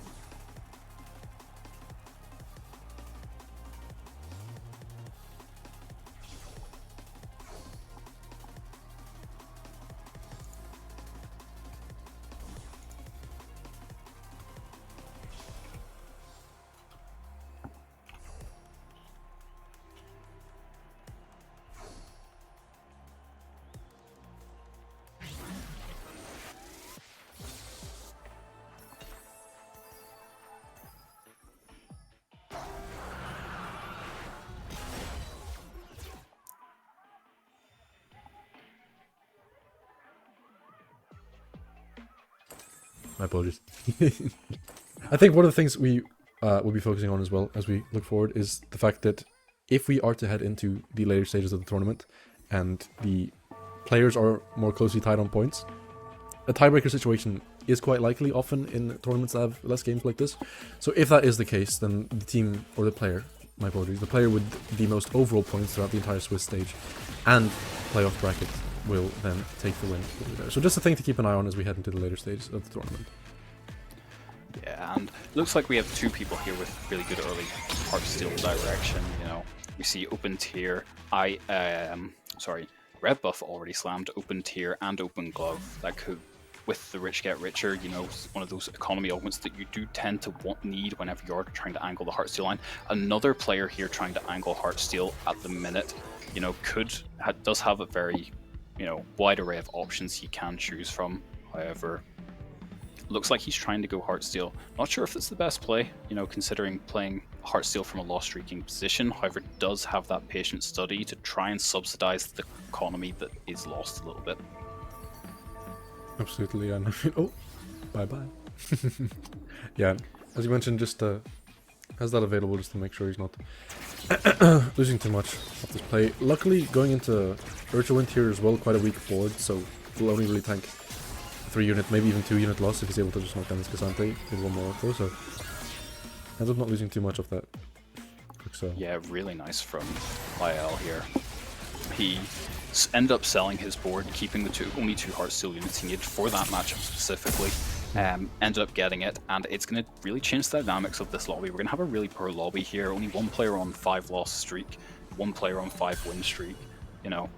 My apologies. I think one of the things we will be focusing on as well as we look forward is the fact that if we are to head into the later stages of the tournament and the players are more closely tied on points, a tiebreaker situation is quite likely often in tournaments that have less games like this. So if that is the case, then the team, or the player, my apologies, the player with the most overall points throughout the entire Swiss stage and playoff bracket will then take the win over there. So just a thing to keep an eye on as we head into the later stages of the tournament. Yeah, and looks like we have 2 people here with really good early Heartsteel direction. You know, we see open tier, Red Buff already slammed open tier and open glove. That could, with the rich get richer, you know, one of those economy augments that you do tend to need whenever you're trying to angle the Heartsteel line. Another player here trying to angle Heartsteel at the minute, you know, does have a very, you know, wide array of options he can choose from. However, looks like he's trying to go Heartsteel. Not sure if it's the best play, you know, considering playing Heartsteel from a lost streaking position. However, does have that patient study to try and subsidize the economy that is lost a little bit. Absolutely, and oh, bye-bye. Yeah, as you mentioned, just has that available just to make sure he's not losing too much of this play. Luckily, going into Urchawint here as well, quite a weak board, so will only really tank 3-unit, maybe even 2-unit loss if he's able to just knock down this Cassante with 1 more auto, so ends up not losing too much of that quick sell. Yeah, really nice from YL here. He ended up selling his board, keeping the only 2 Heartsteel units he needed for that matchup specifically. Ended up getting it, and it's going to really change the dynamics of this lobby. We're going to have a really poor lobby here. Only 1 player on 5 loss streak, 1 player on 5 win streak. You know,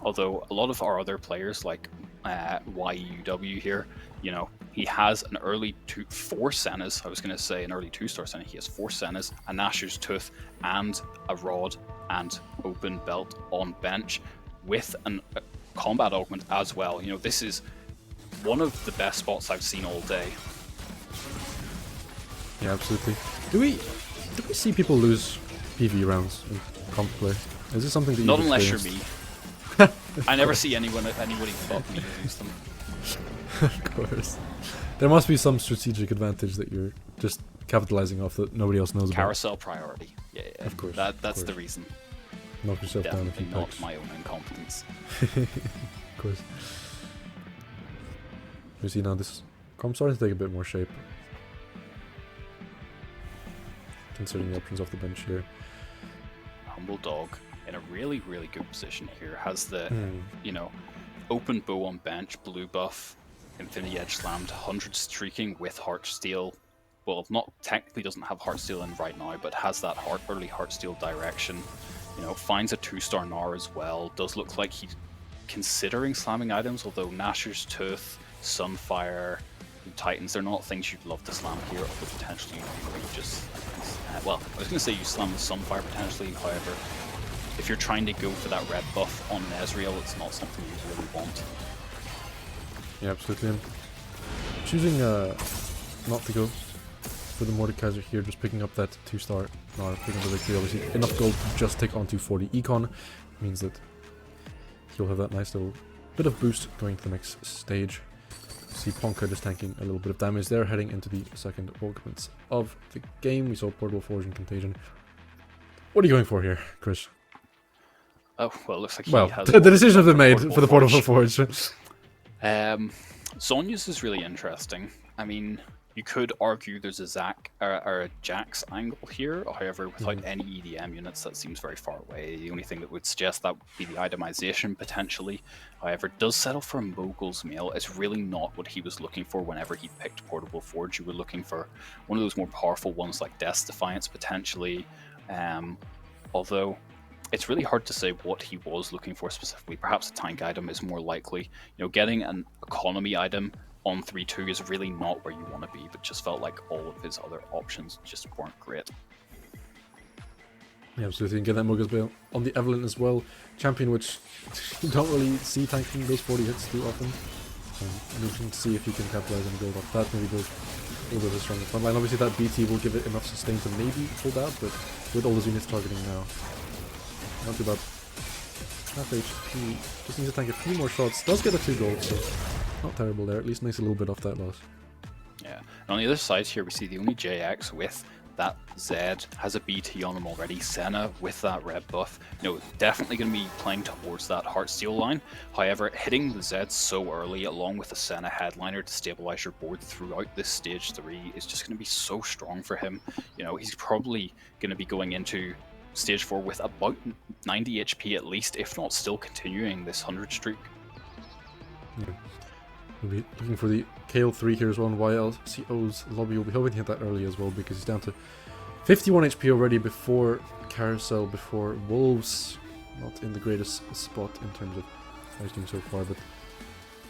although a lot of our other players like YEUW here, you know, he has an early 4 Sennas. I was going to say an early 2-star Senna. He has 4 Sennas, a Nashor's Tooth, and a Rod and open belt on bench with a combat augment as well. You know, this is one of the best spots I've seen all day. Yeah, absolutely. Do we see people lose PV rounds in comp play? Is this something that you've Not unless you're experienced? me. I never see anybody but me lose them. Of course. There must be some strategic advantage that you're just capitalizing off that nobody else knows about. Carousel priority. Yeah, Of course, That's of the course. reason. Knock yourself down a Definitely few not pecks. my own incompetence. Of course. You see now this comp starting to take a bit more shape. Considering the options off the bench here. Humble Dog in a really, really good position here. Has the, you know, open bow on bench, blue buff, Infinity Edge slammed, 100 streaking with Heartsteel. Well, not technically doesn't have Heartsteel in right now, but has that early Heartsteel direction. You know, finds a 2-star Gnar as well. Does look like he's considering slamming items, although Gnasher's Tooth, Sunfire, and Titans, they're not things you'd love to slam here, although potentially you just... well, I was going to say you slam the Sunfire potentially, however, if you're trying to go for that red buff on Nezreal, it's not something you really want. Yeah, absolutely. I'm choosing not to go for the Mordekaiser here, just picking up that 2-star Gnar, picking up the victory. Obviously, enough gold to just take on 240 econ means that he'll have that nice little bit of boost going to the next stage. See Ponka just tanking a little bit of damage there, heading into the second augments of the game. We saw Portable Forge and Contagion. What are you going for here, Chris? Oh, well, it looks like he Well, has... the decision has been made for the Portable Forge. Zhonya's is really interesting. I mean, you could argue there's a a Jax angle here, however, without any EDM units, that seems very far away. The only thing that would suggest that would be the itemization, potentially. However, does settle for a Mogul's Mail. It's really not what he was looking for whenever he picked Portable Forge. You were looking for one of those more powerful ones like Death Defiance, potentially. Although, it's really hard to say what he was looking for specifically. Perhaps a tank item is more likely. You know, getting an economy item on 3-2 is really not where you want to be, but just felt like all of his other options just weren't great. Yeah, absolutely. And get that Mogul's Mail on the Evelyn as well. Champion which you don't really see tanking those 40 hits too often. And you can see if you can capitalize and build off that. Maybe build a little bit of a stronger front line. Obviously that BT will give it enough sustain to maybe hold out, but with all those units targeting now, not too bad. Half HP. Just needs to tank a few more shots. Does get a 2 gold, so not terrible there. At least makes a little bit off that loss. Yeah. And on the other side here, we see the only JX with that Zed has a BT on him already. Senna with that red buff. You know, definitely going to be playing towards that Heartsteel line. However, hitting the Zed so early, along with the Senna headliner to stabilize your board throughout this stage 3, is just going to be so strong for him. You know, he's probably going to be going into stage 4 with about 90 HP at least, if not still continuing this 100 streak. Yeah. We'll be looking for the KO3 here as well, and YLCO's lobby will be hoping to hit that early as well, because he's down to 51 HP already before Carousel, before Wolves. Not in the greatest spot in terms of how he's doing so far, but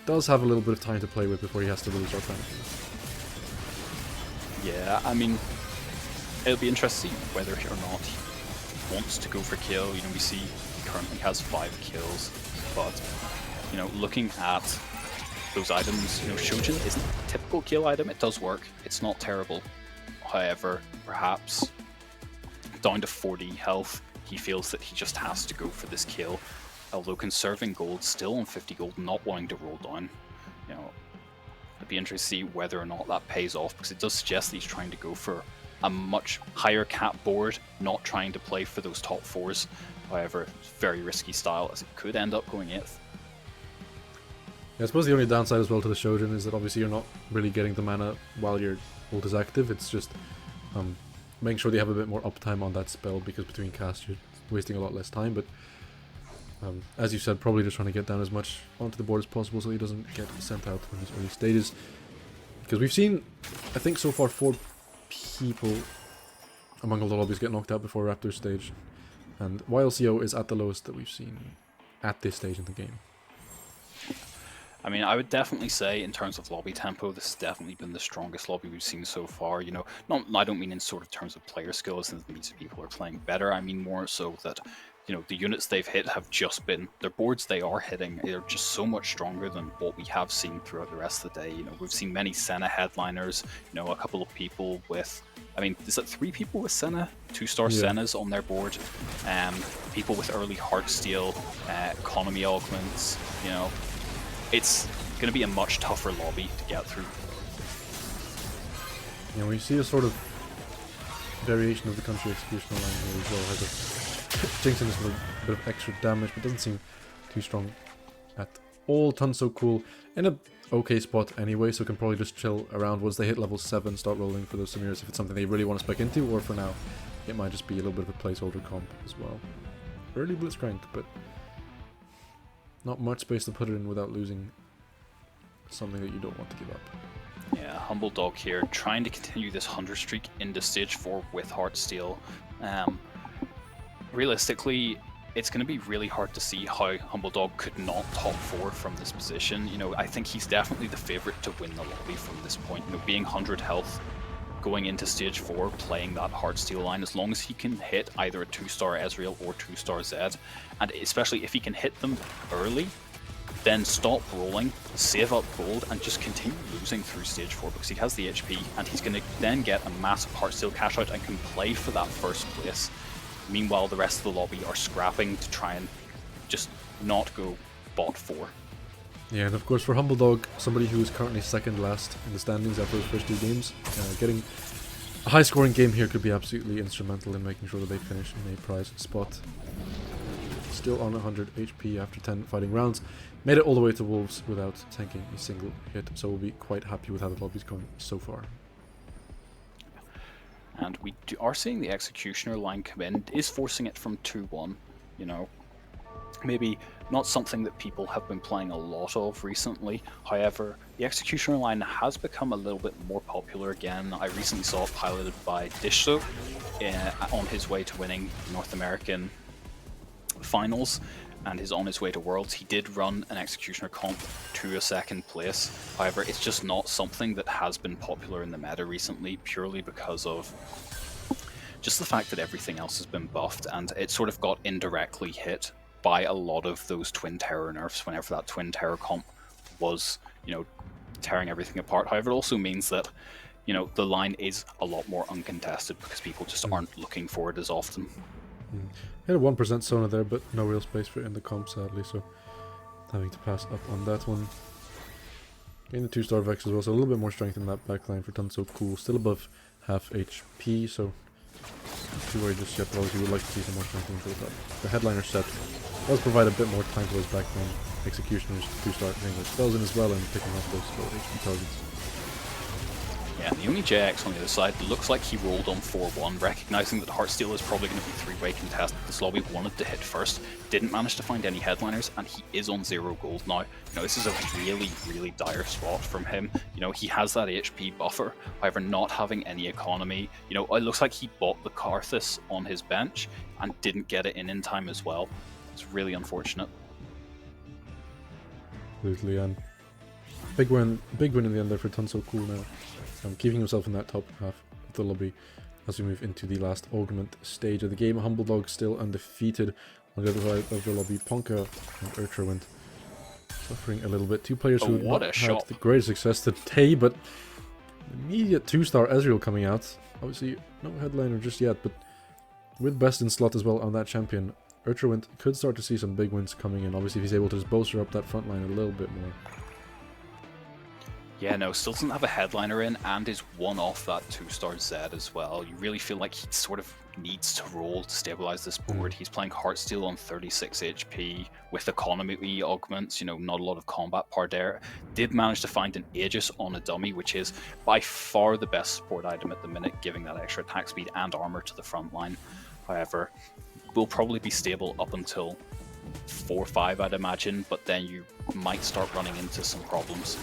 does have a little bit of time to play with before he has to really start panicking. Yeah, I mean, it'll be interesting whether or not he wants to go for kill. You know, we see he currently has 5 kills, but, you know, looking at those items, you know, Shojin isn't a typical kill item. It does work. It's not terrible. However, perhaps down to 40 health, he feels that he just has to go for this kill. Although conserving gold, still on 50 gold, not wanting to roll down. You know, it'd be interesting to see whether or not that pays off, because it does suggest that he's trying to go for a much higher cap board, not trying to play for those top 4s. However, very risky style, as it could end up going 8th. Yeah, I suppose the only downside as well to the Shojin is that obviously you're not really getting the mana while your ult is active. It's just making sure they have a bit more uptime on that spell, because between casts you're wasting a lot less time. But as you said, probably just trying to get down as much onto the board as possible so he doesn't get sent out in these early stages. Because we've seen, I think so far, 4 people among all the lobbies get knocked out before Raptor stage. And YLCO is at the lowest that we've seen at this stage in the game. I mean, I would definitely say in terms of lobby tempo, this has definitely been the strongest lobby we've seen so far. You know, I don't mean in sort of terms of player skills and means people are playing better. I mean more so that, you know, the units they've hit have just been, their boards they are hitting, they're just so much stronger than what we have seen throughout the rest of the day. You know, we've seen many Senna headliners, you know, a couple of people with, I mean, is it 3 people with Senna? 2-star Sennas on their board. People with early Heartsteel, economy augments, you know. It's going to be a much tougher lobby to get through. Yeah, we see a sort of variation of the country executional line here as well. Has a Jinxon is with a bit of extra damage, but doesn't seem too strong at all. Tunso cool in a okay spot anyway, so can probably just chill around once they hit level 7, start rolling for those Samiras if it's something they really want to spec into, or for now, it might just be a little bit of a placeholder comp as well. Early Blitzcrank, but not much space to put it in without losing something that you don't want to give up. Yeah, Humble Dog here, trying to continue this 100 streak into stage 4 with Heartsteel. Realistically, it's going to be really hard to see how Humble Dog could not top 4 from this position. You know, I think he's definitely the favourite to win the lobby from this point. You know, being 100 health, going into stage 4, playing that Heartsteel line, as long as he can hit either a 2-star Ezreal or 2-star Zed, and especially if he can hit them early, then stop rolling, save up gold, and just continue losing through stage 4 because he has the HP, and he's going to then get a massive Heartsteel cash out and can play for that first place. Meanwhile, the rest of the lobby are scrapping to try and just not go bot 4. Yeah, and of course for Humble Dog, somebody who is currently second last in the standings after his first 2 games, getting a high scoring game here could be absolutely instrumental in making sure that they finish in a prize spot. Still on 100 HP after 10 fighting rounds. Made it all the way to Wolves without tanking a single hit, so we'll be quite happy with how the lobby's going so far. And we are seeing the Executioner line come in, is forcing it from 2-1, you know. Maybe not something that people have been playing a lot of recently. However, the Executioner line has become a little bit more popular again. I recently saw it piloted by Dishso on his way to winning North American finals, and is on his way to Worlds. He did run an Executioner comp to a 2nd place. However, it's just not something that has been popular in the meta recently, purely because of just the fact that everything else has been buffed, and it sort of got indirectly hit by a lot of those Twin Terror nerfs whenever that Twin Terror comp was, you know, tearing everything apart. However, it also means that, you know, the line is a lot more uncontested because people just aren't looking for it as often. Hit a 1% Sona there, but no real space for it in the comp, sadly, so having to pass up on that one. Getting the 2-star Vex as well, so a little bit more strength in that backline for Tunso cool. Still above half HP, so not too worried just yet, but obviously would like to see some more strength into it. The headliner set does provide a bit more time for his backline. Executioners 2-star getting those spells in as well and picking up those low HP targets. Yeah, and the only JX on the other side looks like he rolled on 4-1, recognizing that Heartsteel is probably going to be 3-way contested. This lobby wanted to hit first, didn't manage to find any headliners, and he is on 0 gold now. You know, this is a really, really dire spot from him. You know, he has that HP buffer, however, not having any economy. You know, it looks like he bought the Karthus on his bench and didn't get it in time as well. It's really unfortunate. Absolutely, and big win in the end there for Tunso cool now. Keeping himself in that top half of the lobby as we move into the last augment stage of the game. Humble Dog still undefeated on the other side of the lobby. Ponka and Urtrawind suffering a little bit. 2 players who have not had the greatest success today, but immediate 2-star Ezreal coming out. Obviously no headliner just yet, but with best in slot as well on that champion, Urtrawind could start to see some big wins coming in. Obviously if he's able to just bolster up that front line a little bit more. Yeah, no, still doesn't have a headliner in, and is one off that 2-star Zed as well. You really feel like he sort of needs to roll to stabilize this board. He's playing Heartsteel on 36 HP with economy augments, you know, not a lot of combat par there. Did manage to find an Aegis on a dummy, which is by far the best support item at the minute, giving that extra attack speed and armor to the front line. However, will probably be stable up until 4-5, I'd imagine, but then you might start running into some problems.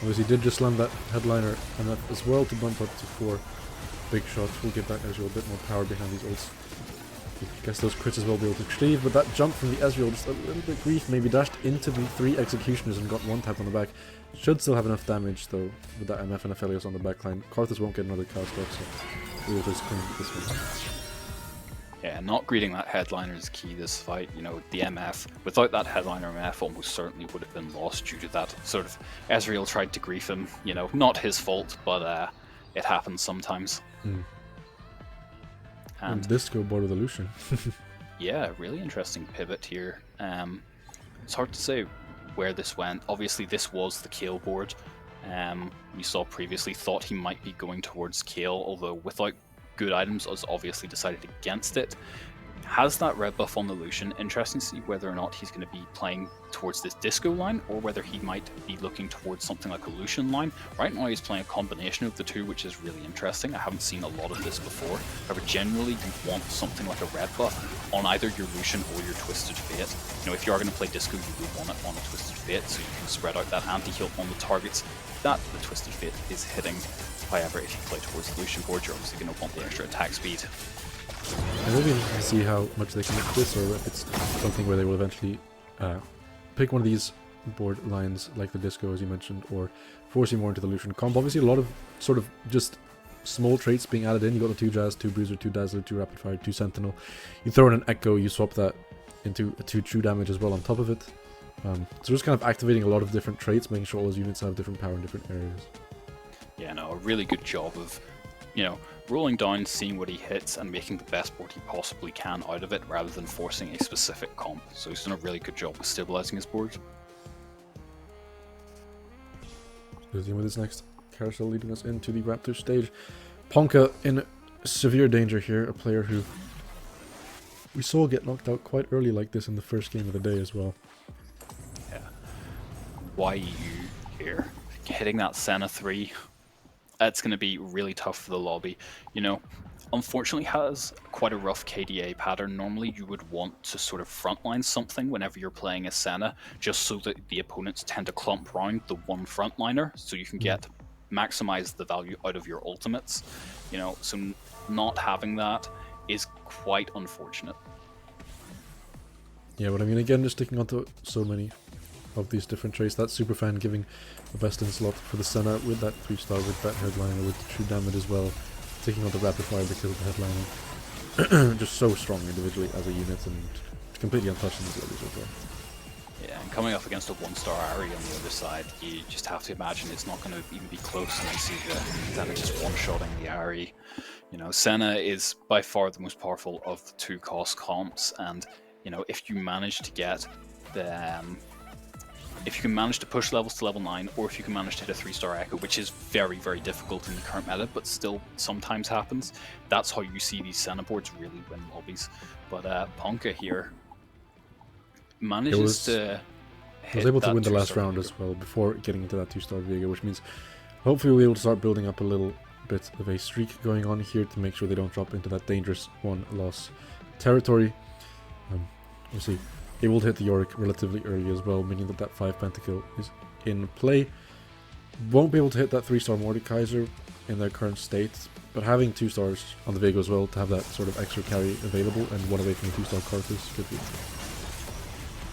Obviously did just slam that headliner and that as well to bump up to 4 big shots. We'll give that Ezreal a bit more power behind these ults. I guess those crits as well be able to retrieve, but that jump from the Ezreal just a little bit grief, maybe dashed into the 3 Executioners and got 1 tap on the back. Should still have enough damage though with that MF and Aphelios on the backline. Karthus won't get another cast off, so we'll just clean this one. Yeah, not greeting that headliner is key this fight. You know, the MF, without that headliner MF almost certainly would have been lost due to that sort of Ezreal tried to grief him, you know, not his fault, but it happens sometimes. And Disco board with Illusion. Yeah, really interesting pivot here. It's hard to say where this went. Obviously this was the kill board, we saw previously, thought he might be going towards Kale, although without good items has obviously decided against it. Has that red buff on the Lucian. Interesting to see whether or not he's going to be playing towards this Disco line, or whether he might be looking towards something like a Lucian line. Right now he's playing a combination of the two, which is really interesting. I haven't seen a lot of this before. However, generally you want something like a red buff on either your Lucian or your Twisted Fate. You know, if you are going to play Disco, you would want it on a Twisted Fate, so you can spread out that anti-heal on the targets that the Twisted Fate is hitting. However, if you play towards the Lucian board, you're obviously going to want the extra attack speed. It will be interesting to see how much they can make this, or if it's something where they will eventually pick one of these board lines, like the Disco, as you mentioned, or force you more into the Lucian comp. Obviously, a lot of sort of just small traits being added in. You got the 2 Jazz, 2 Bruiser, 2 Dazzler, 2 Rapid Fire, 2 Sentinel. You throw in an Echo, you swap that into a 2 true damage as well on top of it. So just kind of activating a lot of different traits, making sure all those units have different power in different areas. Yeah, no, a really good job of, you know, rolling down, seeing what he hits, and making the best board he possibly can out of it, rather than forcing a specific comp. So he's done a really good job with stabilizing his board. Dealing with this next carousel, leading us into the Raptor stage. Ponka in severe danger here, a player who we saw get knocked out quite early like this in the first game of the day as well. Yeah. YU here, hitting that Senna 3. It's going to be really tough for the lobby. You know, unfortunately has quite a rough KDA pattern. Normally you would want to sort of frontline something whenever you're playing a Senna, just so that the opponents tend to clump round the one frontliner, so you can maximize the value out of your ultimates. You know, so not having that is quite unfortunate. Yeah, but I mean, again, just sticking onto so many of these different traits. That Superfan giving the best in slot for the Senna with that 3-star, with that headliner, with the true damage as well. Taking on the Rapid Fire because of the headliner. Just so strong individually as a unit, and completely untouched in this lobby so far. Yeah, and coming up against a 1-star Ari on the other side, you just have to imagine it's not going to even be close, and you see the Senna just one-shotting the Ari. You know, Senna is by far the most powerful of the 2 cost comps, and you know, if you manage to get the if you can manage to push levels to level 9, or if you can manage to hit a 3-star Echo, which is very, very difficult in the current meta, but still sometimes happens, that's how you see these Senna boards really win lobbies. But Ponka here manages to hit was able to that win the last 2-star round Vega. as well, before getting into that 2-star Vega, which means hopefully we'll be able to start building up a little bit of a streak going on here to make sure they don't drop into that dangerous 1-loss territory. Obviously, able to hit the Yorick relatively early as well, meaning that that 5 pentakill is in play. Won't be able to hit that 3-star Mordekaiser in their current state, but having 2 stars on the Vega as well to have that sort of extra carry available, and 1 away from the 2-star Karthus could be.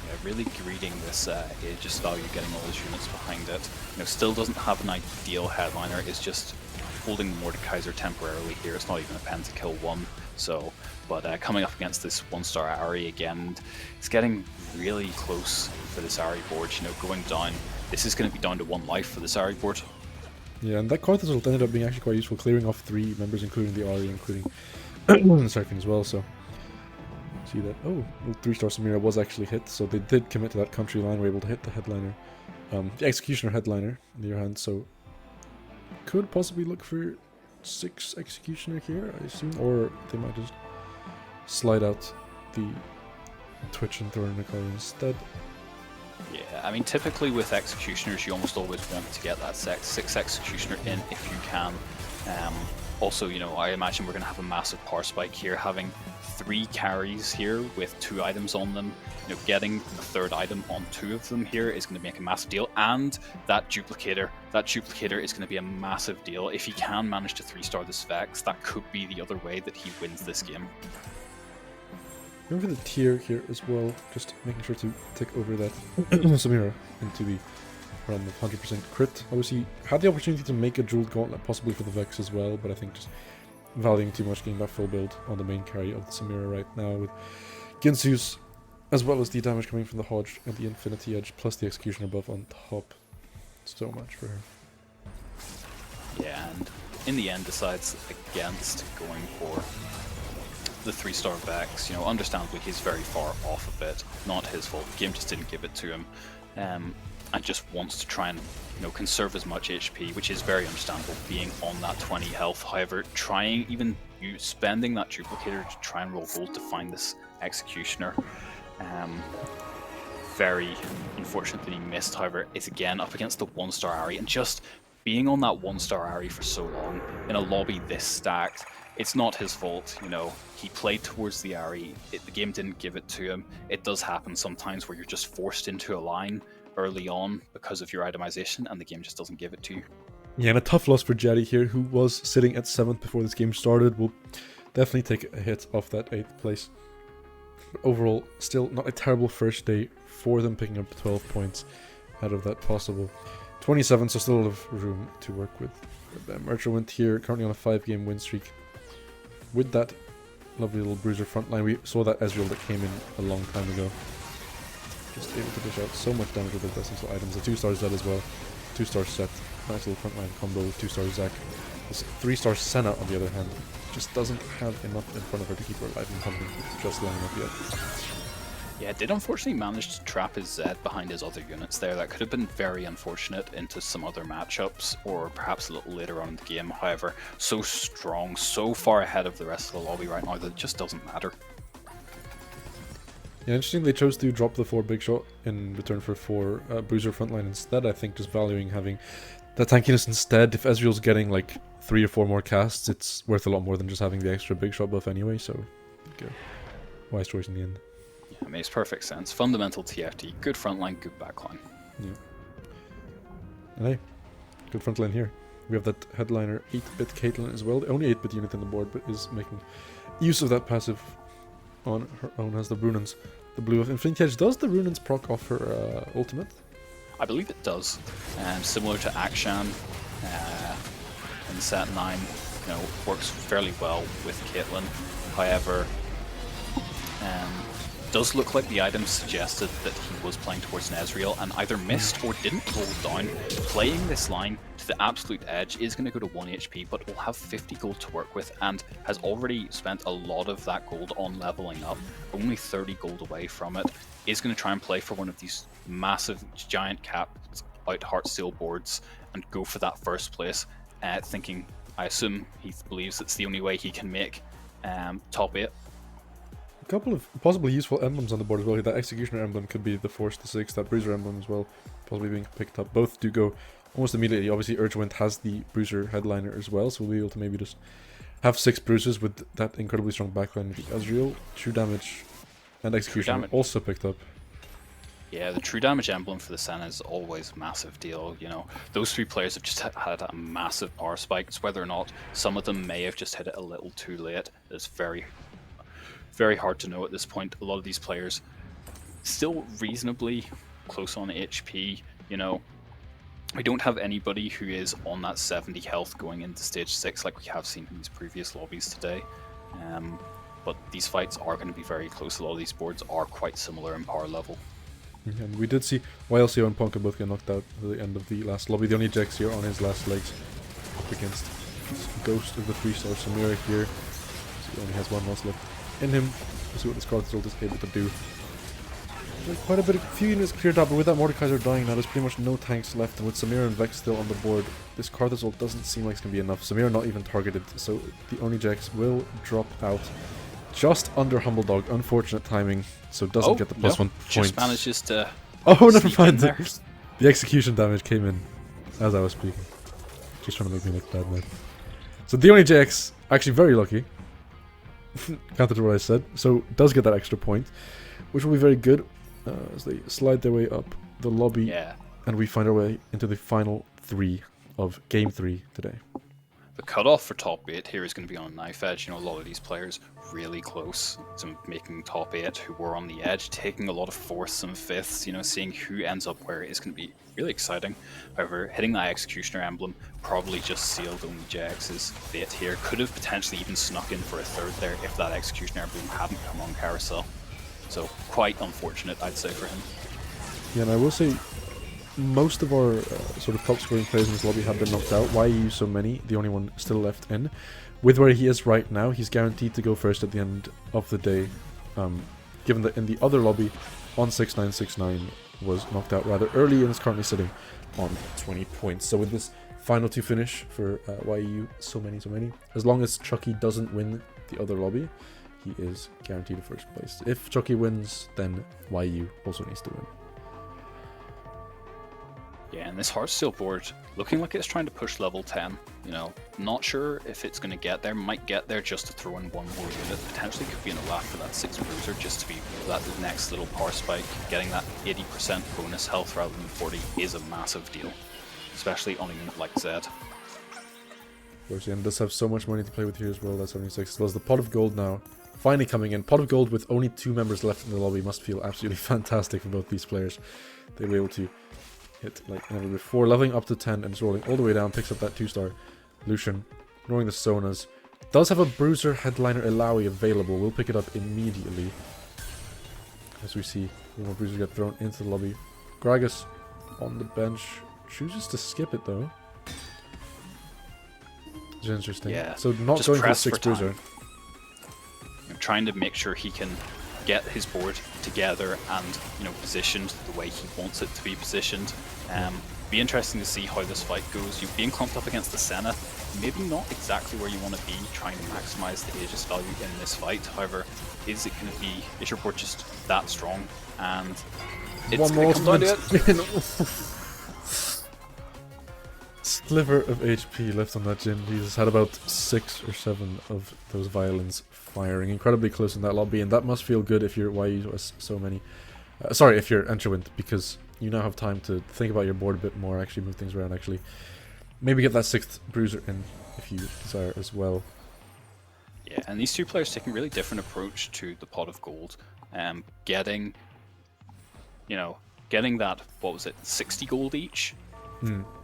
Yeah, really greeting this Aegis value, getting all his units behind it. You know, still doesn't have an ideal headliner, is just holding Mordekaiser temporarily here. It's not even a pentakill 1, so... But coming up against this 1-star Ari again, it's getting really close for this Ari board. You know, going down, this is going to be down to 1 life for this Ari board. Yeah, and that Karthus ult ended up being actually quite useful, clearing off 3 members, including the Ari, including Serafin as well. So, see that, oh, 3-star Samira was actually hit, so they did commit to that country line, were able to hit the headliner, the Executioner headliner in the other hand, so could possibly look for 6 Executioner here, I assume, or they might just slide out the Twitch and throw in Nicole instead. Yeah, I mean, typically with Executioners, you almost always want to get that 6 Executioner in if you can. Also, you know, I imagine we're going to have a massive power spike here, having 3 carries here with 2 items on them. You know, getting the 3rd item on 2 of them here is going to make a massive deal, and that duplicator is going to be a massive deal. If he can manage to 3-star this Vex, that could be the other way that he wins this game. Going for the tier here as well, just making sure to tick over that Samira into the around the 100% crit. Obviously, had the opportunity to make a Jeweled Gauntlet possibly for the Vex as well, but I think just valuing too much, getting that full build on the main carry of the Samira right now with Ginsu's, as well as the damage coming from the Hodge and the Infinity Edge, plus the Executioner buff on top. So much for her. Yeah, and in the end decides against going for the 3-star Vex. You know, understandably he's very far off of it, not his fault, the game just didn't give it to him. and just wants to try and conserve as much HP, which is very understandable being on that 20 health. However, trying even you spending that duplicator to try and roll gold to find this executioner, very unfortunate that he missed. However, it's again up against the 1-star Ari, and just being on that 1-star Ari for so long in a lobby this stacked, it's not his fault. He played towards the Ari, the game didn't give it to him. It does happen sometimes where you're just forced into a line early on because of your itemization, and the game just doesn't give it to you. Yeah, and a tough loss for Jetty here, who was sitting at 7th before this game started. Will definitely take a hit off that 8th place. But overall, still not a terrible first day for them, picking up 12 points out of that possible 27, so still a lot of room to work with. Merchant here, currently on a 5-game win streak. With that lovely little bruiser front line, we saw that Ezreal that came in a long time ago. Just able to dish out so much damage with those essential items. A 2-star Zed as well, 2-star Set, nice little frontline combo with 2-star Zac. This 3-star Senna, on the other hand, just doesn't have enough in front of her to keep her alive and pumping just long enough yet. Yeah, did unfortunately manage to trap his Zed behind his other units there. That could have been very unfortunate into some other matchups, or perhaps a little later on in the game. However, so strong, so far ahead of the rest of the lobby right now that it just doesn't matter. Yeah, interesting they chose to drop the 4 big shot in return for 4 bruiser frontline instead. I think just valuing having that tankiness instead. If Ezreal's getting like 3 or 4 more casts, it's worth a lot more than just having the extra big shot buff anyway, so wise choice in the end. Yeah, it makes perfect sense. Fundamental TFT, good frontline, good backline. Yeah. And hey, good frontline here. We have that headliner 8-bit Caitlyn as well, the only 8-bit unit in the board, but is making use of that passive on her own. Has the Runans, the blue of Infinity Edge. Does the Runans proc off her ultimate? I believe it does. Similar to Akshan in set 9, works fairly well with Caitlyn. However, does look like the item suggested that he was playing towards an Ezreal and either missed or didn't roll down. Playing this line to the absolute edge is going to go to 1 HP, but will have 50 gold to work with and has already spent a lot of that gold on leveling up. Only 30 gold away from it. Is going to try and play for one of these massive giant capped out Heartsteel boards and go for that first place, thinking, I assume he believes it's the only way he can make top 8. A couple of possibly useful emblems on the board as well. That Executioner emblem could be the Force to 6, that Bruiser emblem as well, possibly being picked up. Both do go almost immediately. Obviously, Urgewint has the Bruiser headliner as well, so we'll be able to maybe just have 6 bruises with that incredibly strong backline. The Ezreal, True Damage, and Executioner also picked up. Yeah, the True Damage emblem for the Senna is always a massive deal. Those 3 players have just had a massive power spike. It's whether or not some of them may have just hit it a little too late. It's very hard to know at this point. A lot of these players still reasonably close on HP. We don't have anybody who is on that 70 health going into stage 6 like we have seen in these previous lobbies today. But these fights are going to be very close. A lot of these boards are quite similar in power level. And we did see YLCO and Ponka both get knocked out at the end of the last lobby. The only Jax here on his last legs up against Ghost of the 3-star Samira here. So he only has 1 loss left in him. We'll see what this Karthus ult is able to do. Quite a few units cleared up, but with that Mordekaiser dying now, there's pretty much no tanks left, and with Samira and Vex still on the board, this Karthus ult doesn't seem like it's going to be enough. Samira not even targeted, so the Oni Jax will drop out just under Humble Dog. Unfortunate timing, so doesn't get the +1 point. Just manages to never mind. The execution damage came in as I was speaking. Just trying to make me look bad, man. So the Oni Jax, actually very lucky. Counter to what I said, so does get that extra point, which will be very good as they slide their way up the lobby, and we find our way into the final 3 of Game 3 today. The cutoff for top 8 here is going to be on a knife edge. A lot of these players really close to making top 8 who were on the edge, taking a lot of 4ths and 5ths, seeing who ends up where is going to be really exciting. However, hitting that Executioner emblem probably just sealed Oni Jax's fate here. Could have potentially even snuck in for a 3rd there if that Executioner emblem hadn't come on carousel. So quite unfortunate, I'd say, for him. Yeah, and I will say most of our sort of top scoring players in this lobby have been knocked out. Why use so many? The only one still left in. With where he is right now, he's guaranteed to go first at the end of the day. Given that in the other lobby, on 6969, was knocked out rather early and is currently sitting on 20 points. So with this final 2 finish for YEU, so many. As long as Chucky doesn't win the other lobby, he is guaranteed a first place. If Chucky wins, then YEU also needs to win. Yeah, and this Heartsteel board looking like it's trying to push level 10. You know, not sure if it's going to get there. Might get there just to throw in one more unit. Potentially could be in a lap for that 6 bruiser just to be that next little power spike. Getting that 80% bonus health rather than 40 is a massive deal, especially on a unit like Zed. Of course, and does have so much money to play with here as well. That's 76. As well as the pot of gold now finally coming in. Pot of gold with only 2 members left in the lobby must feel absolutely fantastic for both these players. They were able to hit like never before, leveling up to 10 and it's rolling all the way down, picks up that 2-star. Lucian, ignoring the Sonas. Does have a Bruiser Headliner Ilaoi available, will pick it up immediately. As we see more Bruisers get thrown into the lobby. Gragas on the bench, chooses to skip it though. It's interesting. Yeah, so not just going for the press 6 for time. Bruiser. You know, trying to make sure he can get his board together and, you know, positioned the way he wants it to be positioned. Be interesting to see how this fight goes. You're being clumped up against the Senna, maybe not exactly where you want to be, trying to maximize the Aegis value in this fight. However, is your board just that strong? And it's One going more to come down to it. Sliver of HP left on that Jin. Jesus, had about 6 or 7 of those violins firing. Incredibly close in that lobby, and that must feel good if you're YE so many. Sorry, if you're Entrowint, because you now have time to think about your board a bit more, actually move things around, actually. Maybe get that 6th Bruiser in if you desire as well. Yeah, and these 2 players taking a really different approach to the pot of gold. Getting that, what was it, 60 gold each?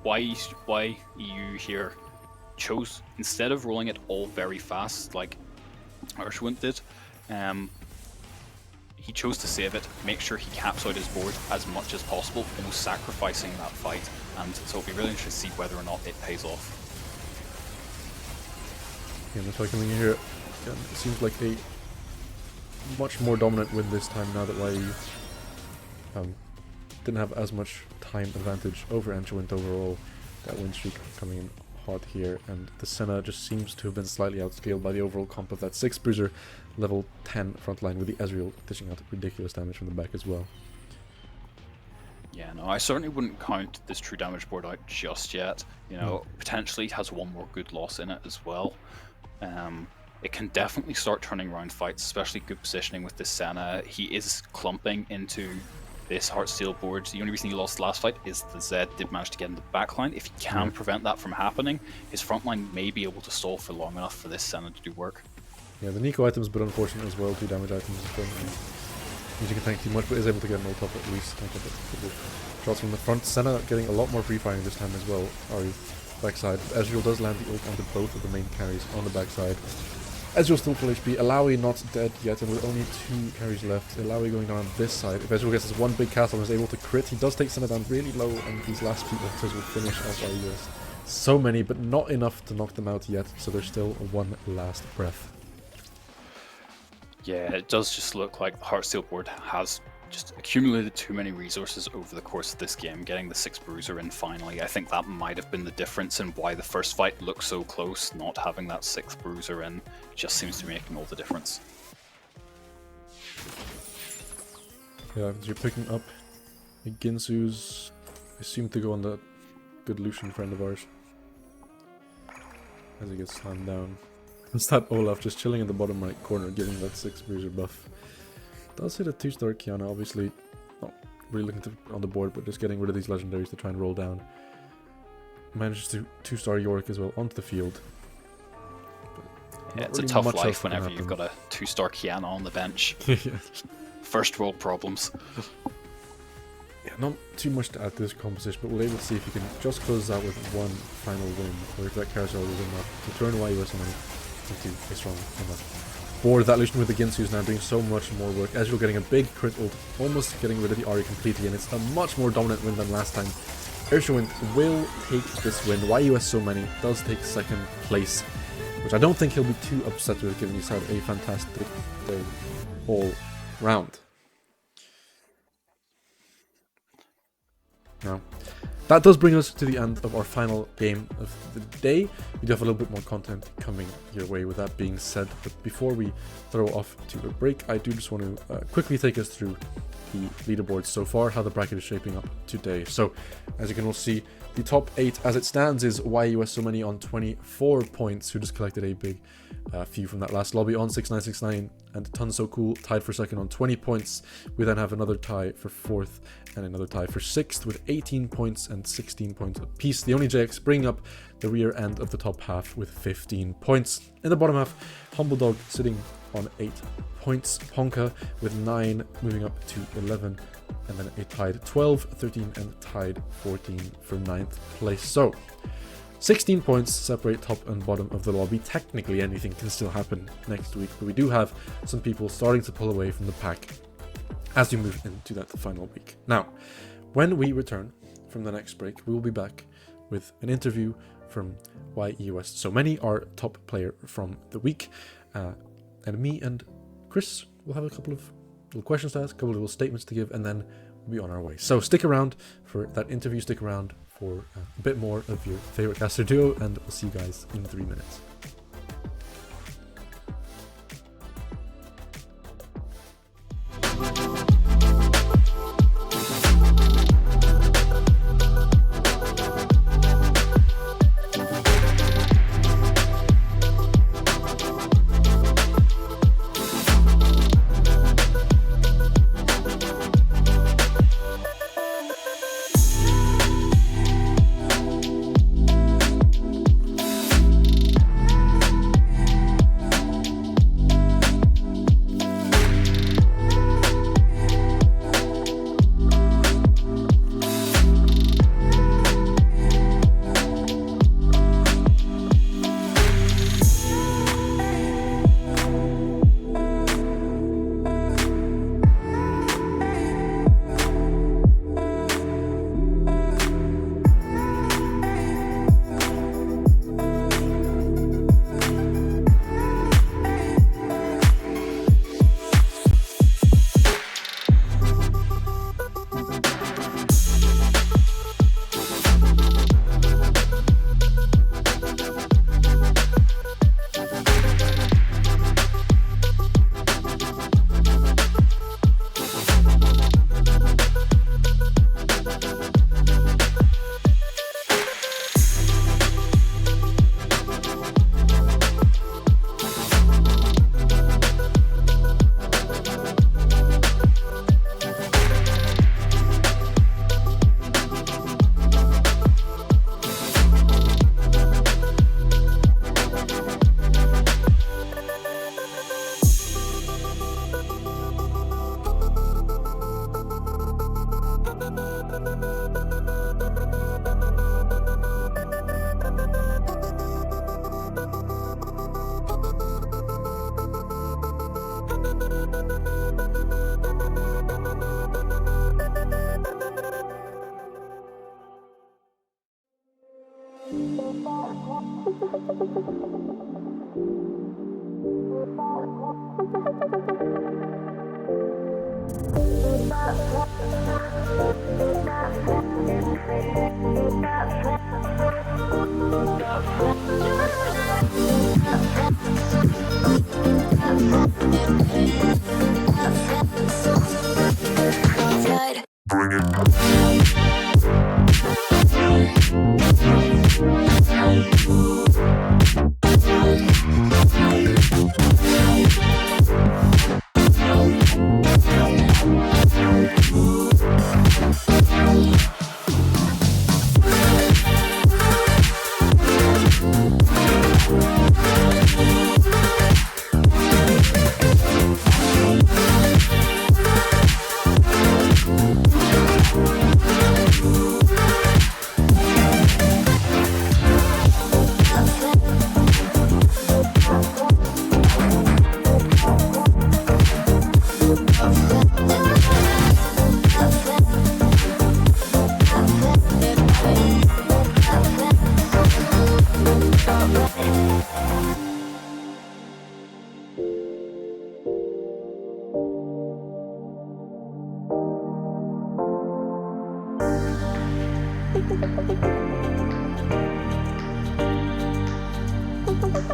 Why EU here chose, instead of rolling it all very fast like Urshwint did, he chose to save it, make sure he caps out his board as much as possible, almost sacrificing that fight, and so it'll be really interesting to see whether or not it pays off. Yeah, that's why coming in here, again, it seems like a much more dominant win this time now that YE didn't have as much time advantage over Enchewint overall. That win streak coming in hot here, and the Senna just seems to have been slightly outscaled by the overall comp of that 6 Bruiser level 10 frontline, with the Ezreal dishing out ridiculous damage from the back as well. Yeah, no, I certainly wouldn't count this true damage board out just yet. You know, potentially has one more good loss in it as well. It can definitely start turning around fights, especially good positioning with this Senna. He is clumping into this Heartsteel board. The only reason he lost the last fight is the Zed did manage to get in the backline. If he can prevent that from happening, his frontline may be able to stall for long enough for this Senna to do work. Yeah, the Nico item's a bit unfortunate as well, 2 damage items. Music can tank too much, but is able to get an ult up at least. Tank up a shots from the front. Senna getting a lot more free firing this time as well. Ari, backside. Ezreal does land the ult onto both of the main carries on the backside. Ezreal still full HP, Ilaoi not dead yet, and with only 2 carries left. Ilaoi going down this side. If Ezreal gets this one big castle and is able to crit, he does take Senna down really low, and these last few ulters will finish off IUS. So many, but not enough to knock them out yet, so there's still one last breath. Yeah, it does just look like the Heartsteel board has just accumulated too many resources over the course of this game. Getting the 6 Bruiser in finally, I think that might have been the difference in why the first fight looked so close. Not having that 6th Bruiser in just seems to be making all the difference. Yeah, you're picking up Ginsu's, assumed to go on that good Lucian friend of ours. As he gets slammed down. It's that Olaf just chilling in the bottom right corner, getting that 6 Bruiser buff. Does hit a 2-star Kiana, obviously not really looking to on the board, but just getting rid of these legendaries to try and roll down. Manages to 2-star Yorick as well onto the field. Yeah, it's a tough life whenever you've got a 2-star Kiana on the bench. Yeah. First world problems. Yeah, not too much to add to this composition, but we'll be able to see if you can just close out with one final win, or if that carousel was enough to turn YUS into a strong enough board. That Lucian with the Ginsu is now doing so much more work. Ezreal getting a big crit ult, almost getting rid of the Ahri completely, and it's a much more dominant win than last time. Urshwint will take this win. YUS so many does take 2nd place, which I don't think he'll be too upset with, given he's had a fantastic day all round. Now, that does bring us to the end of our final game of the day. We do have a little bit more content coming your way with that being said, but before we throw off to a break, I do just want to quickly take us through the leaderboards so far, how the bracket is shaping up today. So, as you can all see, the top 8 as it stands is YUS So Many on 24 points, who just collected a big few from that last lobby on 6969, and Tons So Cool tied for second on 20 points. We then have another tie for 4th and another tie for 6th with 18 points and 16 points apiece. The Only JX bringing up the rear end of the top half with 15 points. In the bottom half, Humble Dog sitting on 8 points, Honka with 9 moving up to 11, and then a tied 12, 13 and tied 14 for 9th place. So 16 points separate top and bottom of the lobby. Technically anything can still happen next week, but we do have some people starting to pull away from the pack as we move into that final week. Now, when we return from the next break, we will be back with an interview from YUS So Many, our top player from the week, and me and Chris will have a couple of little questions to ask, a couple of little statements to give, and then we'll be on our way. So stick around for that interview, stick around for a bit more of your favorite caster duo, and we'll see you guys in 3 minutes.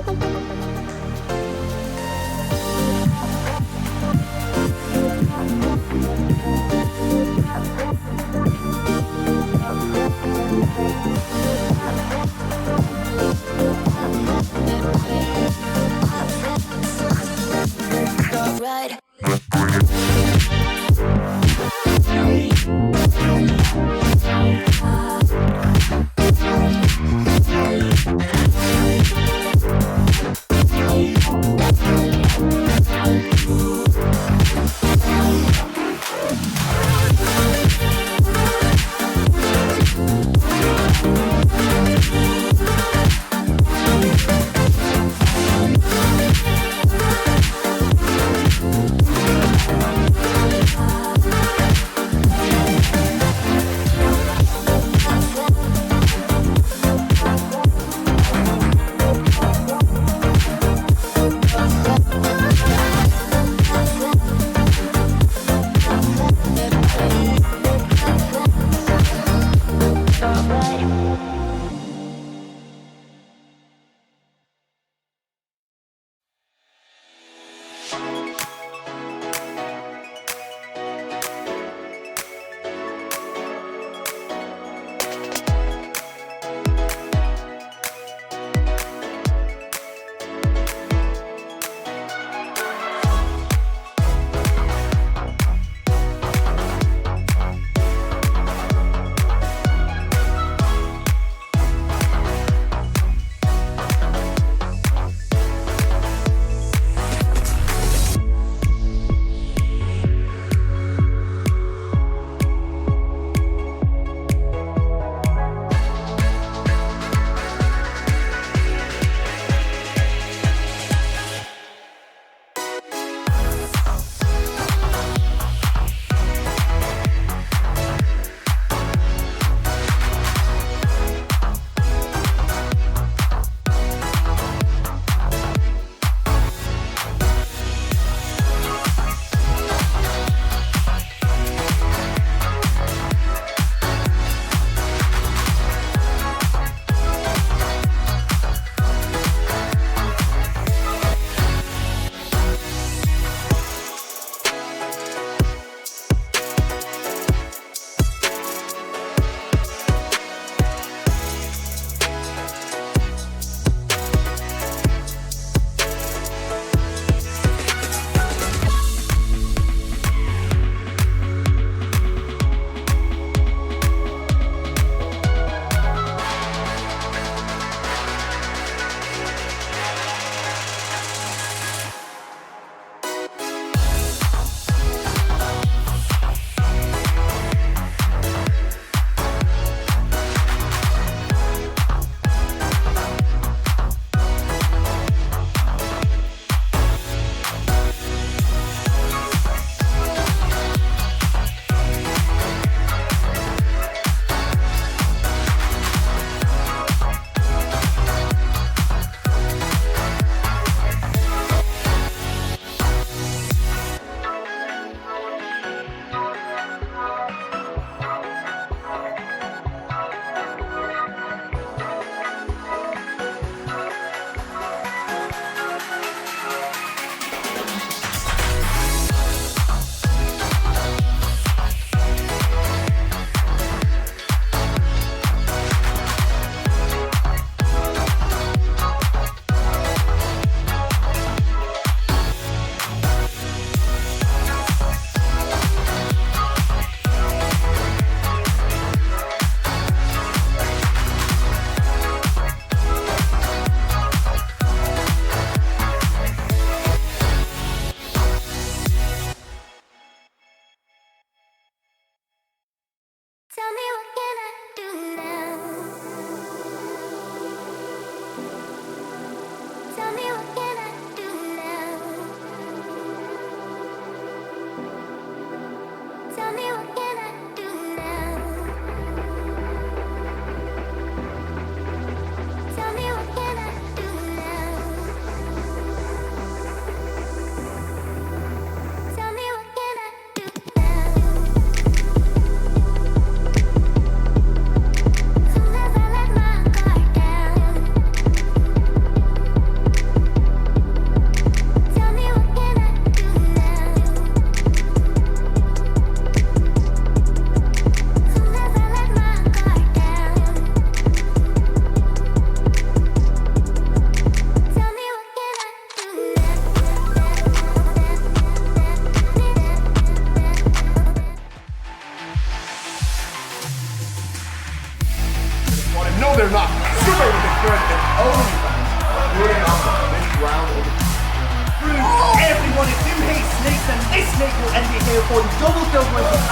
Right.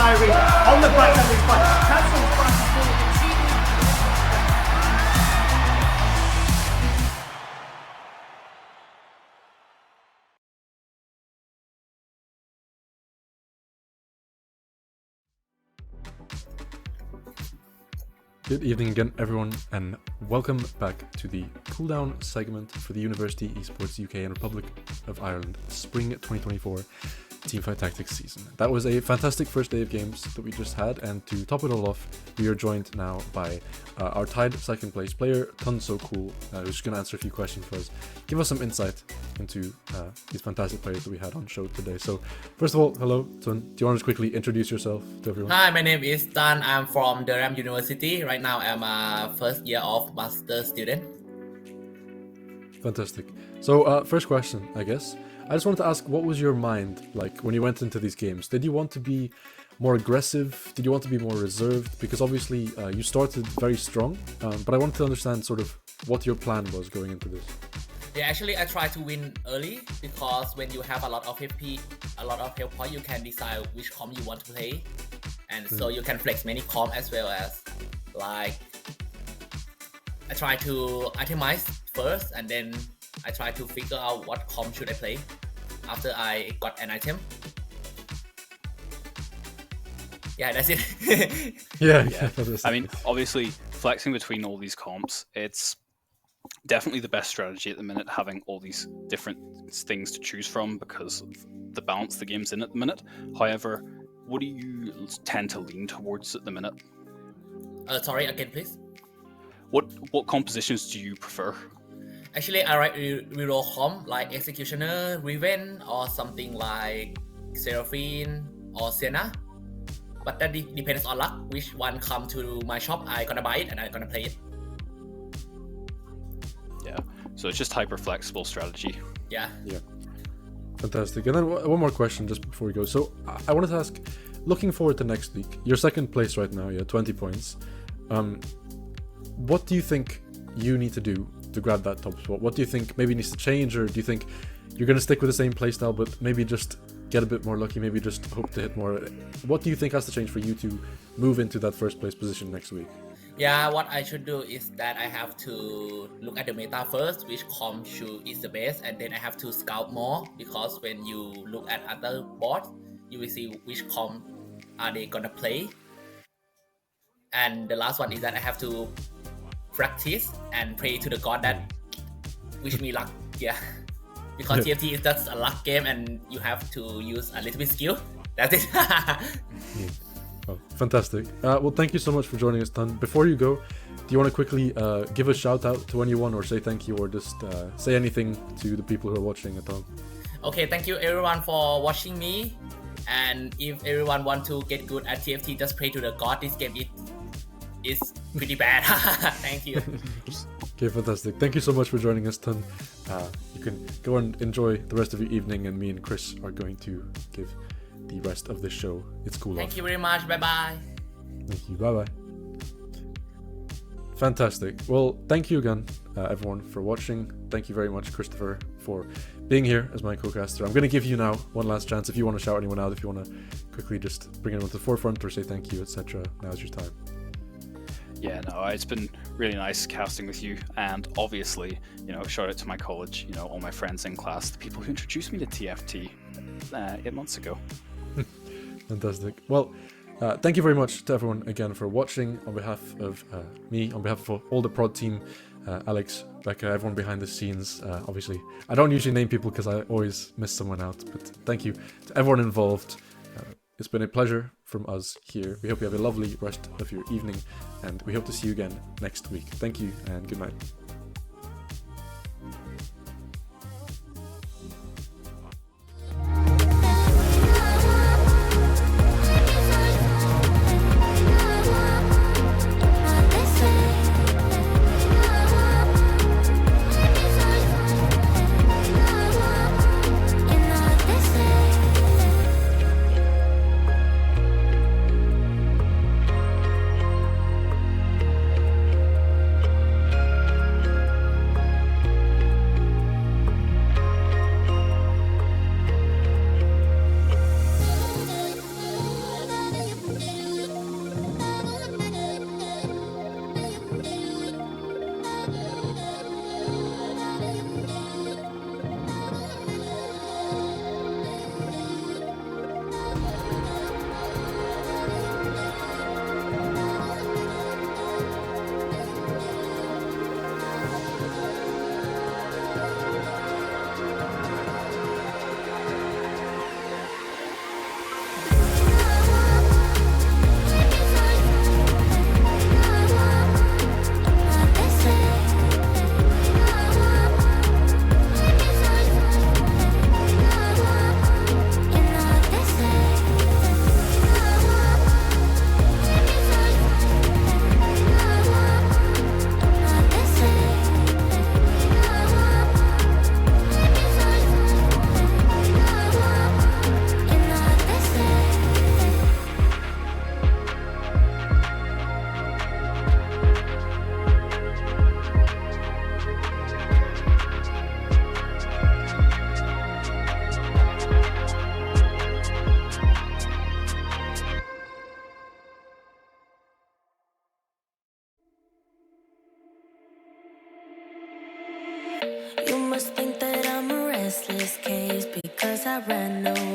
Kyrie on the bright side of the spot. Cancels passes forward to Team. Good evening again, everyone, and welcome back to the cooldown segment for the University Esports UK and Republic of Ireland Spring 2024 Teamfight Tactics season. That was a fantastic first day of games that we just had, and to top it all off, we are joined now by our tied second place player, Tun So Cool, who's just going to answer a few questions for us, give us some insight into these fantastic players that we had on show today. So, first of all, hello, Tun. Do you want to just quickly introduce yourself to everyone? Hi, my name is Tan. I'm from Durham University. Right now, I'm a first year of master student. Fantastic. So, first question, I guess. I just wanted to ask, what was your mind like when you went into these games? Did you want to be more aggressive? Did you want to be more reserved? Because obviously you started very strong, but I wanted to understand sort of what your plan was going into this. Yeah, actually, I try to win early because when you have a lot of HP, a lot of health point, you can decide which comp you want to play, and so you can flex many comp as well as like I try to itemize first, and then I try to figure out what comp should I play after I got an item. Yeah, that's it. Yeah. I mean, obviously, flexing between all these comps, it's definitely the best strategy at the minute, having all these different things to choose from because of the balance the game's in at the minute. However, what do you tend to lean towards at the minute? Sorry, again, please. What compositions do you prefer? Actually, I like reroll comp like Executioner, Riven, or something like Seraphine or Sienna. But that depends on luck. Which one come to my shop, I gonna buy it and I gonna play it. Yeah, so it's just hyper flexible strategy. Yeah. Fantastic. And then one more question just before we go. So I wanted to ask, looking forward to next week, you're second place right now, 20 points. What do you think you need to do to grab that top spot? What do you think maybe needs to change, or do you think you're going to stick with the same playstyle but maybe just get a bit more lucky, maybe just hope to hit more? What do you think has to change for you to move into that first place position next week? Yeah, what I should do is that I have to look at the meta first, which comp is the best, and then I have to scout more, because when you look at other bots, you will see which comp are they gonna play. And the last one is that I have to practice and pray to the god that wish me luck. Yeah, because TFT is just a luck game and you have to use a little bit skill. That's it. Oh, fantastic. Well, thank you so much for joining us, Tun. Before you go, do you want to quickly give a shout out to anyone, or say thank you, or just say anything to the people who are watching at home? Okay, thank you everyone for watching me. And if everyone want to get good at TFT, just pray to the god. This game is pretty bad. Thank you. Okay, fantastic. Thank you so much for joining us, Tun. You can go and enjoy the rest of your evening, and me and Chris are going to give the rest of the show its cool off. Thank you very much. Bye-bye. Thank you. Bye-bye. Fantastic. Well, thank you again, everyone, for watching. Thank you very much, Christopher, for being here as my co-caster. I'm going to give you now one last chance. If you want to shout anyone out, if you want to quickly just bring anyone to the forefront or say thank you, etc., now's your time. Yeah, no, it's been really nice casting with you, and obviously, shout out to my college, all my friends in class, the people who introduced me to TFT 8 months ago. Fantastic. Well, thank you very much to everyone again for watching. On behalf of me, on behalf of all the prod team, Alex, Becca, everyone behind the scenes. Obviously, I don't usually name people because I always miss someone out, but thank you to everyone involved. It's been a pleasure from us here. We hope you have a lovely rest of your evening, and we hope to see you again next week. Thank you, and good night. must think that I'm a restless case because I ran away.